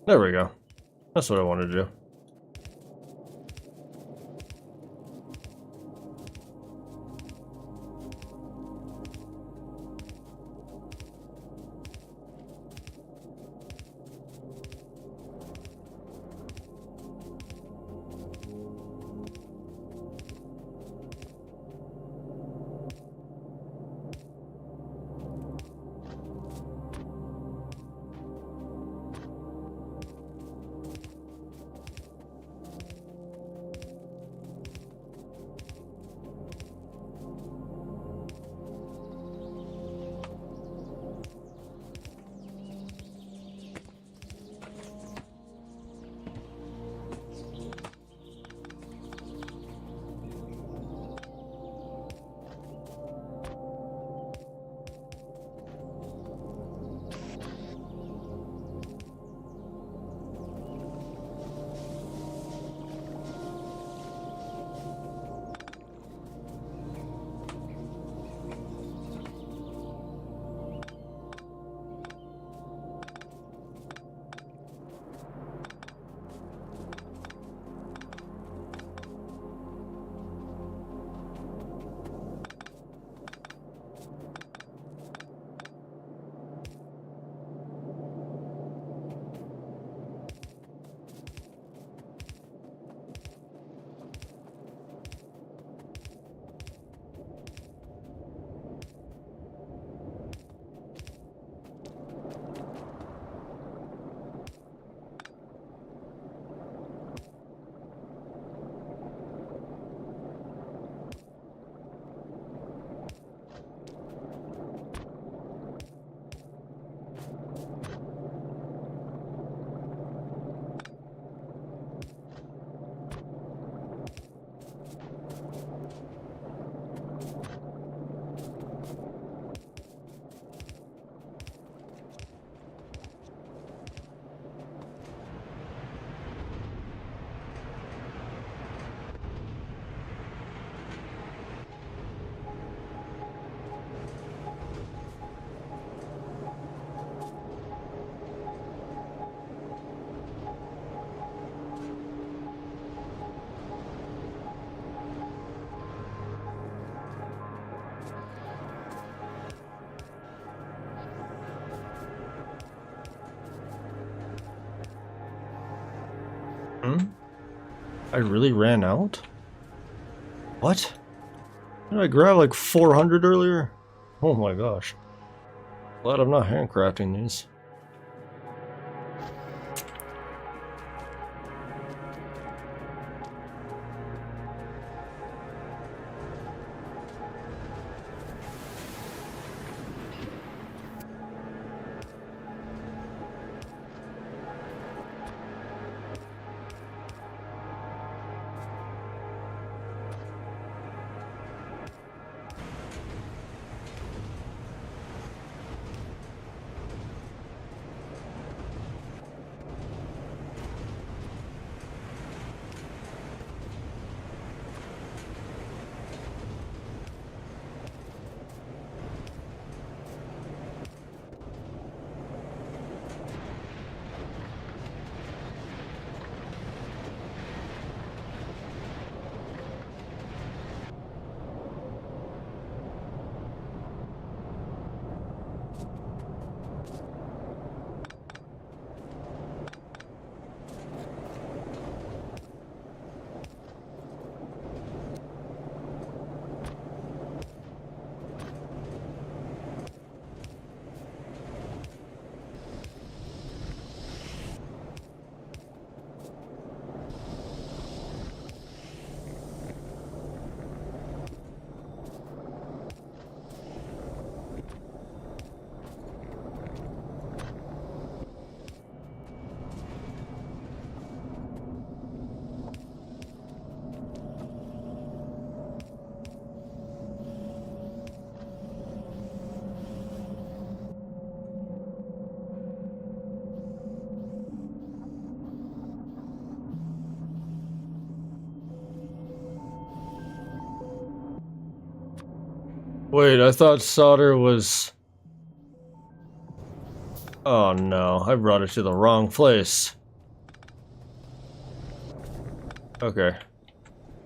There we go. That's what I wanted to do. I really ran out? What? Did I grab like 400 earlier? Oh my gosh. Glad I'm not handcrafting these. Wait, I thought solder was... Oh no, I brought it to the wrong place. Okay.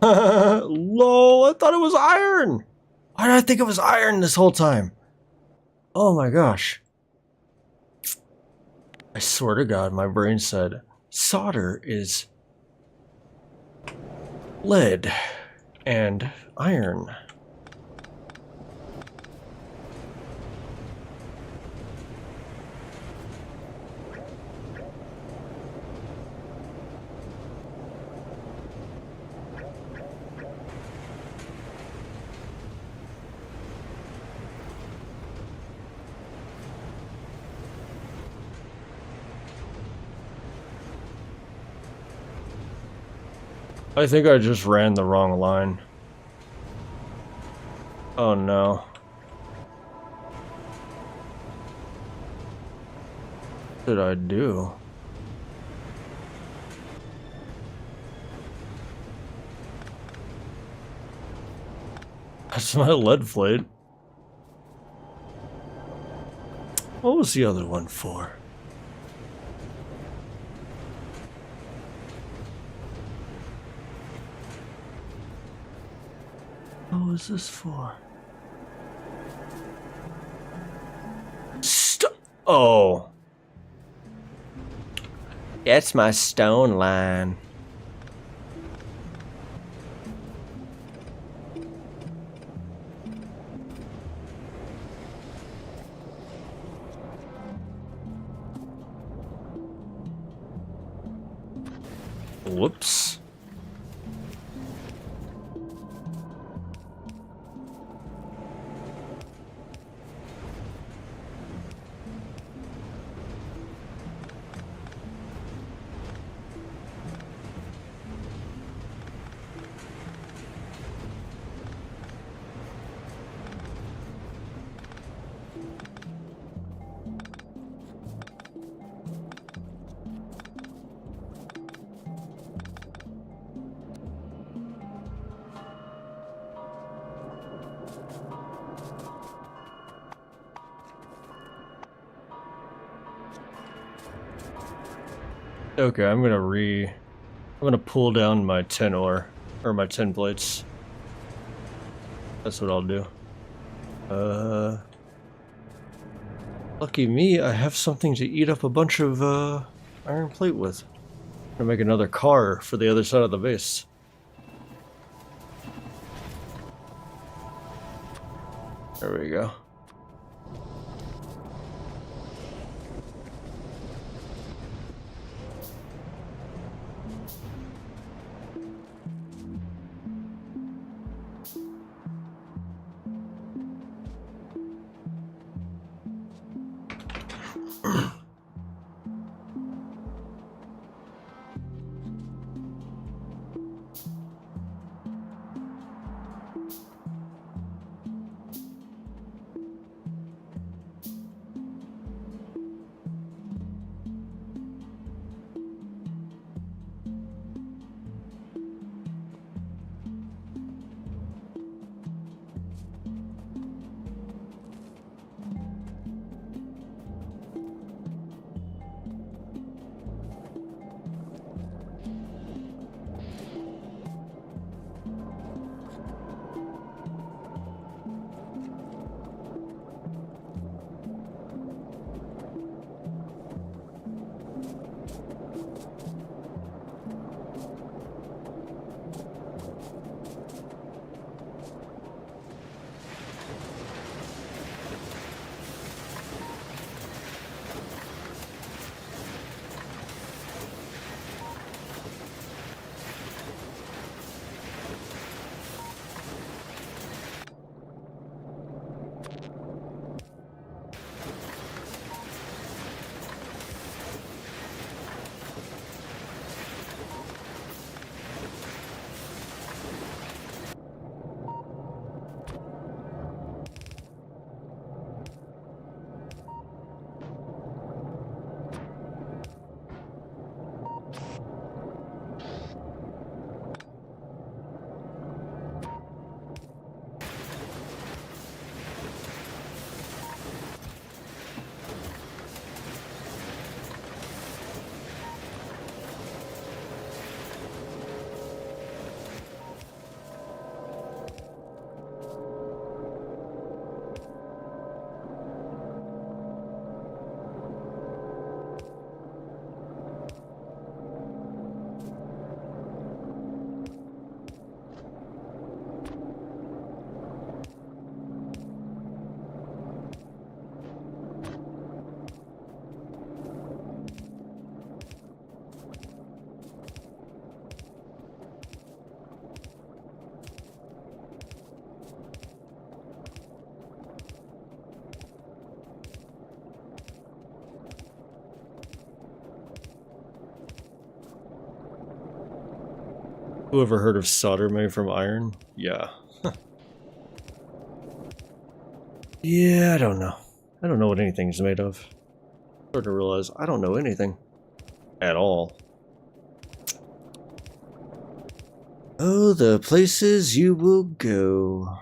Lol, I thought it was iron! Why did I think it was iron this whole time? Oh my gosh. I swear to God, my brain said solder is lead and iron. I think I just ran the wrong line. Oh no. What did I do? That's my lead plate. What was the other one for? What was this for? Oh. That's my stone line. Whoops. Okay, I'm gonna pull down my tin ore, or my tin plates. That's what I'll do. Lucky me, I have something to eat up a bunch of iron plate with. To make another car for the other side of the base. There we go. Who ever heard of solder made from iron? Yeah. Yeah, I don't know. I don't know what anything's made of. I'm starting to realize I don't know anything. At all. Oh, the places you will go.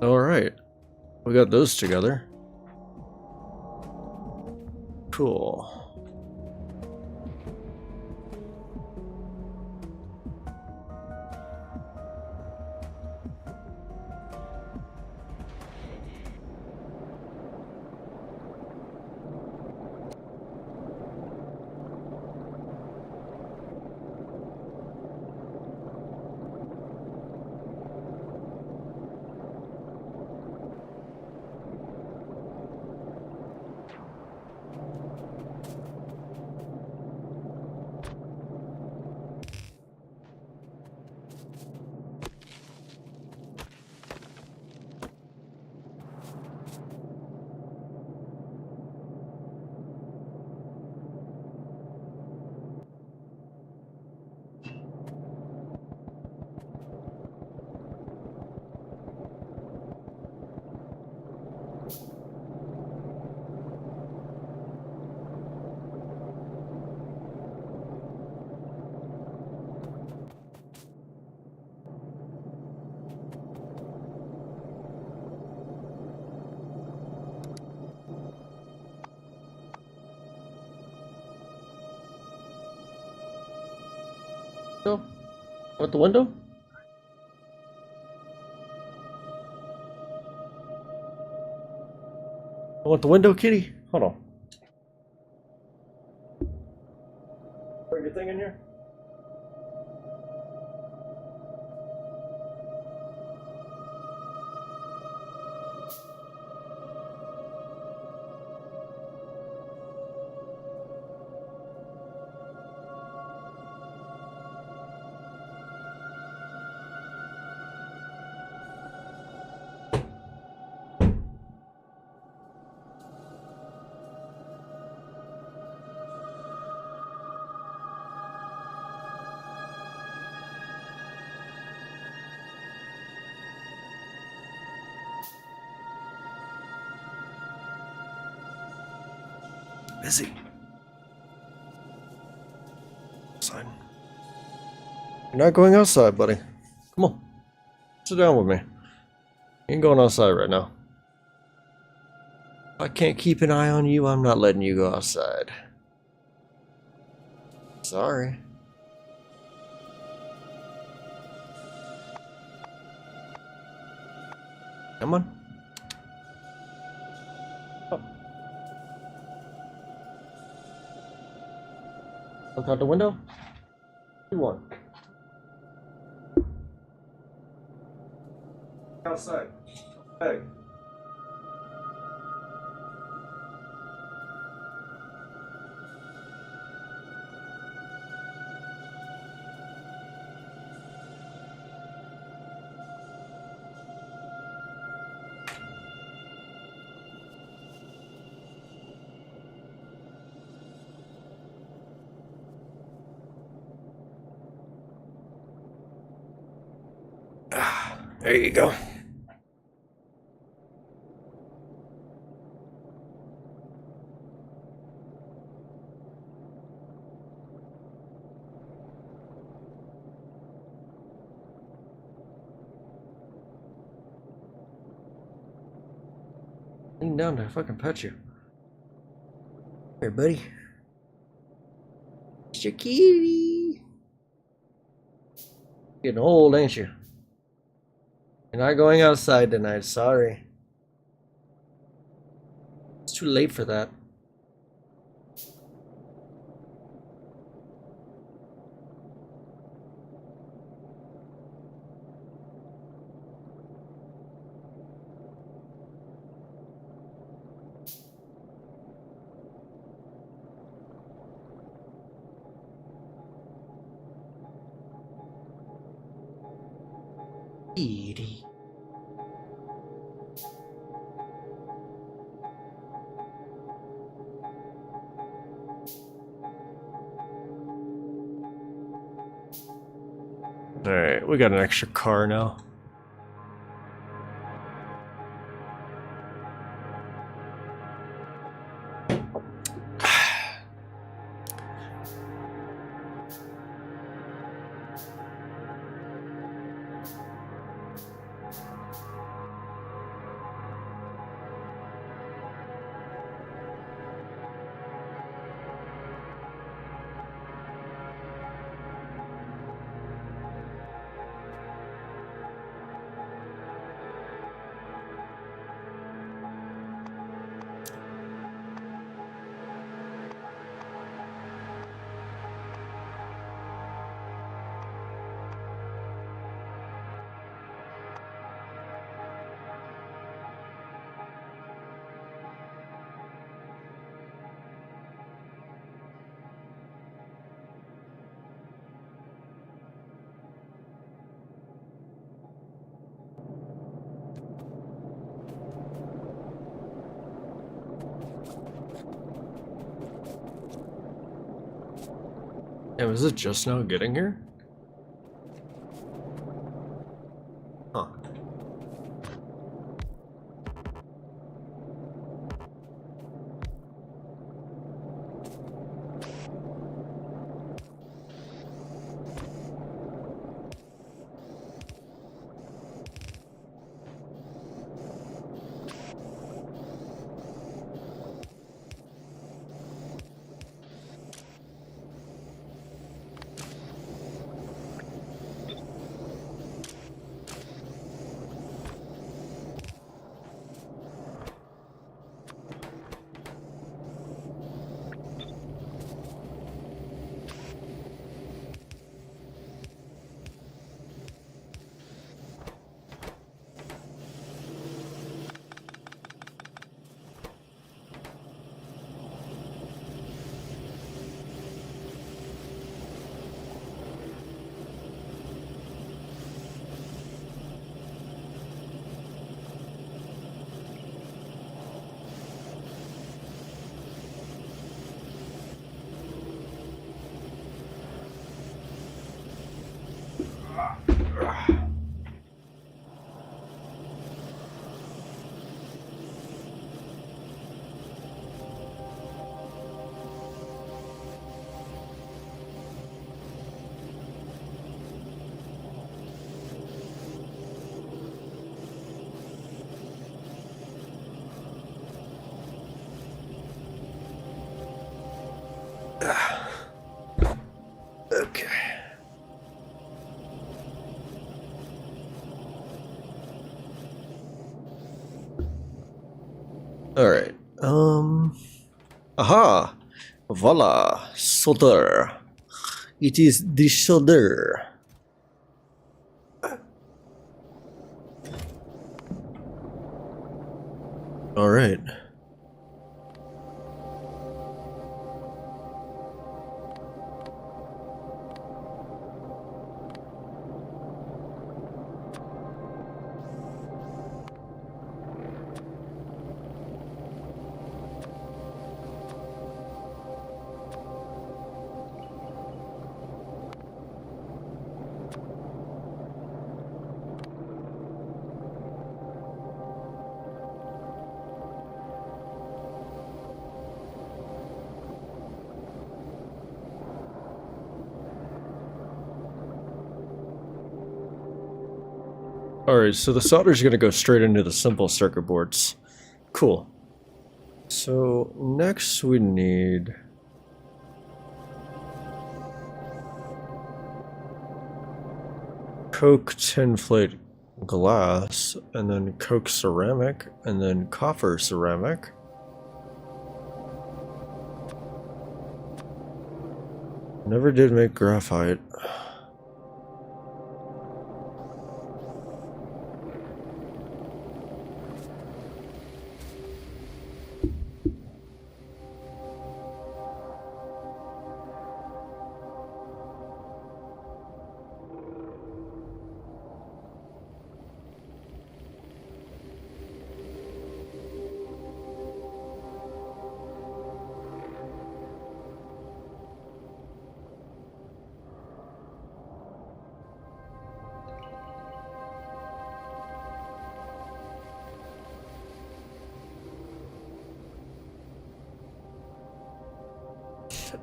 Alright, we got those together. Cool. No? Want the window? Want the window, kitty? Hold on. Bring your thing in here. Busy. Outside. You're not going outside, buddy. Come on. Sit down with me. You ain't going outside right now. If I can't keep an eye on you, I'm not letting you go outside. Sorry. Come on. Oh. Look out the window. What do you want? Outside. Hey. There you go. Lean down to fucking pet you. Here, buddy. It's your kitty. Getting old, ain't you? You're not going outside tonight, sorry. It's too late for that. Kitty. Alright, we got an extra car now. Yeah, was it just now getting here? Huh. Okay. Alright. Aha! Voila! Solder. It is the solder. Alright. Alright, so the solder's gonna go straight into the simple circuit boards. Cool. So next we need Coke tin plate glass, and then Coke ceramic, and then copper ceramic. Never did make graphite.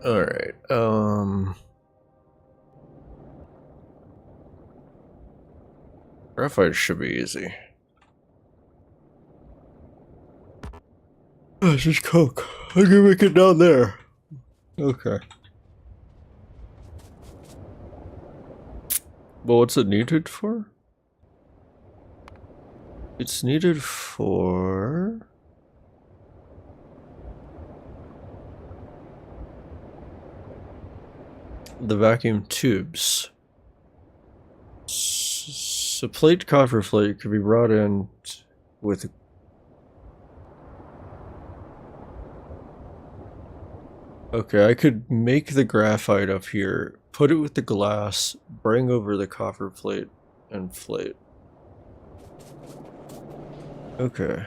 Alright, graphite should be easy. Oh, it's just Coke. I can make it down there. Okay. Well, what's it needed for? It's needed for... the vacuum tubes. So plate copper plate could be brought in with... Okay, I could make the graphite up here, put it with the glass, bring over the copper plate, and inflate. Okay.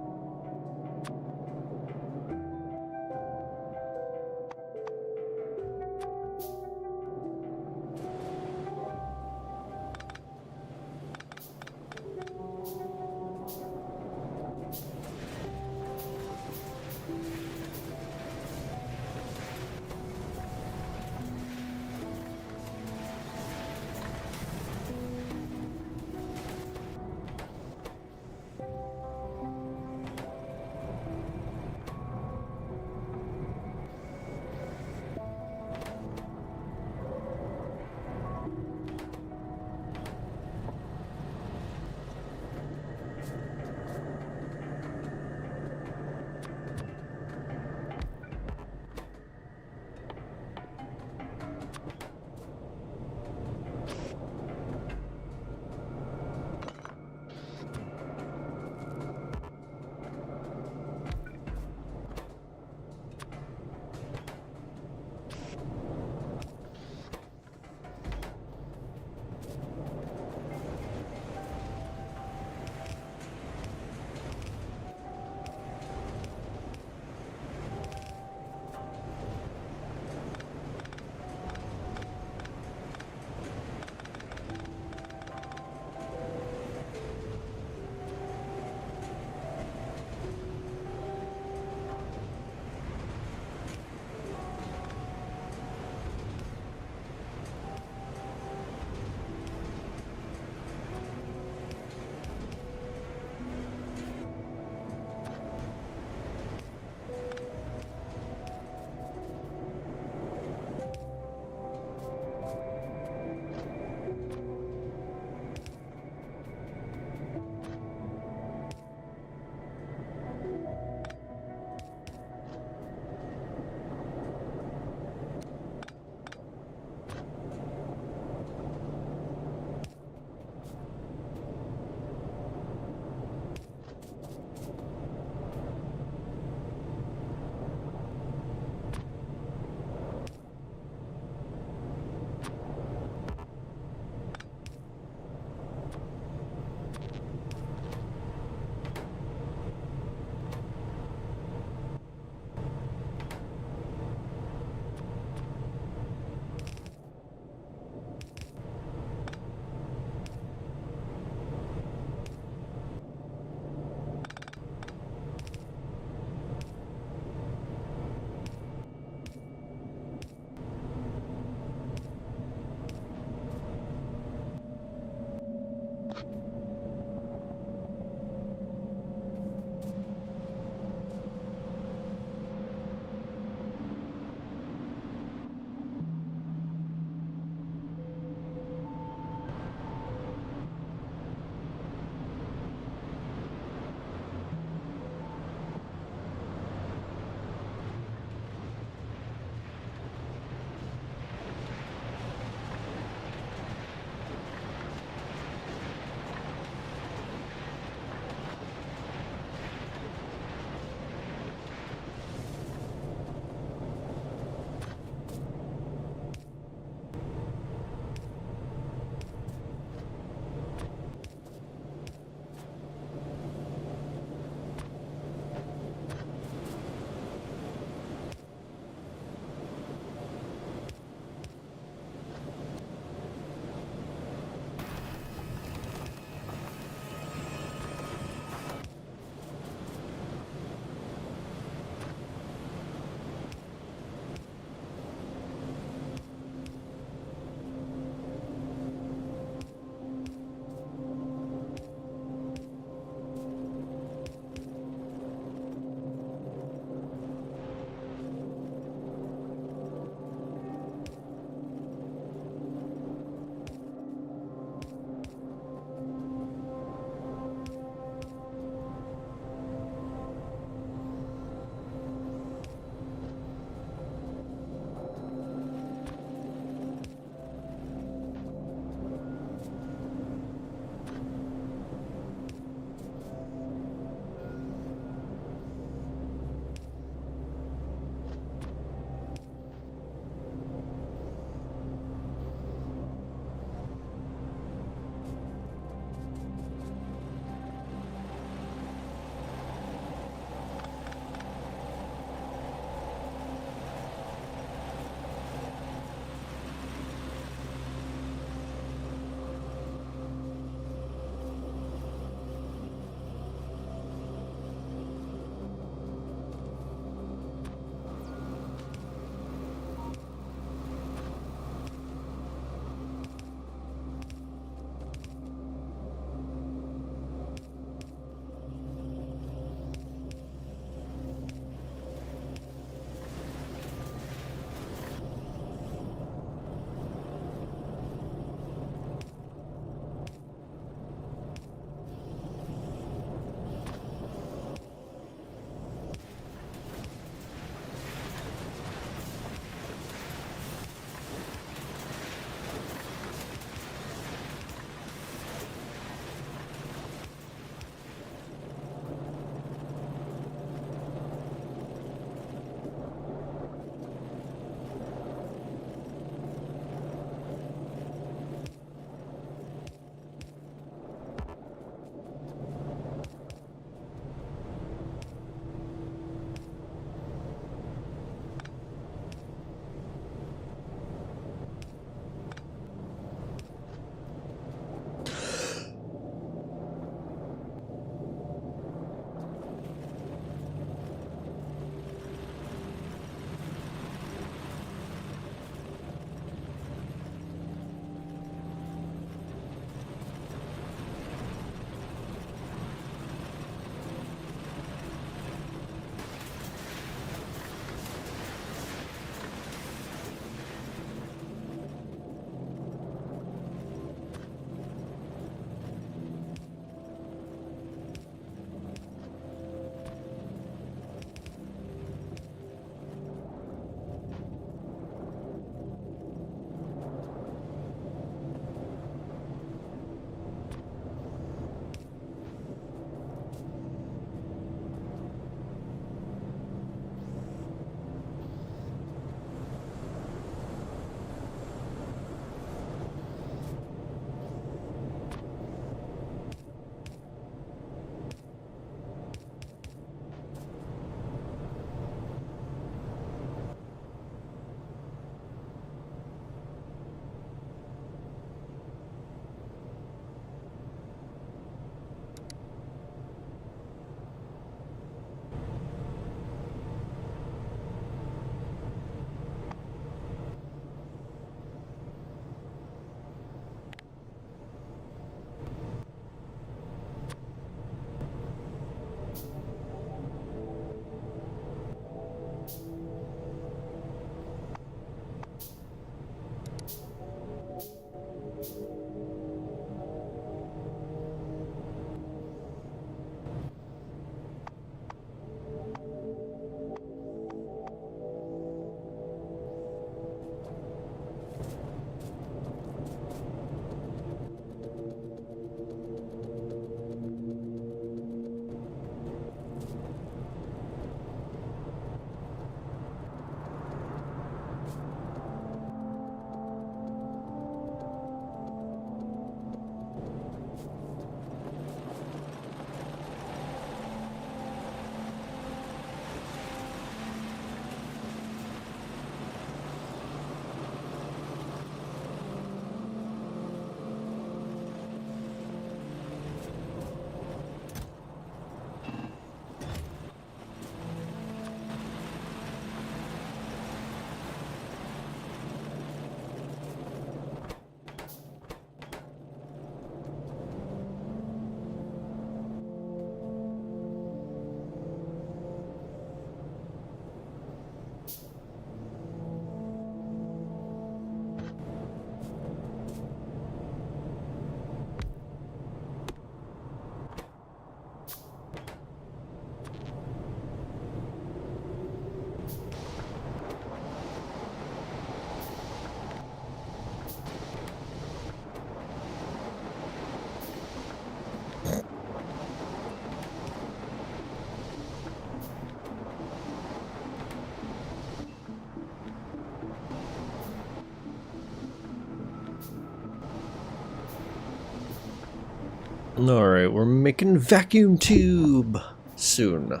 Alright, we're making vacuum tube soon.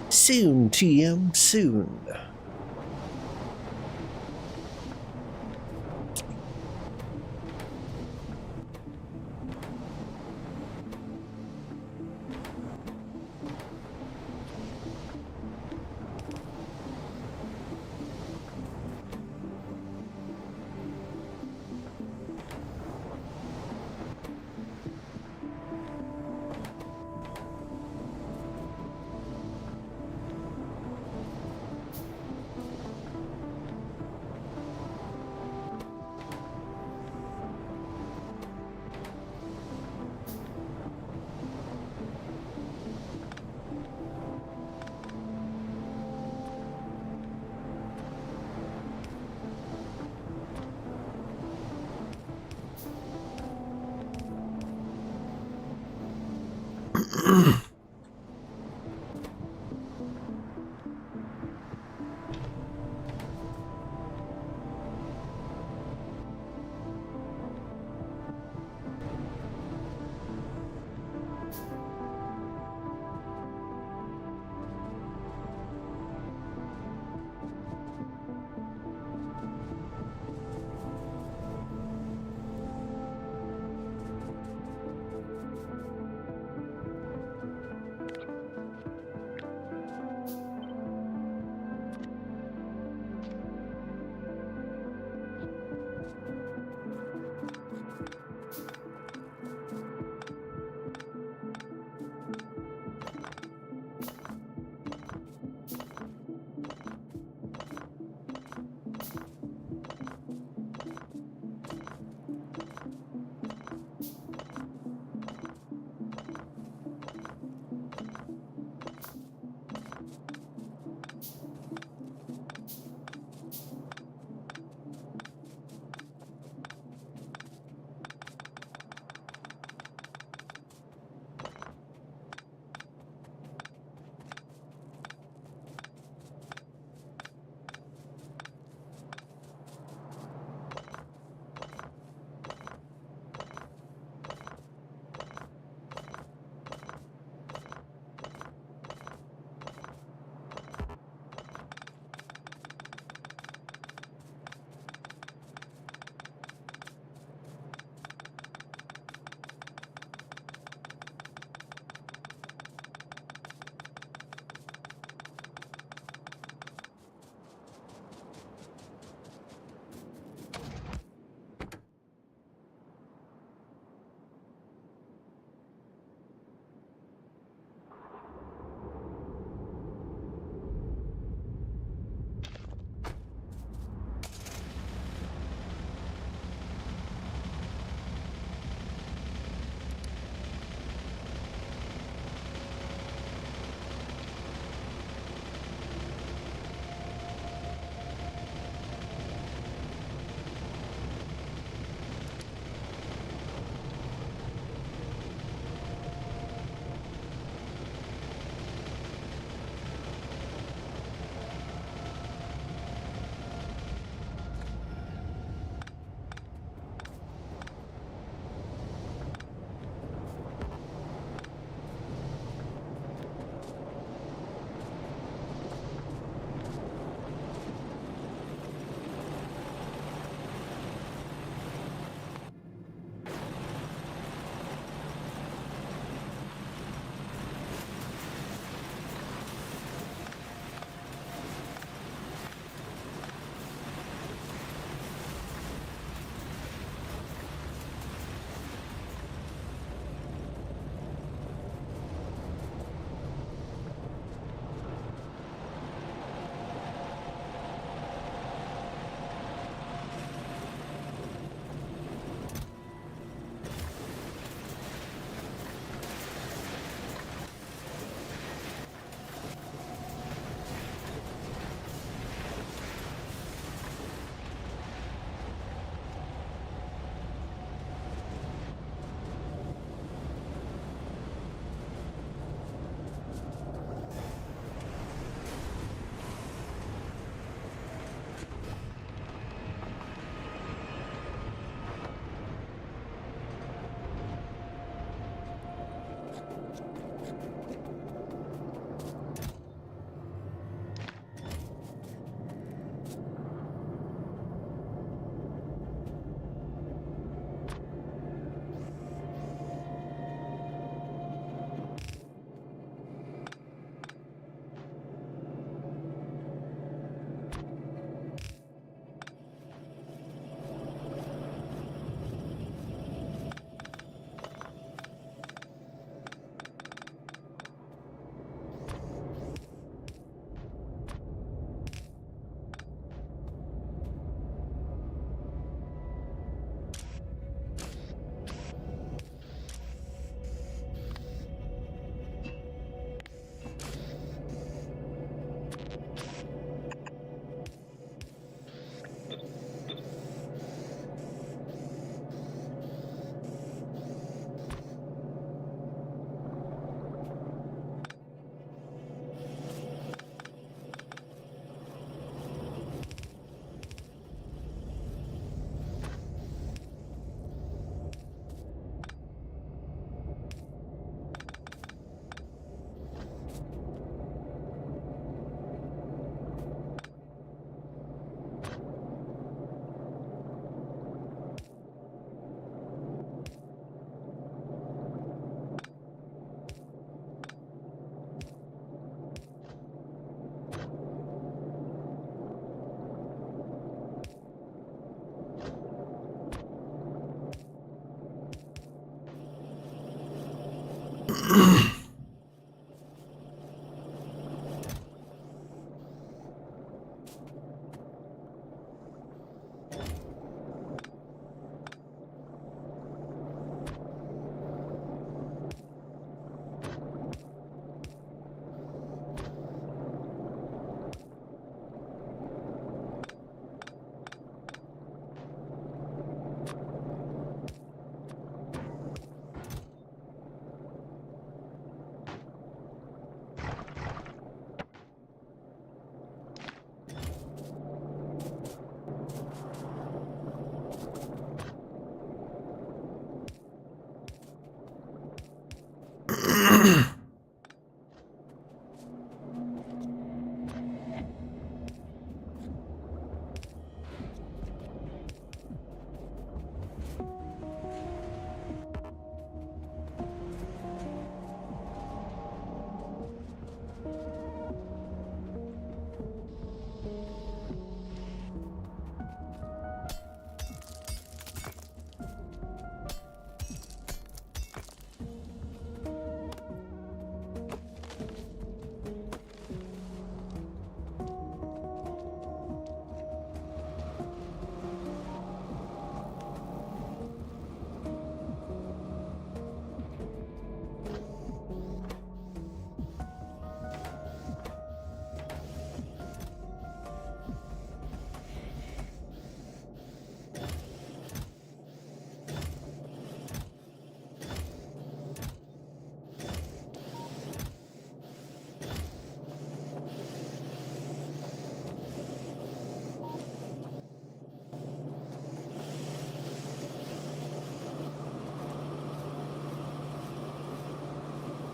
Soon, TM, soon.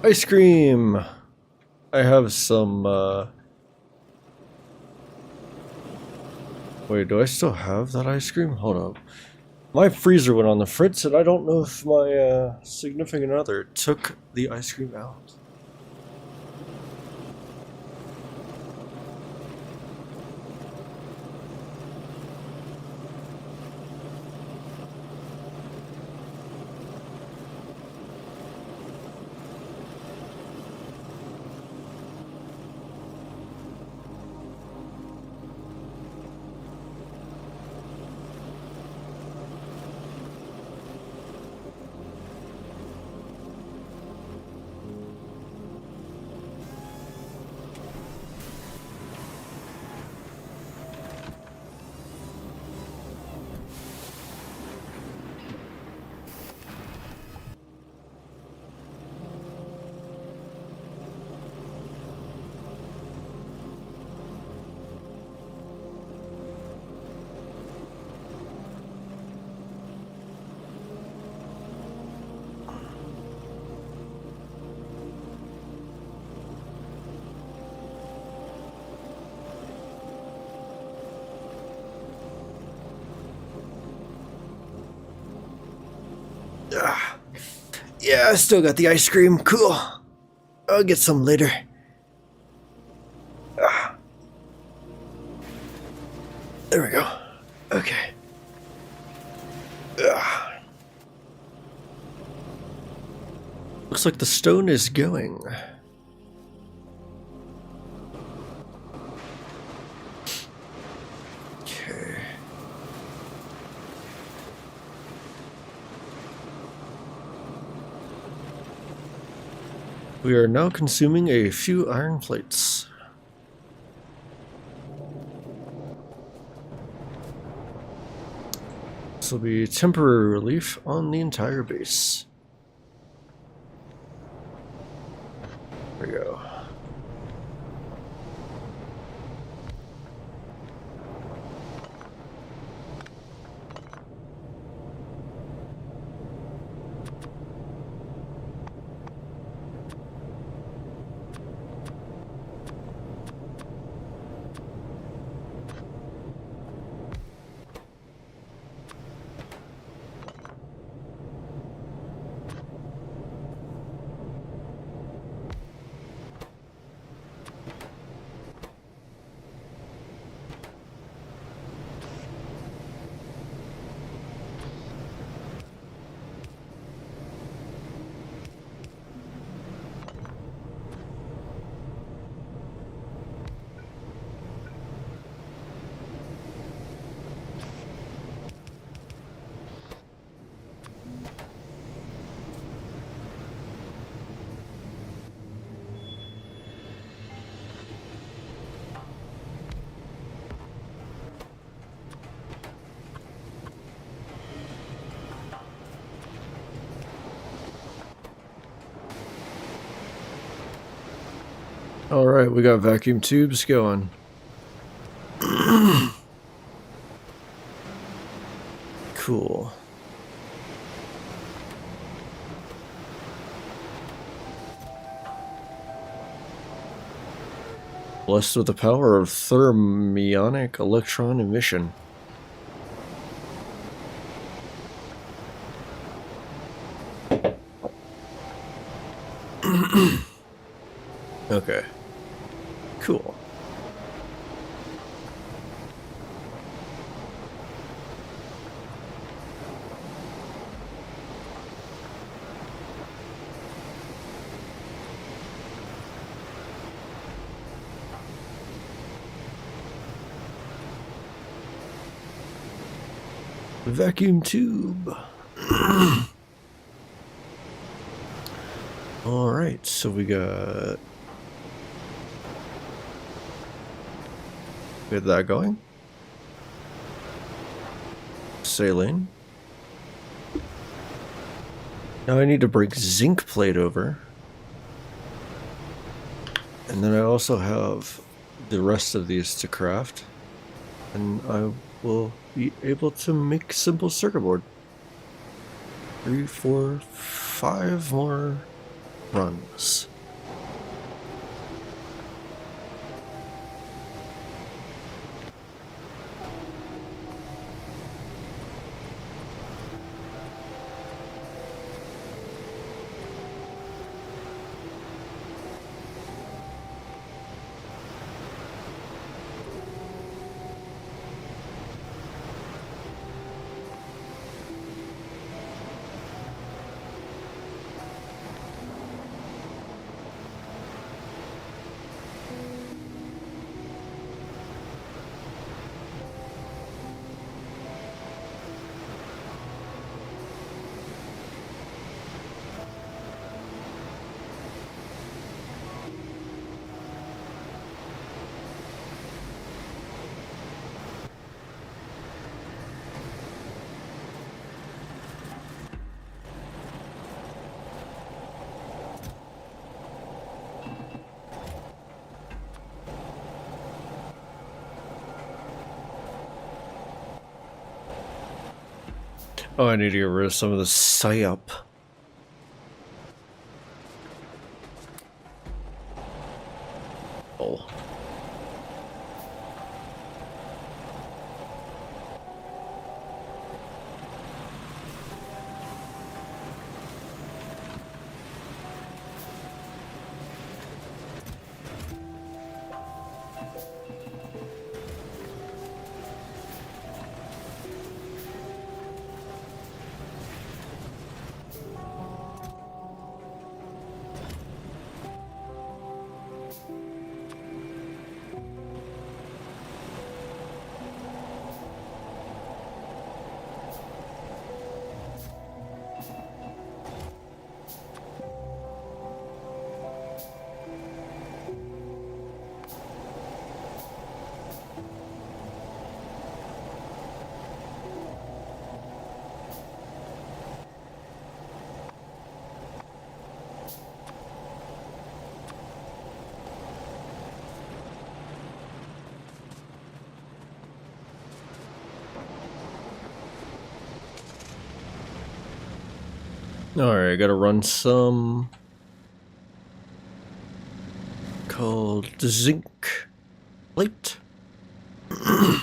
Ice cream! I have some, Wait, do I still have that ice cream? Hold up. My freezer went on the fritz, and I don't know if my, significant other took the ice cream out. Yeah, I still got the ice cream. Cool. I'll get some later. There we go. Okay. Looks like the stone is going. Okay. We are now consuming a few iron plates. This will be temporary relief on the entire base. There we go. Alright, we got vacuum tubes going. Cool. Blessed with the power of thermionic electron emission. Okay. Cool. Vacuum tube. Alright, so we got that going. Saline. Now I need to break zinc plate over. And then I also have the rest of these to craft. And I will be able to make simple circuit board. 3, 4, 5 more runs. Oh, I need to get rid of some of the psyop. Oh. Alright, I gotta run some called Zinc plate. I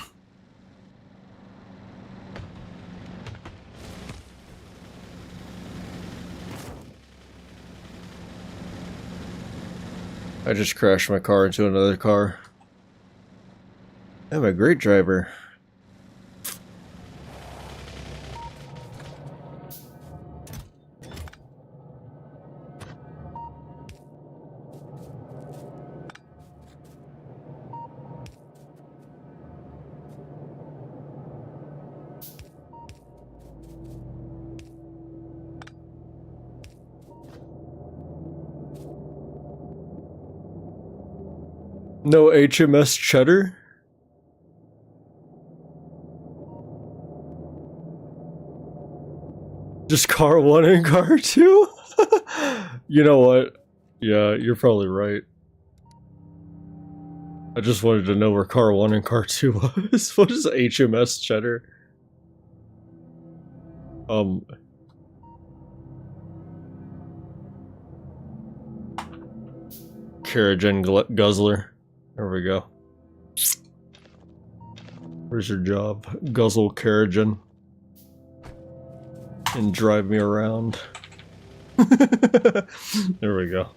just crashed my car into another car. I'm a great driver. No HMS cheddar? Just car 1 and car 2? You know what? Yeah, you're probably right. I just wanted to know where car 1 and car 2 was. What is HMS Cheddar? Keragen Guzzler. There we go. Where's your job? Guzzle Keragen. And drive me around. There we go.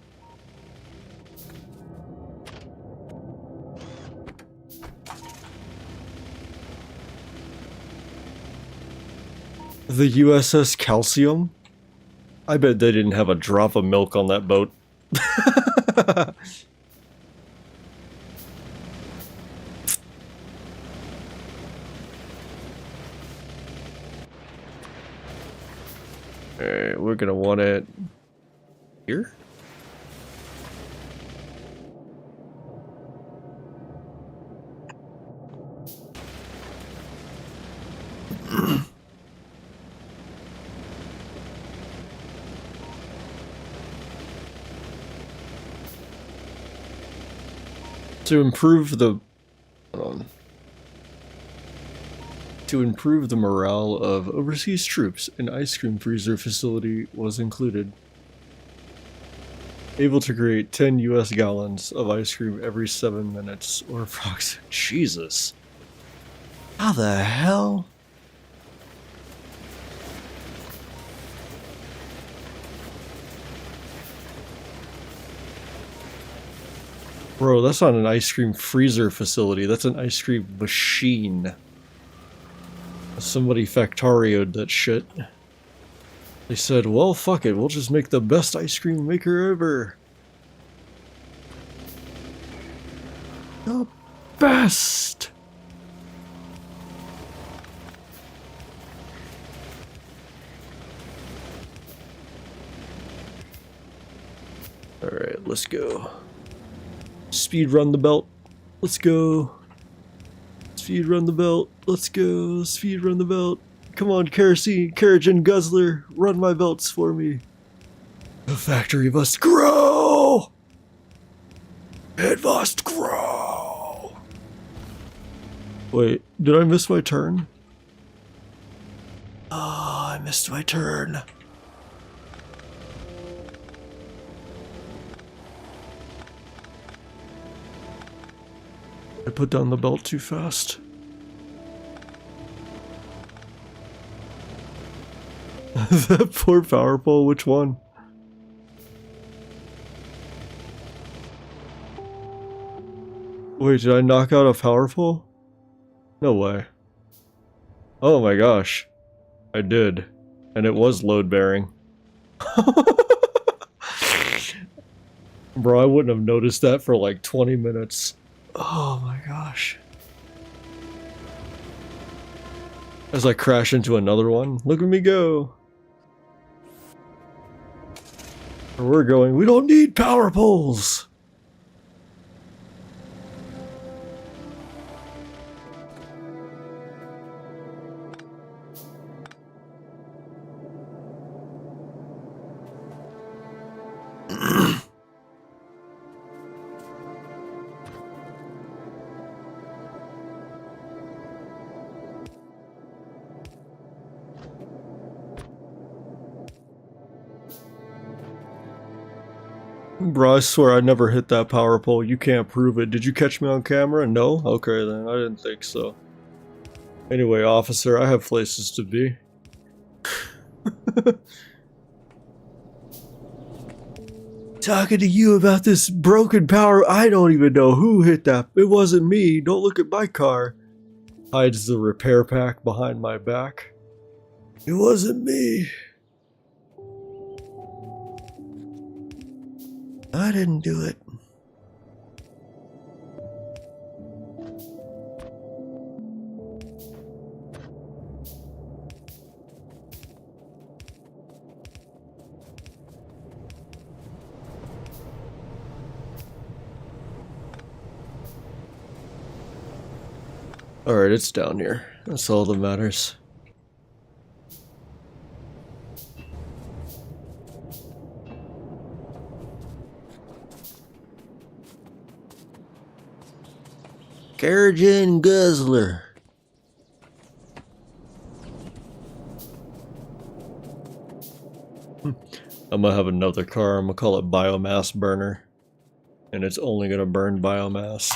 The USS Calcium? I bet they didn't have a drop of milk on that boat. Alright, we're gonna want it here? To improve the morale of overseas troops, an ice cream freezer facility was included. Able to create 10 US gallons of ice cream every 7 minutes, or approximately. Jesus. How the hell? Bro, that's not an ice cream freezer facility, that's an ice cream machine. Somebody Factorio'd that shit. They said, well, fuck it, we'll just make the best ice cream maker ever. The best! Alright, let's go. Speed run the belt. Let's go. Speed run the belt. Let's go. Speed run the belt. Come on, Keragen Guzzler. Run my belts for me. The factory must grow. It must grow. Wait, did I miss my turn? Ah, I missed my turn. I put down the belt too fast. That poor power pole, which one? Wait, did I knock out a power pole? No way. Oh my gosh. I did. And it was load bearing. Bro, I wouldn't have noticed that for like 20 minutes. Oh my gosh. As I crash into another one, look at me go. Where we're going, we don't need power poles. Bro, I swear I never hit that power pole. You can't prove it. Did you catch me on camera? No? Okay then, I didn't think so. Anyway, officer, I have places to be. Talking to you about this broken power. I don't even know who hit that. It wasn't me. Don't look at my car. Hides the repair pack behind my back. It wasn't me. I didn't do it. Alright, it's down here. That's all that matters. Carrigan Guzzler. I'm gonna have another car. I'm gonna call it Biomass Burner. And it's only gonna burn biomass.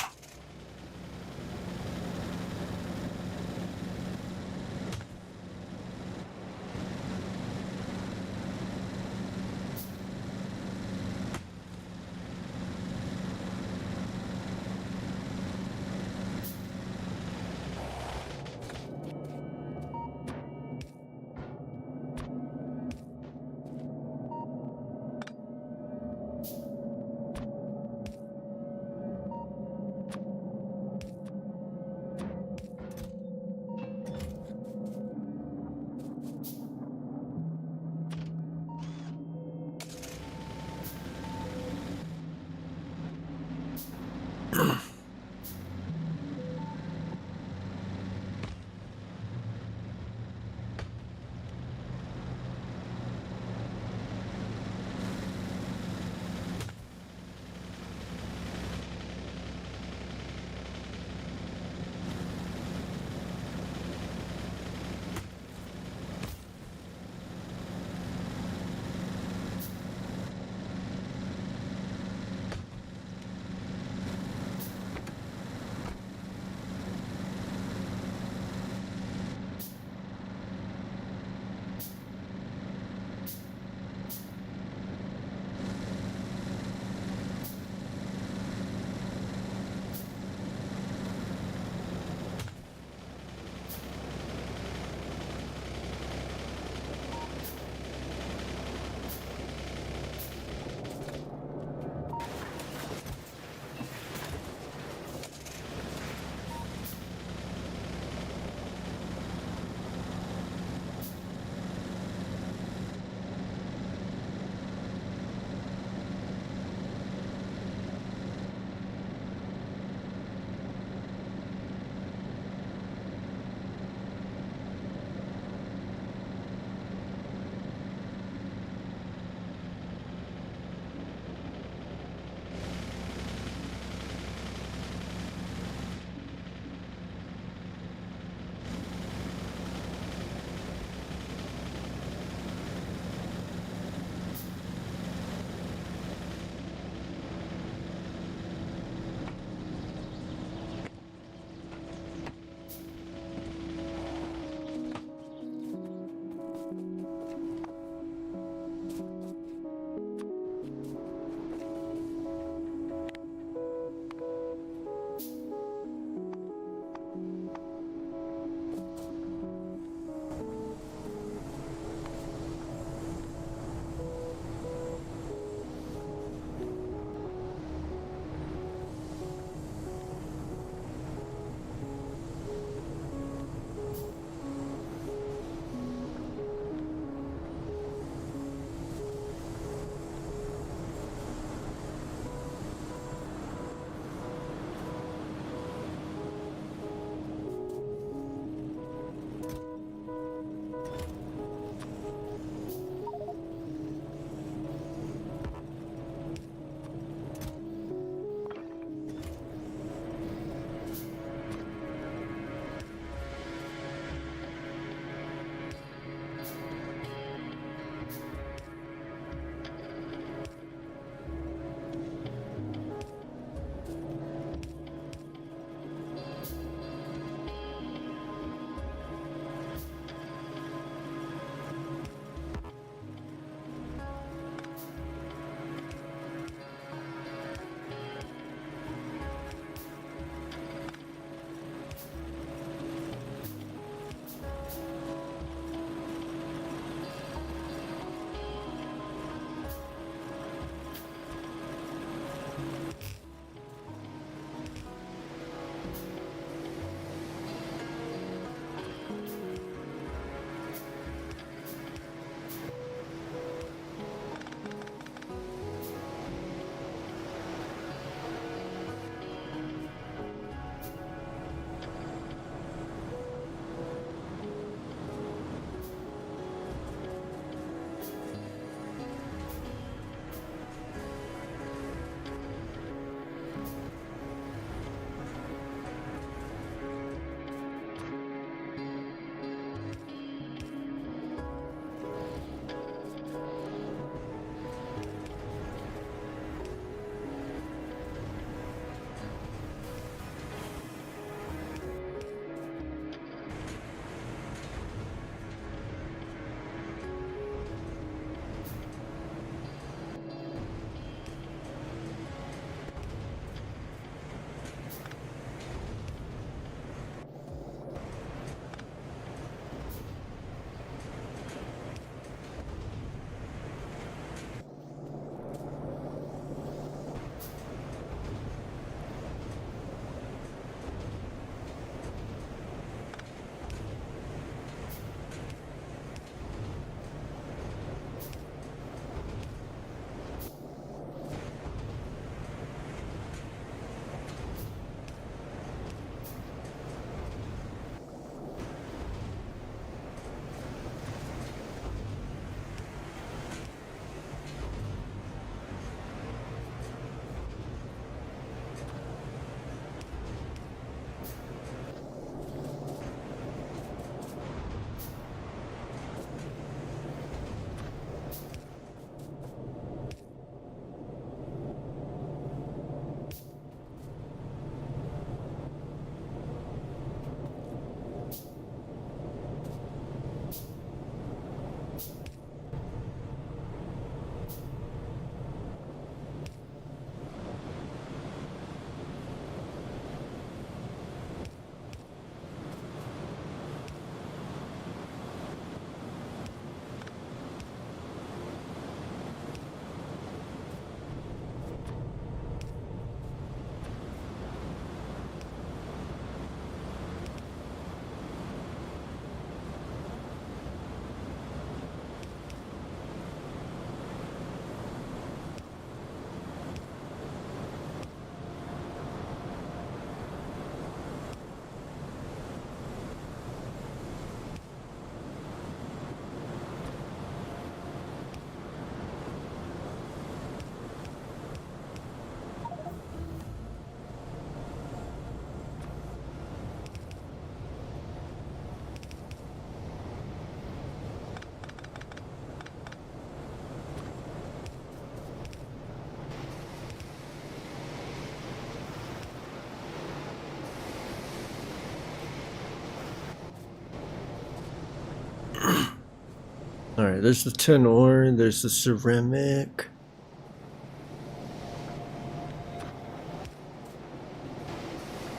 Alright, there's the tin ore, there's the ceramic.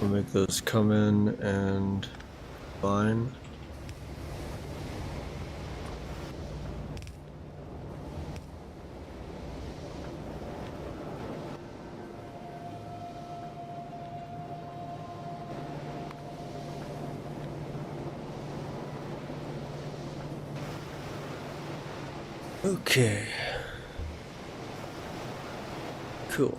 We'll make those come in and fine. Okay. Cool.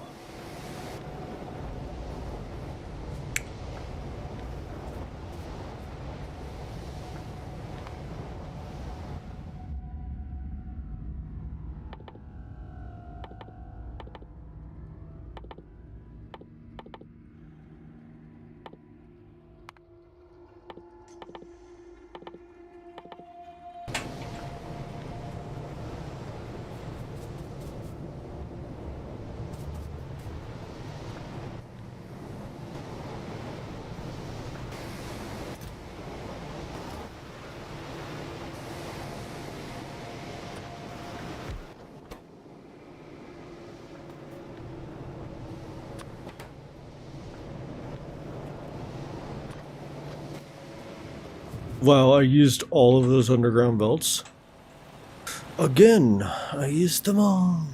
Wow, I used all of those underground belts. Again, I used them all.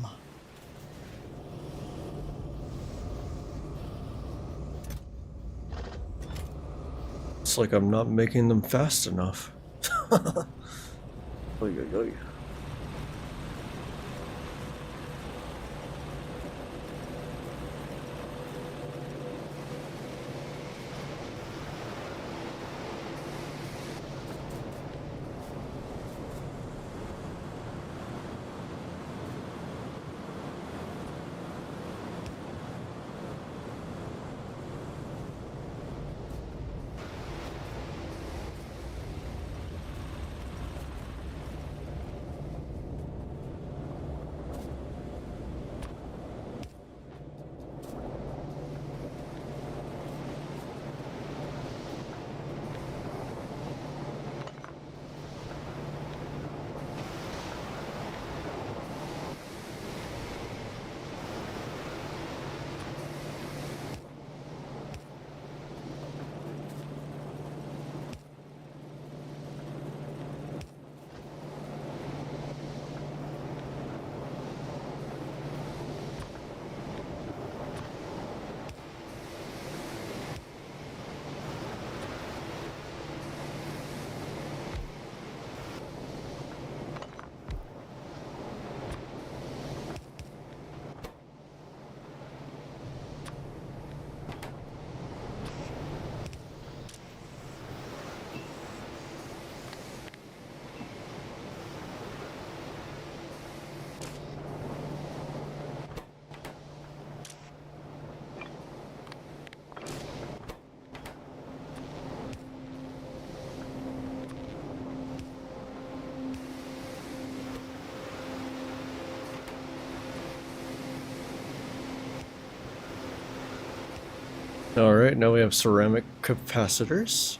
It's like I'm not making them fast enough. Oy, oy, oy. Alright, now we have ceramic capacitors.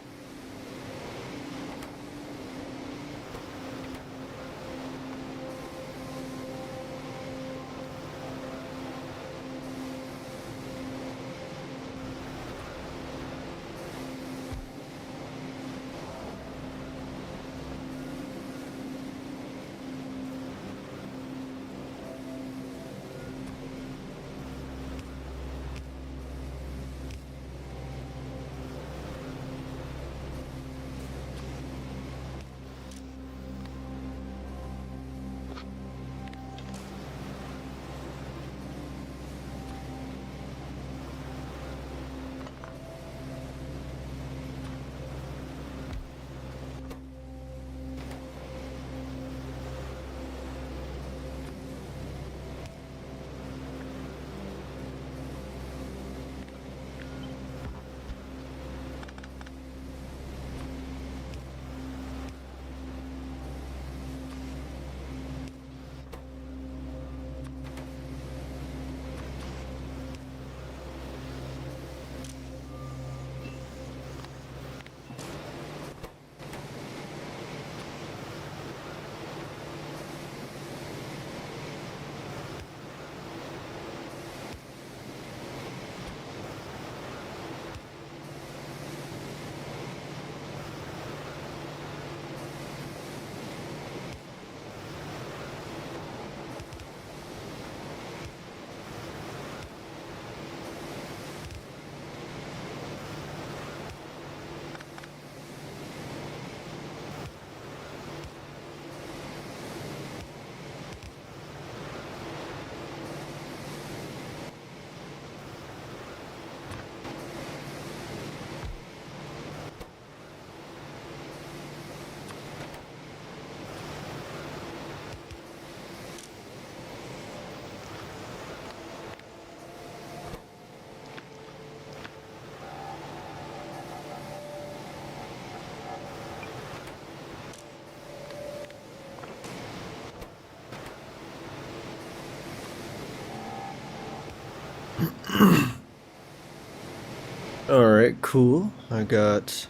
Alright, cool. I got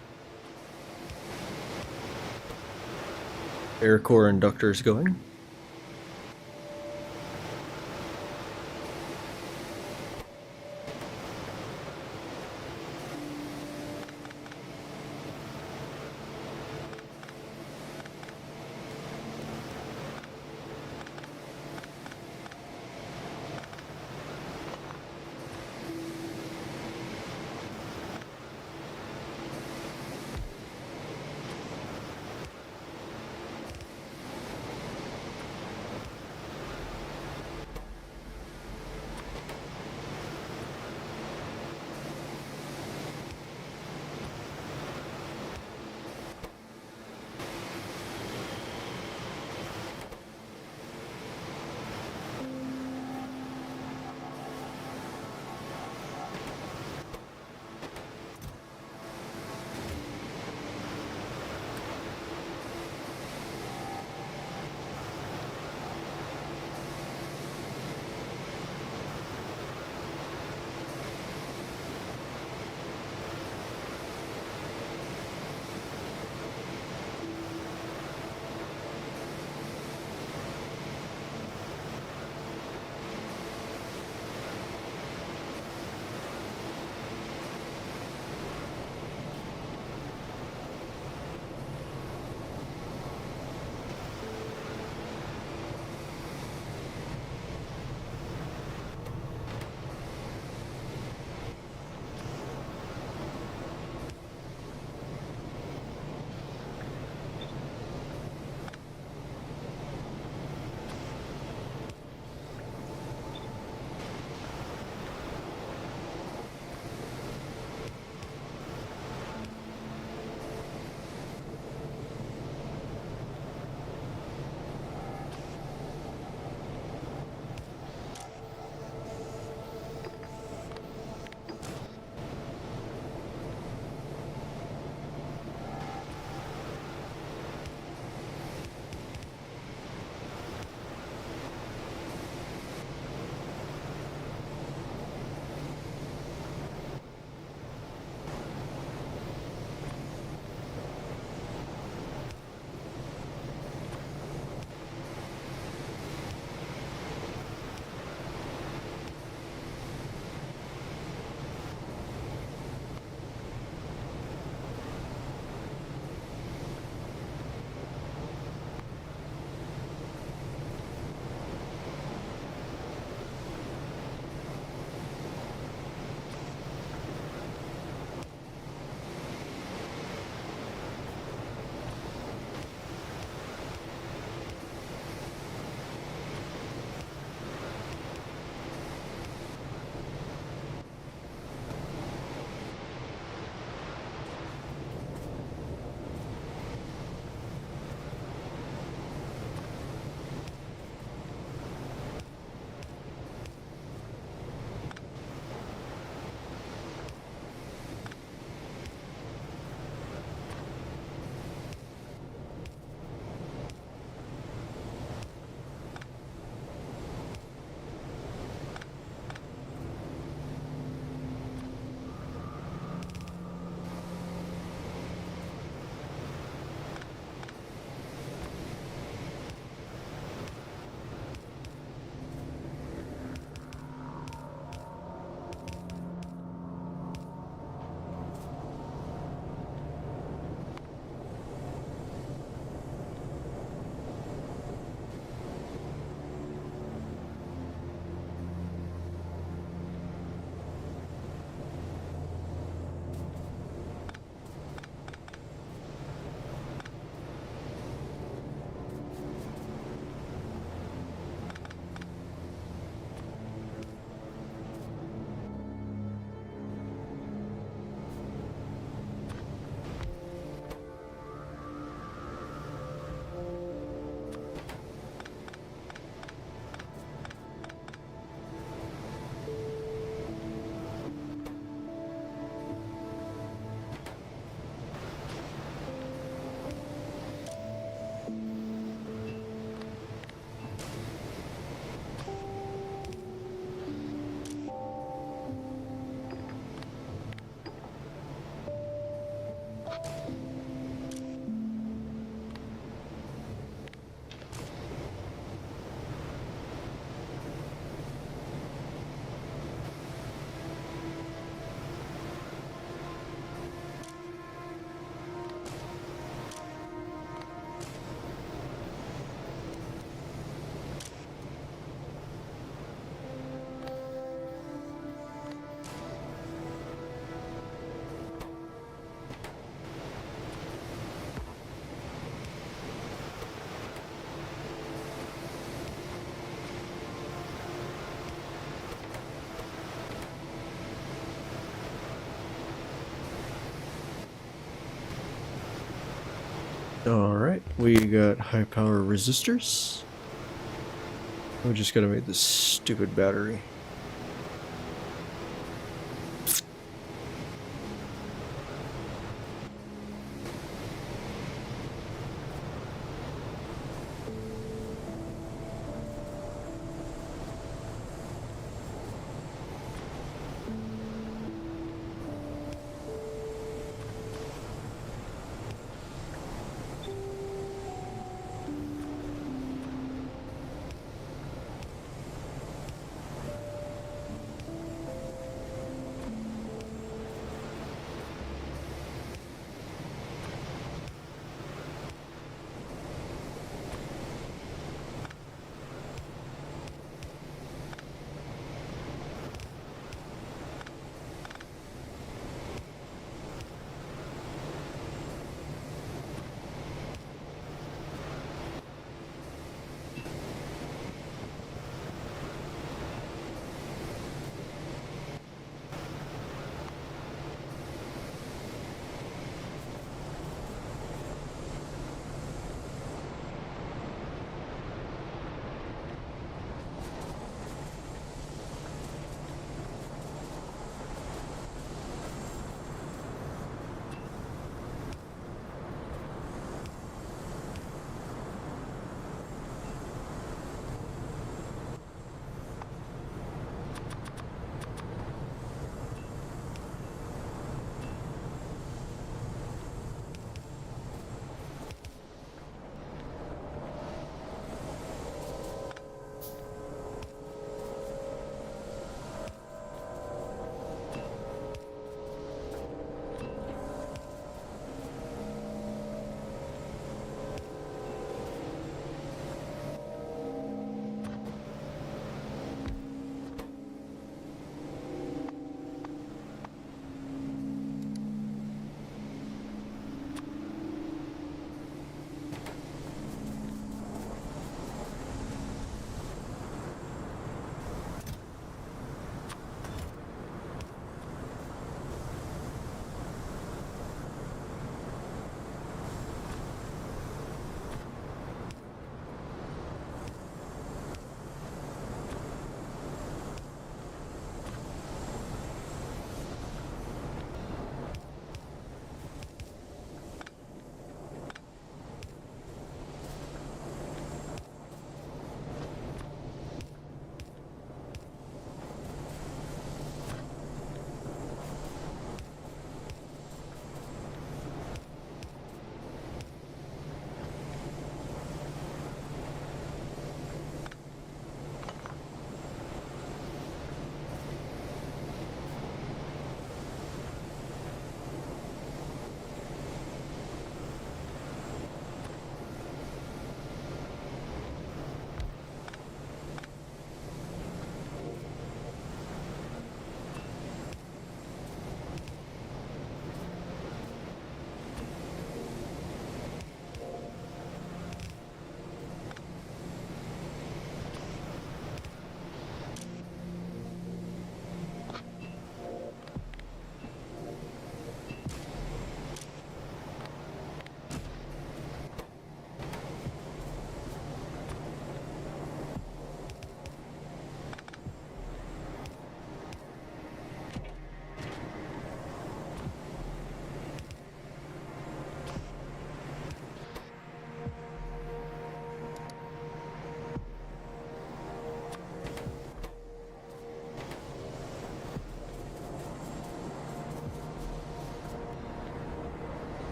air core inductors going. Alright, we got high power resistors. We just gotta make this stupid battery.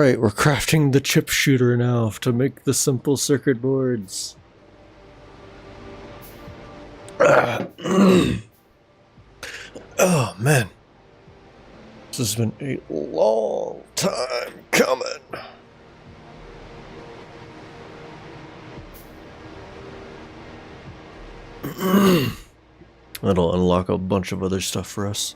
right, we're crafting the chip shooter now to make the simple circuit boards. Oh man, this has been a long time coming. That'll unlock a bunch of other stuff for us.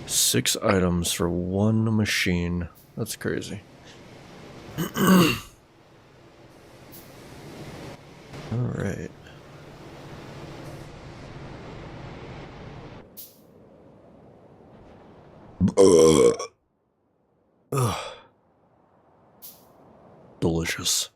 Six items for one machine. That's crazy. Alright. Delicious.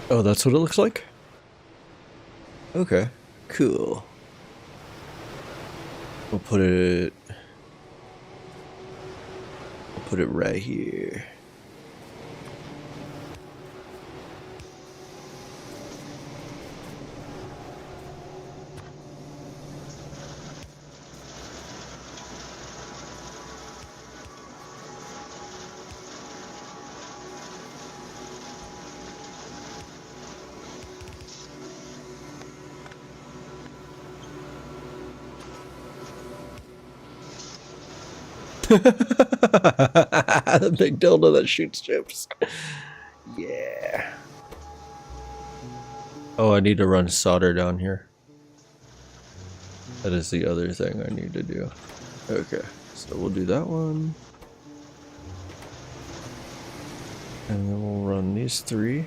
Oh, that's what it looks like? Okay, cool. We'll put it right here. The big dildo that shoots chips. Yeah. Oh, I need to run solder down here. That is the other thing I need to do. Okay, so we'll do that one. And then we'll run these three.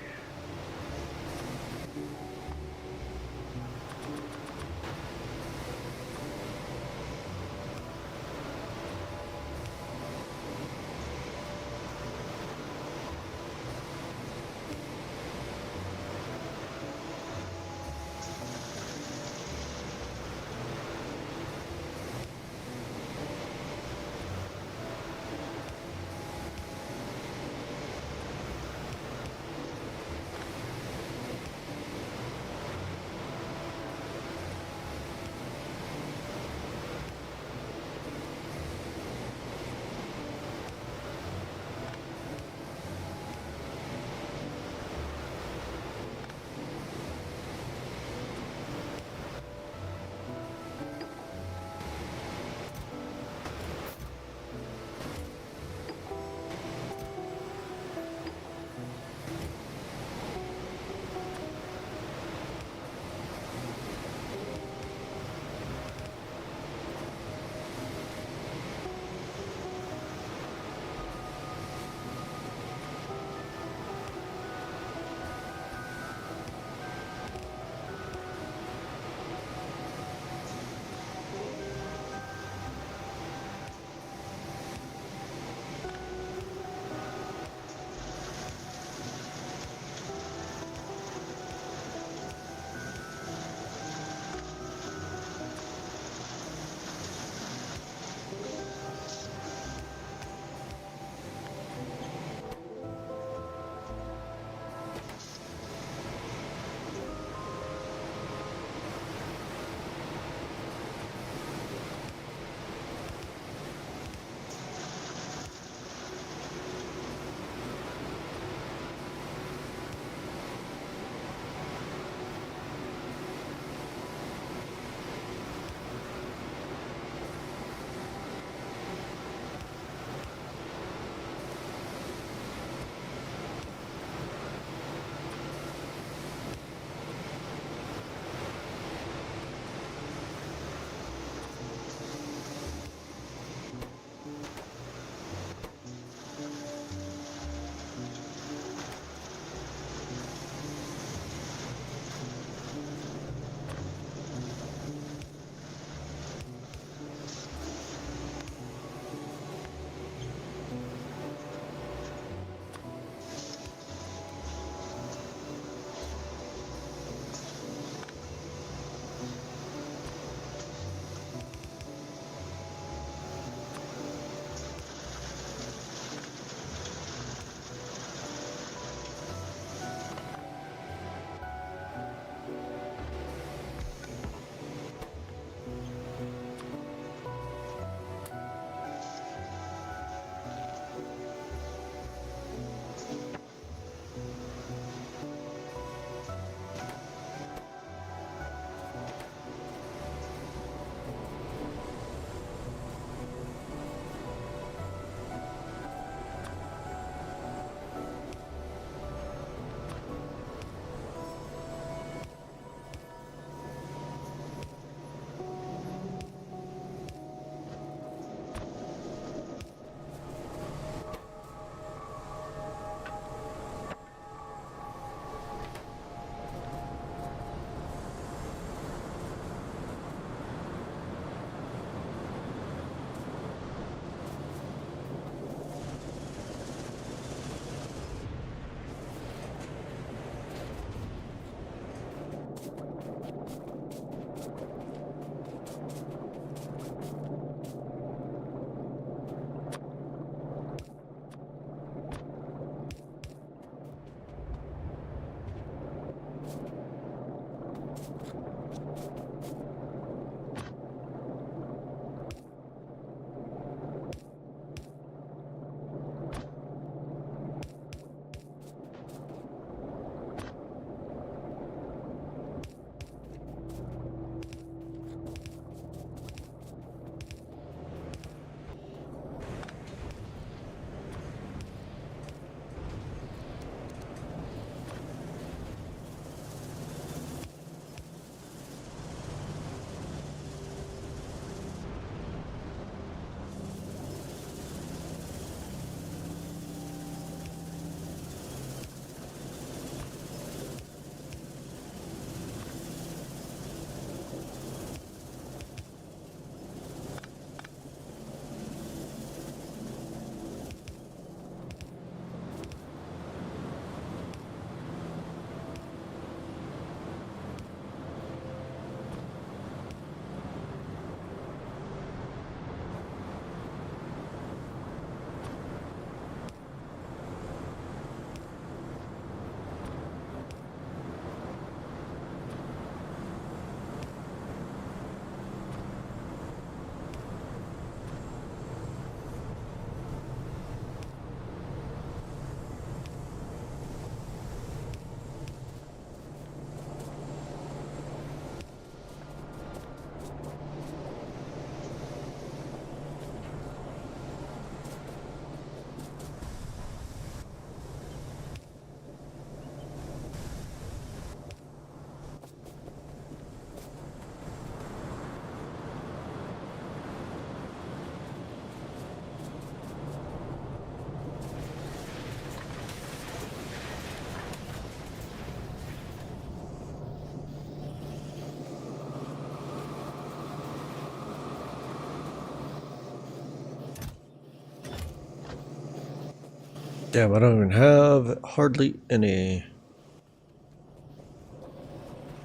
Damn, I don't even have hardly any.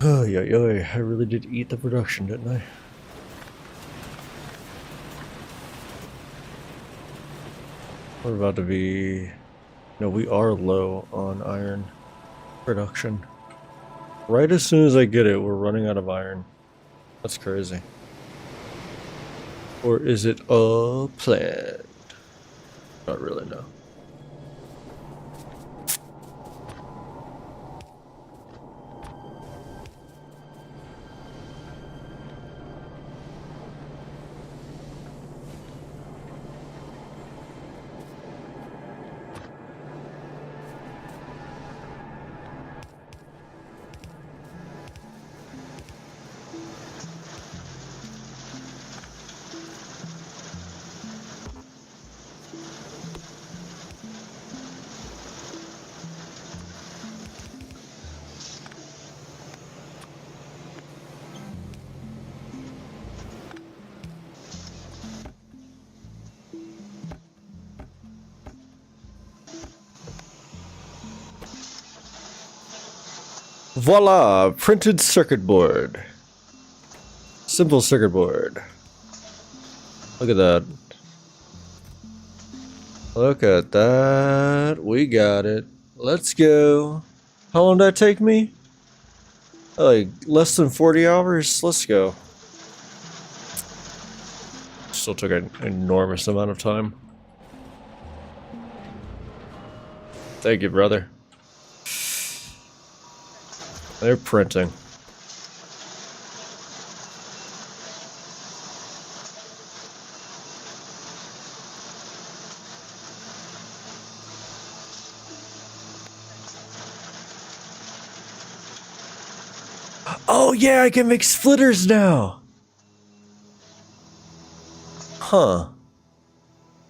Oh, yeah, yeah, I really did eat the production, didn't I? We're about to be... No, we are low on iron production. Right as soon as I get it, we're running out of iron. That's crazy. Or is it all planned? Not really, no. Voila! Printed circuit board. Simple circuit board. Look at that. Look at that. We got it. Let's go. How long did that take me? Like less than 40 hours? Let's go. Still took an enormous amount of time. Thank you, brother. They're printing. Oh yeah, I can make splitters now! Huh.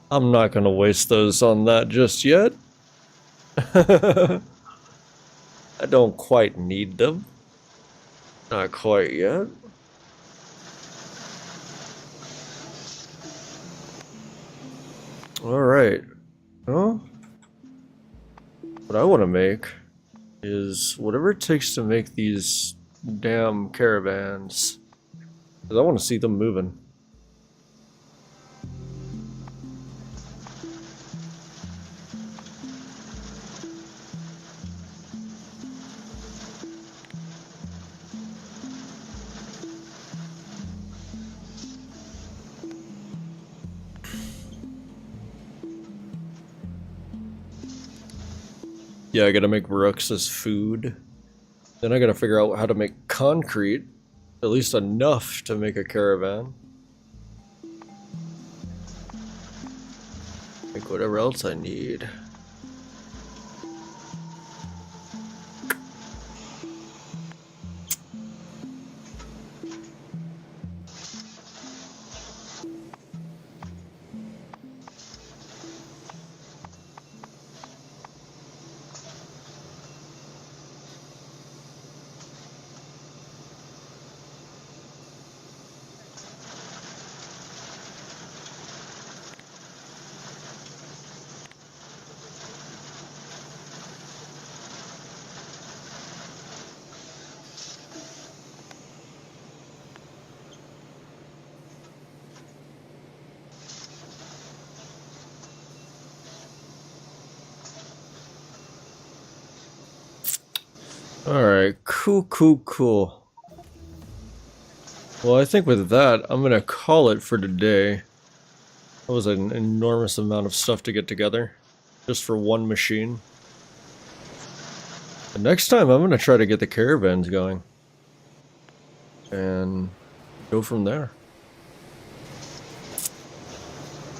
I'm not gonna waste those on that just yet. I don't quite need them. Not quite yet. Alright. Well, what I want to make is whatever it takes to make these damn caravans. Because I want to see them moving. Yeah, I gotta make rooks as food. Then I gotta figure out how to make concrete. At least enough to make a caravan. Make whatever else I need. Alright, cool. Well, I think with that, I'm gonna call it for today. That was an enormous amount of stuff to get together, just for one machine. And next time, I'm gonna try to get the caravans going. And go from there.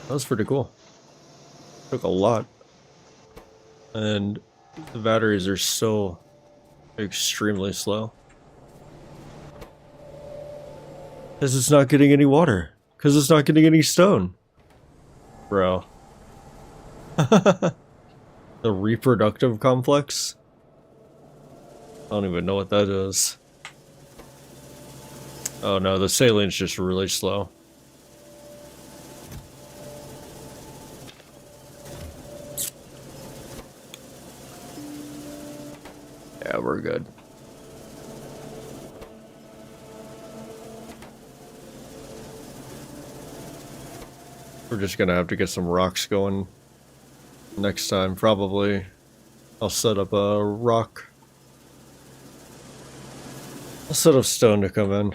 That was pretty cool. Took a lot. And the batteries are so extremely slow. Because it's not getting any water. Because it's not getting any stone. Bro. The reproductive complex? I don't even know what that is. Oh no, the salient's just really slow. We're just gonna have to get some rocks going next time, probably. I'll set up a rock. I'll set up stone to come in.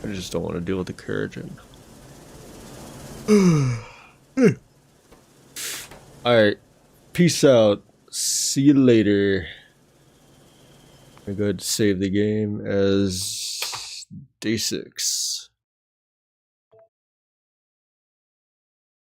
I just don't want to deal with the carriage. Alright. Peace out. See you later. I'm going to go ahead and save the game as day 6.